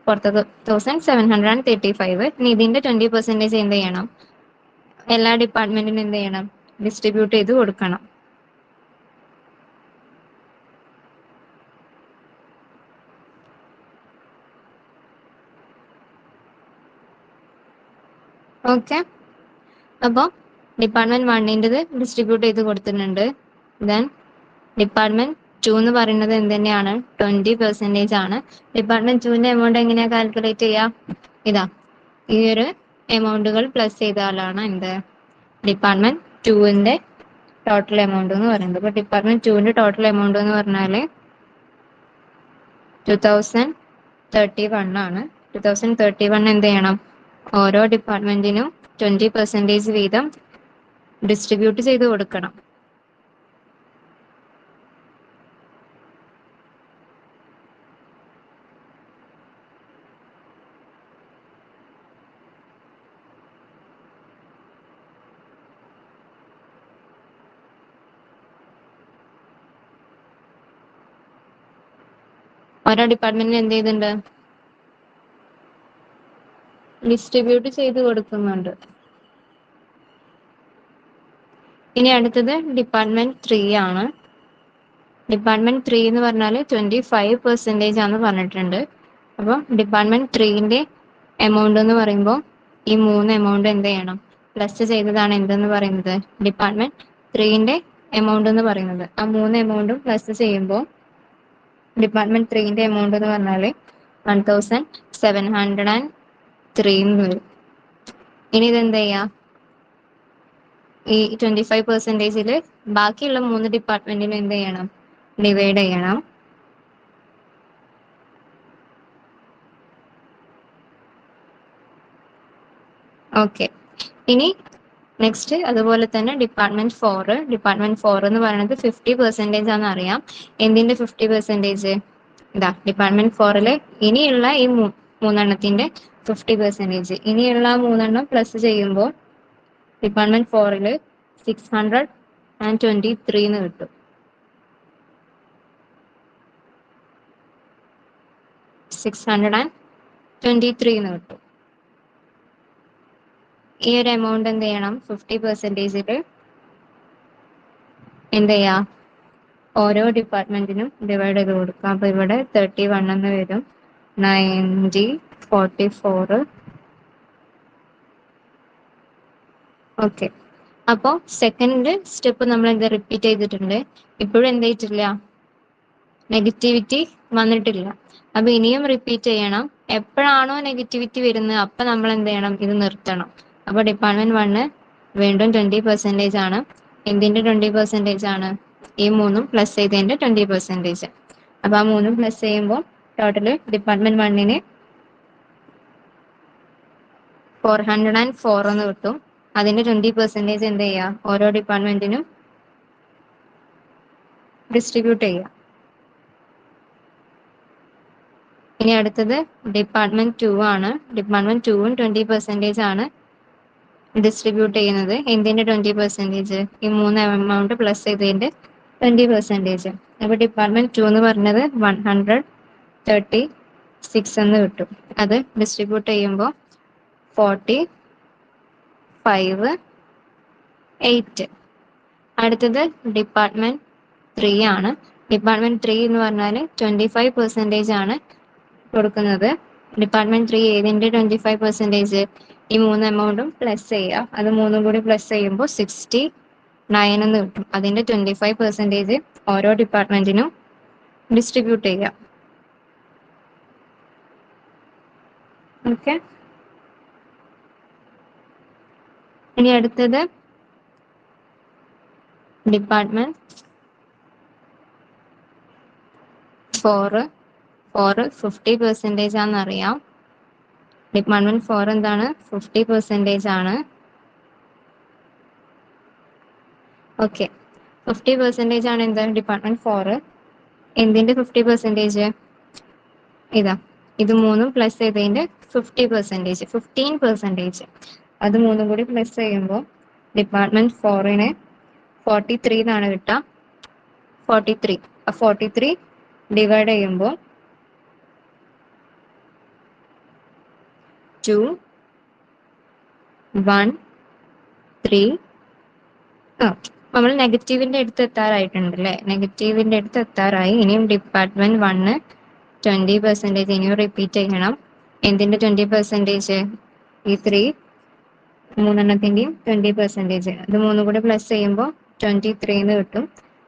4735. ഇനി ഇതിന്റെ 20% എന്ത് ചെയ്യണം? എല്ലാ ഡിപ്പാർട്ട്മെന്റിനും എന്ത് ചെയ്യണം? ഡിസ്ട്രിബ്യൂട്ട് ചെയ്ത് കൊടുക്കണം. ഓക്കെ, അപ്പോൾ ഡിപ്പാർട്ട്മെന്റ് 1-ൻ്റെത് ഡിസ്ട്രിബ്യൂട്ട് ചെയ്ത് കൊടുത്തിട്ടുണ്ട്. ദെൻ ഡിപ്പാർട്ട്മെന്റ് 2 എന്ന് പറയുന്നത് എന്ത് തന്നെയാണ്? 20% ആണ്. ഡിപ്പാർട്ട്മെന്റ് 2-ന്റെ എമൗണ്ട് എങ്ങനെയാ കാൽക്കുലേറ്റ് ചെയ്യാം? ഇതാ, ഈ ഒരു എമൗണ്ടുകൾ പ്ലസ് ചെയ്താലാണ് എന്ത്? ഡിപ്പാർട്ട്മെന്റ് 2-ന്റെ ടോട്ടൽ എമൗണ്ട് എന്ന് പറയുന്നത്. അപ്പൊ ഡിപ്പാർട്ട്മെന്റ് 2-ന്റെ ടോട്ടൽ എമൗണ്ട് എന്ന് പറഞ്ഞാല് 2031 ആണ്. 2031 എന്ത് ചെയ്യണം? ഓരോ ഡിപ്പാർട്ട്മെന്റിനും 20% വീതം ഡിസ്ട്രിബ്യൂട്ട് ചെയ്ത് കൊടുക്കണം. ഓരോ ഡിപ്പാർട്ട്മെന്റിന് എന്ത് ചെയ്തിട്ടുണ്ട്? ഡിസ്ട്രിബ്യൂട്ട് ചെയ്ത് കൊടുക്കുന്നുണ്ട്. ഇനി അടുത്തത് ഡിപ്പാർട്ട്മെന്റ് 3 ആണ്. ഡിപ്പാർട്ട്മെന്റ് 3 എന്ന് പറഞ്ഞാൽ 25% ആണെന്ന് പറഞ്ഞിട്ടുണ്ട്. അപ്പോൾ ഡിപ്പാർട്ട്മെന്റ് 3-ന്റെ എമൗണ്ട് എന്ന് പറയുമ്പോൾ ഈ 3 എമൗണ്ട് എന്ത് ചെയ്യണം? പ്ലസ് ചെയ്തതാണ് എന്തെന്ന് പറയുന്നത്? ഡിപ്പാർട്ട്മെന്റ് 3-ന്റെ എമൗണ്ട് എന്ന് പറയുന്നത്. ആ 3 എമൗണ്ടും പ്ലസ് ചെയ്യുമ്പോൾ ഡിപ്പാർട്ട്മെന്റ് 3-ന്റെ എമൗണ്ട് എന്ന് പറഞ്ഞാൽ 1703 എന്ന് വരും. ഇനി ഇതെന്ത് ചെയ്യാം? ഈ 25%-ൽ ബാക്കിയുള്ള 3 ഡിപ്പാർട്ട്മെന്റിനും എന്ത് ചെയ്യണം? ഡിവൈഡ് ചെയ്യണം. ഓക്കെ, ഇനി നെക്സ്റ്റ് അതുപോലെ തന്നെ ഡിപ്പാർട്ട്മെന്റ് 4 എന്ന് പറയുന്നത് 50% ആണെന്ന് അറിയാം. എന്തിന്റെ 50%? ഇതാ, ഡിപ്പാർട്ട്മെന്റ് 4-ല് ഇനിയുള്ള ഈ 3 50%. ഇനിയുള്ള 3 പ്ലസ് ചെയ്യുമ്പോൾ ഡിപ്പാർട്ട്മെന്റ് 4-ല് 623 എന്ന് കിട്ടും. 623 എന്ന് കിട്ടും. ഈ ഒരു എമൗണ്ട് എന്ത് ചെയ്യണം? 50%-ല് എന്ത് ചെയ്യാം? ഓരോ ഡിപ്പാർട്ട്മെന്റിനും ഡിവൈഡ് ചെയ്ത് കൊടുക്കാം. അപ്പൊ ഇവിടെ 31 എന്ന് വരും. 90, 44. ഓക്കെ, അപ്പോൾ സെക്കൻഡ് സ്റ്റെപ്പ് നമ്മൾ എന്താ റിപ്പീറ്റ് ചെയ്തിട്ടുണ്ട്. ഇപ്പോഴും എന്ത് ചെയ്തിട്ടില്ല? നെഗറ്റിവിറ്റി വന്നിട്ടില്ല. അപ്പൊ ഇനിയും റിപ്പീറ്റ് ചെയ്യണം. എപ്പോഴാണോ നെഗറ്റിവിറ്റി വരുന്നത് അപ്പൊ നമ്മൾ എന്ത് ചെയ്യണം? ഇത് നിർത്തണം. അപ്പൊ ഡിപ്പാർട്ട്മെന്റ് 1 വീണ്ടും 20% ആണ്. എന്തിന്റെ 20% ആണ്? ഈ 3ഉം പ്ലസ് ചെയ്തതിന്റെ 20%. അപ്പൊ ആ 3ഉം പ്ലസ് ചെയ്യുമ്പോൾ ടോട്ടല് ഡിപ്പാർട്ട്മെന്റ് 1-ന് 404 എന്ന് കിട്ടും. അതിന്റെ 20% എന്ത് ചെയ്യുക? ഓരോ ഡിപ്പാർട്ട്മെന്റിനും ഡിസ്ട്രിബ്യൂട്ട് ചെയ്യുക. ഇനി അടുത്തത് ഡിപ്പാർട്ട്മെന്റ് 2 ആണ്. ഡിപ്പാർട്ട്മെന്റ് 2ഉം 20% ആണ് ഡിസ്ട്രിബ്യൂട്ട് ചെയ്യുന്നത്. എന്തിന്റെ 20%? ഈ 3 എമൗണ്ട് പ്ലസ് ചെയ്തതിന്റെ 20%. അപ്പൊ ഡിപ്പാർട്ട്മെന്റ് 2 എന്ന് പറഞ്ഞത് 136 എന്ന് കിട്ടും. അത് ഡിസ്ട്രിബ്യൂട്ട് ചെയ്യുമ്പോൾ 45:8. അടുത്തത് ഡിപ്പാർട്ട്മെന്റ് 3 ആണ്. ഡിപ്പാർട്ട്മെന്റ് 3 എന്ന് പറഞ്ഞാൽ 25% ആണ് കൊടുക്കുന്നത്. ഡിപ്പാർട്ട്മെന്റ് 3 ഏതിന്റെ 25%? ഈ 3 എമൗണ്ടും പ്ലസ് ചെയ്യുക. അത് 3ഉം കൂടി പ്ലസ് ചെയ്യുമ്പോൾ 69 എന്ന് കിട്ടും. അതിന്റെ 25% ഓരോ ഡിപ്പാർട്ട്മെന്റിനും ഡിസ്ട്രിബ്യൂട്ട് ചെയ്യുക. ഓക്കെ. ഇനി അടുത്തത് ഡിപ്പാർട്ട്മെന്റ് 4. 50% ആണെന്നറിയാം. ഡിപ്പാർട്ട്മെന്റ് 4 എന്താണ്? 50% ആണ്. ഓക്കെ, 50% ആണ് എന്ത്? ഡിപ്പാർട്ട്മെന്റ് 4. എന്തിന്റെ 50%? ഇതാ, ഇത് 3ഉം പ്ലസ് ചെയ്തതിന്റെ 50%, 15%. അത് 3ഉം കൂടി പ്ലസ് ചെയ്യുമ്പോൾ ഡിപ്പാർട്ട്മെന്റ് 4ന് 43 എന്നാണ് കിട്ടുക. 43 ഡിവൈഡ് ചെയ്യുമ്പോൾ 2, 1, 3. നമ്മൾ നെഗറ്റീവിന്റെ അടുത്ത് എത്താറായിട്ടുണ്ട് അല്ലേ? നെഗറ്റീവിന്റെ അടുത്ത് എത്താറായി. ഇനിയും ഡിപ്പാർട്ട്മെന്റ് 1 20%. ഇനിയും റിപ്പീറ്റ് ചെയ്യണം. എന്തിന്റെ 20%? ഈ 3 20%. അത് 3ഉം കൂടി പ്ലസ് ചെയ്യുമ്പോൾ 23 എന്ന് കിട്ടും.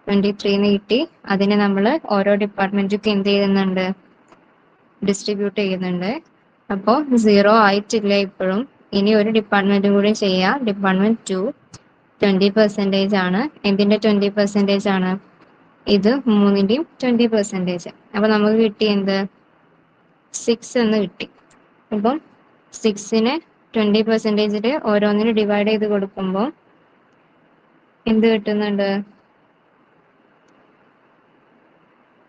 23 എന്ന് കിട്ടി. അതിനെ നമ്മൾ ഓരോ ഡിപ്പാർട്ട്മെന്റിലേക്ക് എന്ത് ചെയ്യുന്നുണ്ട്? ഡിസ്ട്രിബ്യൂട്ട് ചെയ്യുന്നുണ്ട്. അപ്പോൾ 0 ആയിട്ടില്ല ഇപ്പോഴും. ഇനി ഒരു ഡിപ്പാർട്ട്മെന്റും കൂടി ചെയ്യാം. ഡിപ്പാർട്ട്മെന്റ് 2 20% ആണ്. എന്തിന്റെ 20% ആണ്? ഇത് 3ന്റെയും 20%. അപ്പൊ നമുക്ക് കിട്ടി എന്ത്? 6 എന്ന് കിട്ടി. അപ്പം 6നെ 20%ല് ഓരോന്നിനും ഡിവൈഡ് ചെയ്ത് കൊടുക്കുമ്പോൾ എന്ത് കിട്ടുന്നുണ്ട്?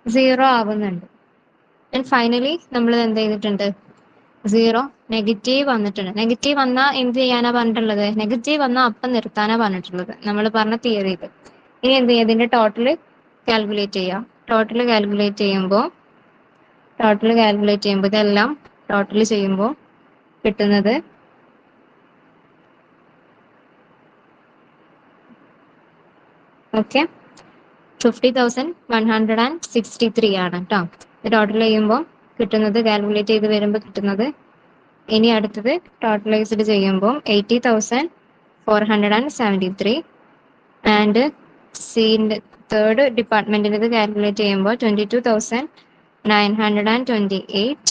0 ആവുന്നുണ്ട്. ഫൈനലി നമ്മൾ എന്ത് ചെയ്തിട്ടുണ്ട്? 0 നെഗറ്റീവ് വന്നിട്ടുണ്ട്. നെഗറ്റീവ് വന്നാൽ എന്ത് ചെയ്യാനാ പറഞ്ഞിട്ടുള്ളത്? നെഗറ്റീവ് വന്നാൽ അപ്പം നിർത്താനാ പറഞ്ഞിട്ടുള്ളത് നമ്മൾ പറഞ്ഞ തിയറിയിൽ. ഇനി എന്ത് ചെയ്യാം? ഇതിന്റെ ടോട്ടല് കാൽക്കുലേറ്റ് ചെയ്യാം. ടോട്ടൽ കാൽക്കുലേറ്റ് ചെയ്യുമ്പോൾ ഇതെല്ലാം ടോട്ടൽ ചെയ്യുമ്പോൾ കിട്ടുന്നത് ഓക്കെ 50,163 ആണ് കേട്ടോ. ടോട്ടൽ ചെയ്യുമ്പോൾ കിട്ടുന്നത്, കാൽക്കുലേറ്റ് ചെയ്ത് വരുമ്പോൾ കിട്ടുന്നത്. ഇനി അടുത്തത് ടോട്ടലൈസ്ഡ് ചെയ്യുമ്പോൾ 80,473. ആൻഡ് സിന്റെ തേർഡ് ഡിപ്പാർട്ട്മെന്റിന് കാൽക്കുലേറ്റ് ചെയ്യുമ്പോൾ 22,928.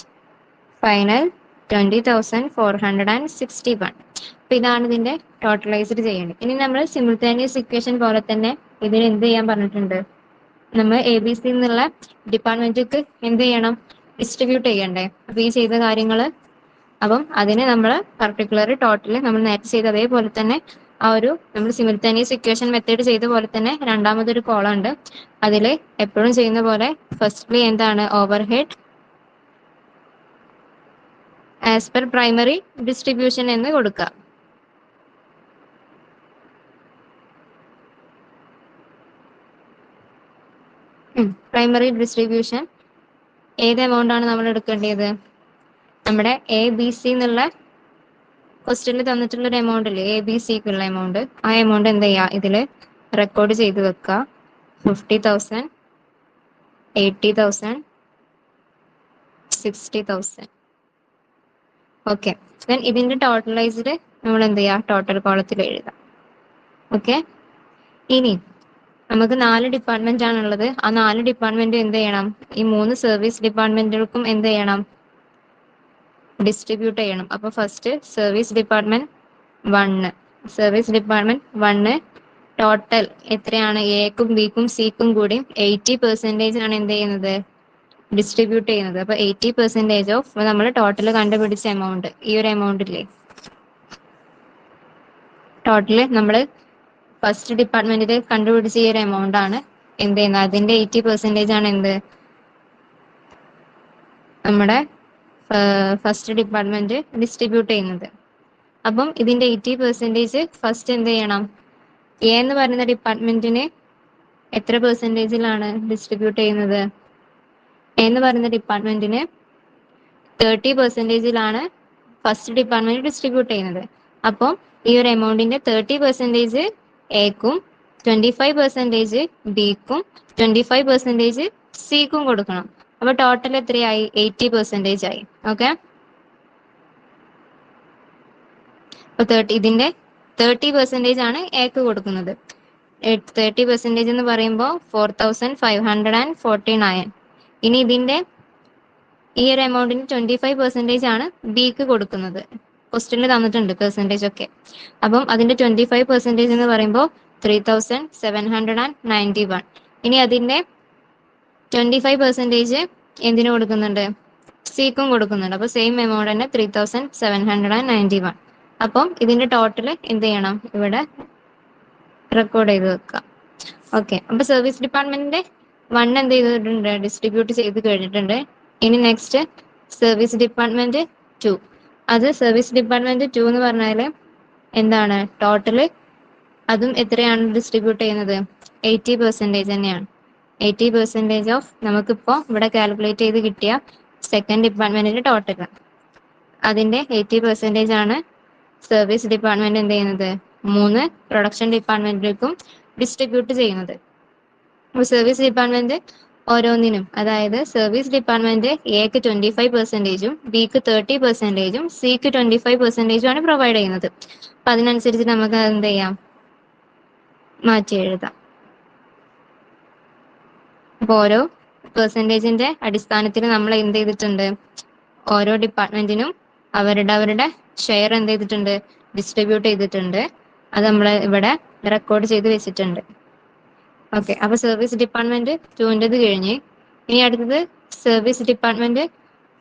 ഫൈനൽ 20,461. അപ്പൊ ഇതാണ് ഇതിന്റെ ടോട്ടലൈസ്ഡ് ചെയ്യേണ്ടത്. ഇനി നമ്മൾ സിമിൾട്ടേനിയസ് ഇക്വേഷൻ പോലെ തന്നെ ഇതിന് എന്ത് ചെയ്യാൻ പറഞ്ഞിട്ടുണ്ട്? നമ്മൾ ABC എന്നുള്ള ഡിപ്പാർട്ട്മെന്റിക്ക് എന്ത് ചെയ്യണം? ഡിസ്ട്രിബ്യൂട്ട് ചെയ്യണ്ടേ? അപ്പൊ ഈ ചെയ്ത കാര്യങ്ങൾ, അപ്പം അതിന് നമ്മൾ പർട്ടിക്കുലർ ടോട്ടൽ നമ്മൾ നേരത്തെ ചെയ്ത അതേപോലെ തന്നെ നമ്മൾ സിമിൾട്ടേനിയസ് ഇക്വേഷൻ മെത്തേഡ് ചെയ്ത പോലെ തന്നെ രണ്ടാമതൊരു കോളം ഉണ്ട്. അതിൽ എപ്പോഴും ചെയ്യുന്ന പോലെ ഫസ്റ്റ്ലി എന്താണ്? Overhead as per primary distribution എന്ന് കൊടുക്കുക. പ്രൈമറി ഡിസ്ട്രിബ്യൂഷൻ ഏത് എമൗണ്ട് ആണ് നമ്മൾ എടുക്കേണ്ടത്? നമ്മുടെ ABC എന്നുള്ള ക്വസ്റ്റ്യനിൽ തന്നിട്ടുള്ള ഒരു എമൗണ്ട് ഇല്ലേ? ABCക്കുള്ള എമൗണ്ട്. ആ എമൗണ്ട് എന്ത് ചെയ്യുക? ഇതിൽ റെക്കോർഡ് ചെയ്ത് വെക്കുക. 50,000, 80,000, 60,000. ഓക്കെ. ഇതിന്റെ ടോട്ടലൈസ്ഡ് നമ്മൾ എന്ത് ചെയ്യുക? ടോട്ടൽ കോളത്തിൽ എഴുതാം. ഓക്കെ. ഇനി നമുക്ക് 4 ഡിപ്പാർട്ട്മെന്റ് ആണുള്ളത്. ആ 4 ഡിപ്പാർട്ട്മെന്റ് എന്ത് ചെയ്യണം? ഈ 3 സർവീസ് ഡിപ്പാർട്ട്മെന്റുകൾക്കും എന്ത് ചെയ്യണം? ഡിസ്ട്രിബ്യൂട്ട് ചെയ്യണം. അപ്പൊ ഫസ്റ്റ് സർവീസ് ഡിപ്പാർട്ട്മെന്റ് 1 ടോട്ടൽ എത്രയാണ്? എക്കും ബിക്കും സിക്കും കൂടി 80% ആണ് എന്ത് ചെയ്യുന്നത്? ഡിസ്ട്രിബ്യൂട്ട് ചെയ്യുന്നത്. അപ്പൊ 80% ഓഫ് നമ്മൾ ടോട്ടൽ കണ്ടുപിടിച്ച എമൗണ്ട്, ഈ ഒരു എമൗണ്ട് ഇല്ലേ? ടോട്ടല് നമ്മൾ ഫസ്റ്റ് ഡിപ്പാർട്ട്മെന്റിൽ കണ്ടുപിടിച്ച ഈ ഒരു എമൗണ്ട് ആണ് എന്ത് ചെയ്യുന്നത്, അതിന്റെ 80% ആണ് എന്ത്, നമ്മുടെ ഫസ്റ്റ് ഡിപ്പാർട്ട്മെന്റ് ഡിസ്ട്രിബ്യൂട്ട് ചെയ്യുന്നത്. അപ്പം ഇതിന്റെ 80% ഫസ്റ്റ് എന്ത് ചെയ്യണം, എ എന്ന് പറയുന്ന ഡിപ്പാർട്ട്മെന്റിന് എത്ര പെർസെൻറ്റേജിലാണ് ഡിസ്ട്രിബ്യൂട്ട് ചെയ്യുന്നത്, എന്ന് പറയുന്ന ഡിപ്പാർട്ട്മെന്റിന് 30%ലാണ് ഫസ്റ്റ് ഡിപ്പാർട്ട്മെന്റ് ഡിസ്ട്രിബ്യൂട്ട് ചെയ്യുന്നത്. അപ്പം ഈ ഒരു എമൗണ്ടിന്റെ 30% എക്കും 25% ബിക്കും 25% സിക്കും കൊടുക്കണം. അപ്പൊ ടോട്ടൽ എത്രയായി, 80% ആയി. ഓക്കെ, അപ്പൊ ഇതിന്റെ 30% ആണ് എക്ക് കൊടുക്കുന്നത്. 30% എന്ന് പറയുമ്പോൾ 4549. ഇനി ഇതിന്റെ ഈ ഒരു എമൗണ്ടിന് 25% ആണ് ബിക്ക് കൊടുക്കുന്നത്. ക്വസ്റ്റ്യനിൽ തന്നിട്ടുണ്ട് പെർസെൻറ്റേജ് ഒക്കെ. അപ്പം അതിന്റെ 25% എന്ന് പറയുമ്പോൾ 3791. ഇനി അതിന്റെ 25% എന്തിനു കൊടുക്കുന്നുണ്ട്, സിക്കും കൊടുക്കുന്നുണ്ട്. അപ്പൊ സെയിം എമൗണ്ട് തന്നെ 3791. അപ്പം ഇതിന്റെ ടോട്ടൽ എന്ത് ചെയ്യണം, ഇവിടെ റെക്കോർഡ് ചെയ്ത് വെക്കുക. ഓക്കെ, അപ്പൊ സർവീസ് ഡിപ്പാർട്ട്മെന്റിന്റെ 1 എന്ത് ചെയ്തിട്ടുണ്ട്, ഡിസ്ട്രിബ്യൂട്ട് ചെയ്ത് കഴിഞ്ഞിട്ടുണ്ട്. ഇനി നെക്സ്റ്റ് സർവീസ് ഡിപ്പാർട്ട്മെന്റ് 2. അത് സർവീസ് ഡിപ്പാർട്ട്മെന്റ് 2 എന്ന് പറഞ്ഞാല് എന്താണ്, ടോട്ടല് അതും എത്രയാണ് ഡിസ്ട്രിബ്യൂട്ട് ചെയ്യുന്നത്, 80% തന്നെയാണ്. 80% ഓഫ് നമുക്കിപ്പോ ഇവിടെ കാൽക്കുലേറ്റ് ചെയ്ത് കിട്ടിയ സെക്കൻഡ് ഡിപ്പാർട്ട്മെന്റിന്റെ ടോട്ടൽ, അതിന്റെ 80% ആണ് സർവീസ് ഡിപ്പാർട്ട്മെന്റ് എന്ത് ചെയ്യുന്നത്, 3 പ്രൊഡക്ഷൻ ഡിപ്പാർട്ട്മെന്റിലേക്കും ഡിസ്ട്രിബ്യൂട്ട് ചെയ്യുന്നത്. സർവീസ് ഡിപ്പാർട്ട്മെന്റ് ഓരോന്നിനും, അതായത് സർവീസ് ഡിപ്പാർട്ട്മെന്റ് എക്ക് 25%, ബിക്ക് 30%, സിക്ക് 25% ആണ് പ്രൊവൈഡ് ചെയ്യുന്നത്. അപ്പൊ അതിനനുസരിച്ച് നമുക്ക് എന്ത് ചെയ്യാം, മാറ്റി എഴുതാം. അപ്പൊ ഓരോ പെർസെൻറ്റേജിന്റെ അടിസ്ഥാനത്തിൽ നമ്മൾ എന്ത് ചെയ്തിട്ടുണ്ട്, ഓരോ ഡിപ്പാർട്ട്മെന്റിനും അവരുടെ ഷെയർ എന്ത് ചെയ്തിട്ടുണ്ട്, ഡിസ്ട്രിബ്യൂട്ട് ചെയ്തിട്ടുണ്ട്. അത് നമ്മൾ ഇവിടെ റെക്കോർഡ് ചെയ്ത് വെച്ചിട്ടുണ്ട്. ഓക്കെ, അപ്പൊ സർവീസ് ഡിപ്പാർട്ട്മെന്റ് 2ൻ്റെത് കഴിഞ്ഞ് ഇനി അടുത്തത് സർവീസ് ഡിപ്പാർട്ട്മെന്റ്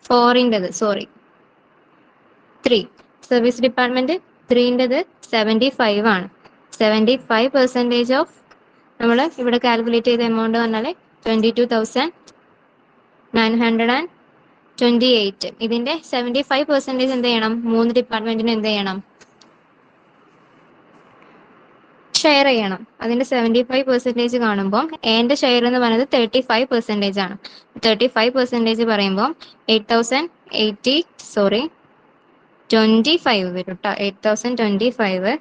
3. സർവീസ് ഡിപ്പാർട്ട്മെന്റ് 3ൻ്റെത് 75 ആണ്. 75% ഓഫ് നമ്മൾ ഇവിടെ കാൽക്കുലേറ്റ് ചെയ്ത എമൗണ്ട് പറഞ്ഞാൽ 22,928. ഇതിന്റെ 75% എന്ത് ചെയ്യണം, 3 ഡിപ്പാർട്ട്മെന്റിന് എന്ത് ചെയ്യണം, ഷെയർ ചെയ്യണം. അതിന്റെ 75% കാണുമ്പോൾ എന്റെ ഷെയർ എന്ന് പറയുന്നത് 35% ആണ്. 35% പറയുമ്പോൾ 25 വരും കേട്ടോ, 8025.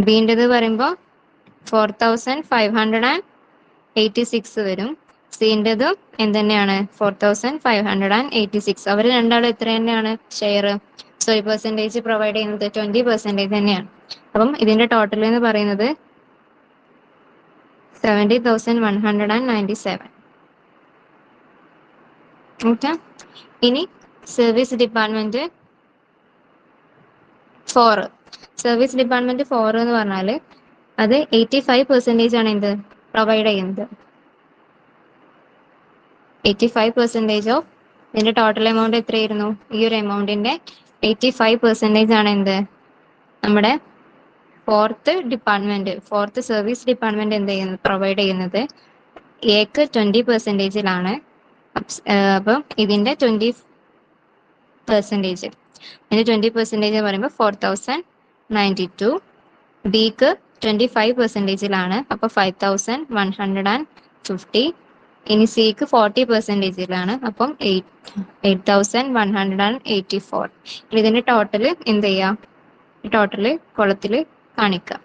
ബീൻ്റെത് പറയുമ്പോൾ 4586 വരും. സീൻ്റെതും എന്ത് തന്നെയാണ്, 4586. അവർ രണ്ടാളും എത്ര തന്നെയാണ് ഷെയർ, പെർസെൻറ്റേജ് പ്രൊവൈഡ് ചെയ്യുന്നത് 20% തന്നെയാണ്. അപ്പം ഇതിന്റെ ടോട്ടൽ എന്ന് പറയുന്നത് 70,197. ഓക്കെ, ഇനി സർവീസ് ഡിപ്പാർട്ട്മെന്റ് 4. സർവീസ് ഡിപ്പാർട്ട്മെന്റ് 4 എന്ന് പറഞ്ഞാൽ അത് 85% ആണ് എന്ത് പ്രൊവൈഡ് ചെയ്യുന്നത്. 85% ഓഫ് ഇതിന്റെ ടോട്ടൽ എമൗണ്ട് എത്രയായിരുന്നു, ഈ ഒരു എമൗണ്ടിന്റെ 85% ആണ് എന്ത്, നമ്മുടെ ഫോർത്ത് സർവീസ് ഡിപ്പാർട്ട്മെന്റ് എന്ത് ചെയ്യുന്നത്, പ്രൊവൈഡ് ചെയ്യുന്നത്. എക്ക് 20%ലാണ്. അപ്പം ഇതിന്റെ 20%, ഇതിന്റെ 20% പറയുമ്പോൾ 4092. ബിക്ക് 25%ലാണ്, അപ്പൊ 5150. ഇനി സിക്ക് 40%ലാണ്, അപ്പം 8184. ഇതിന്റെ ടോട്ടൽ എന്ത് ചെയ്യാം, ടോട്ടല് കൊളത്തില് കാണിക്കാം.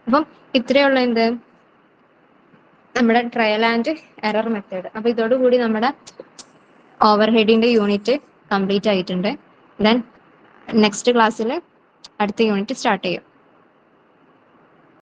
അപ്പം ഇത്രയുള്ള എന്ത്, നമ്മുടെ ട്രയൽ ആൻഡ് എറർ മെത്തേഡ്. അപ്പൊ ഇതോടുകൂടി നമ്മുടെ ഓവർ ഹെഡിന്റെ യൂണിറ്റ് കംപ്ലീറ്റ് ആയിട്ടുണ്ട്. ദെൻ നെക്സ്റ്റ് ക്ലാസ്സിൽ അടുത്ത യൂണിറ്റ് സ്റ്റാർട്ട് ചെയ്യും.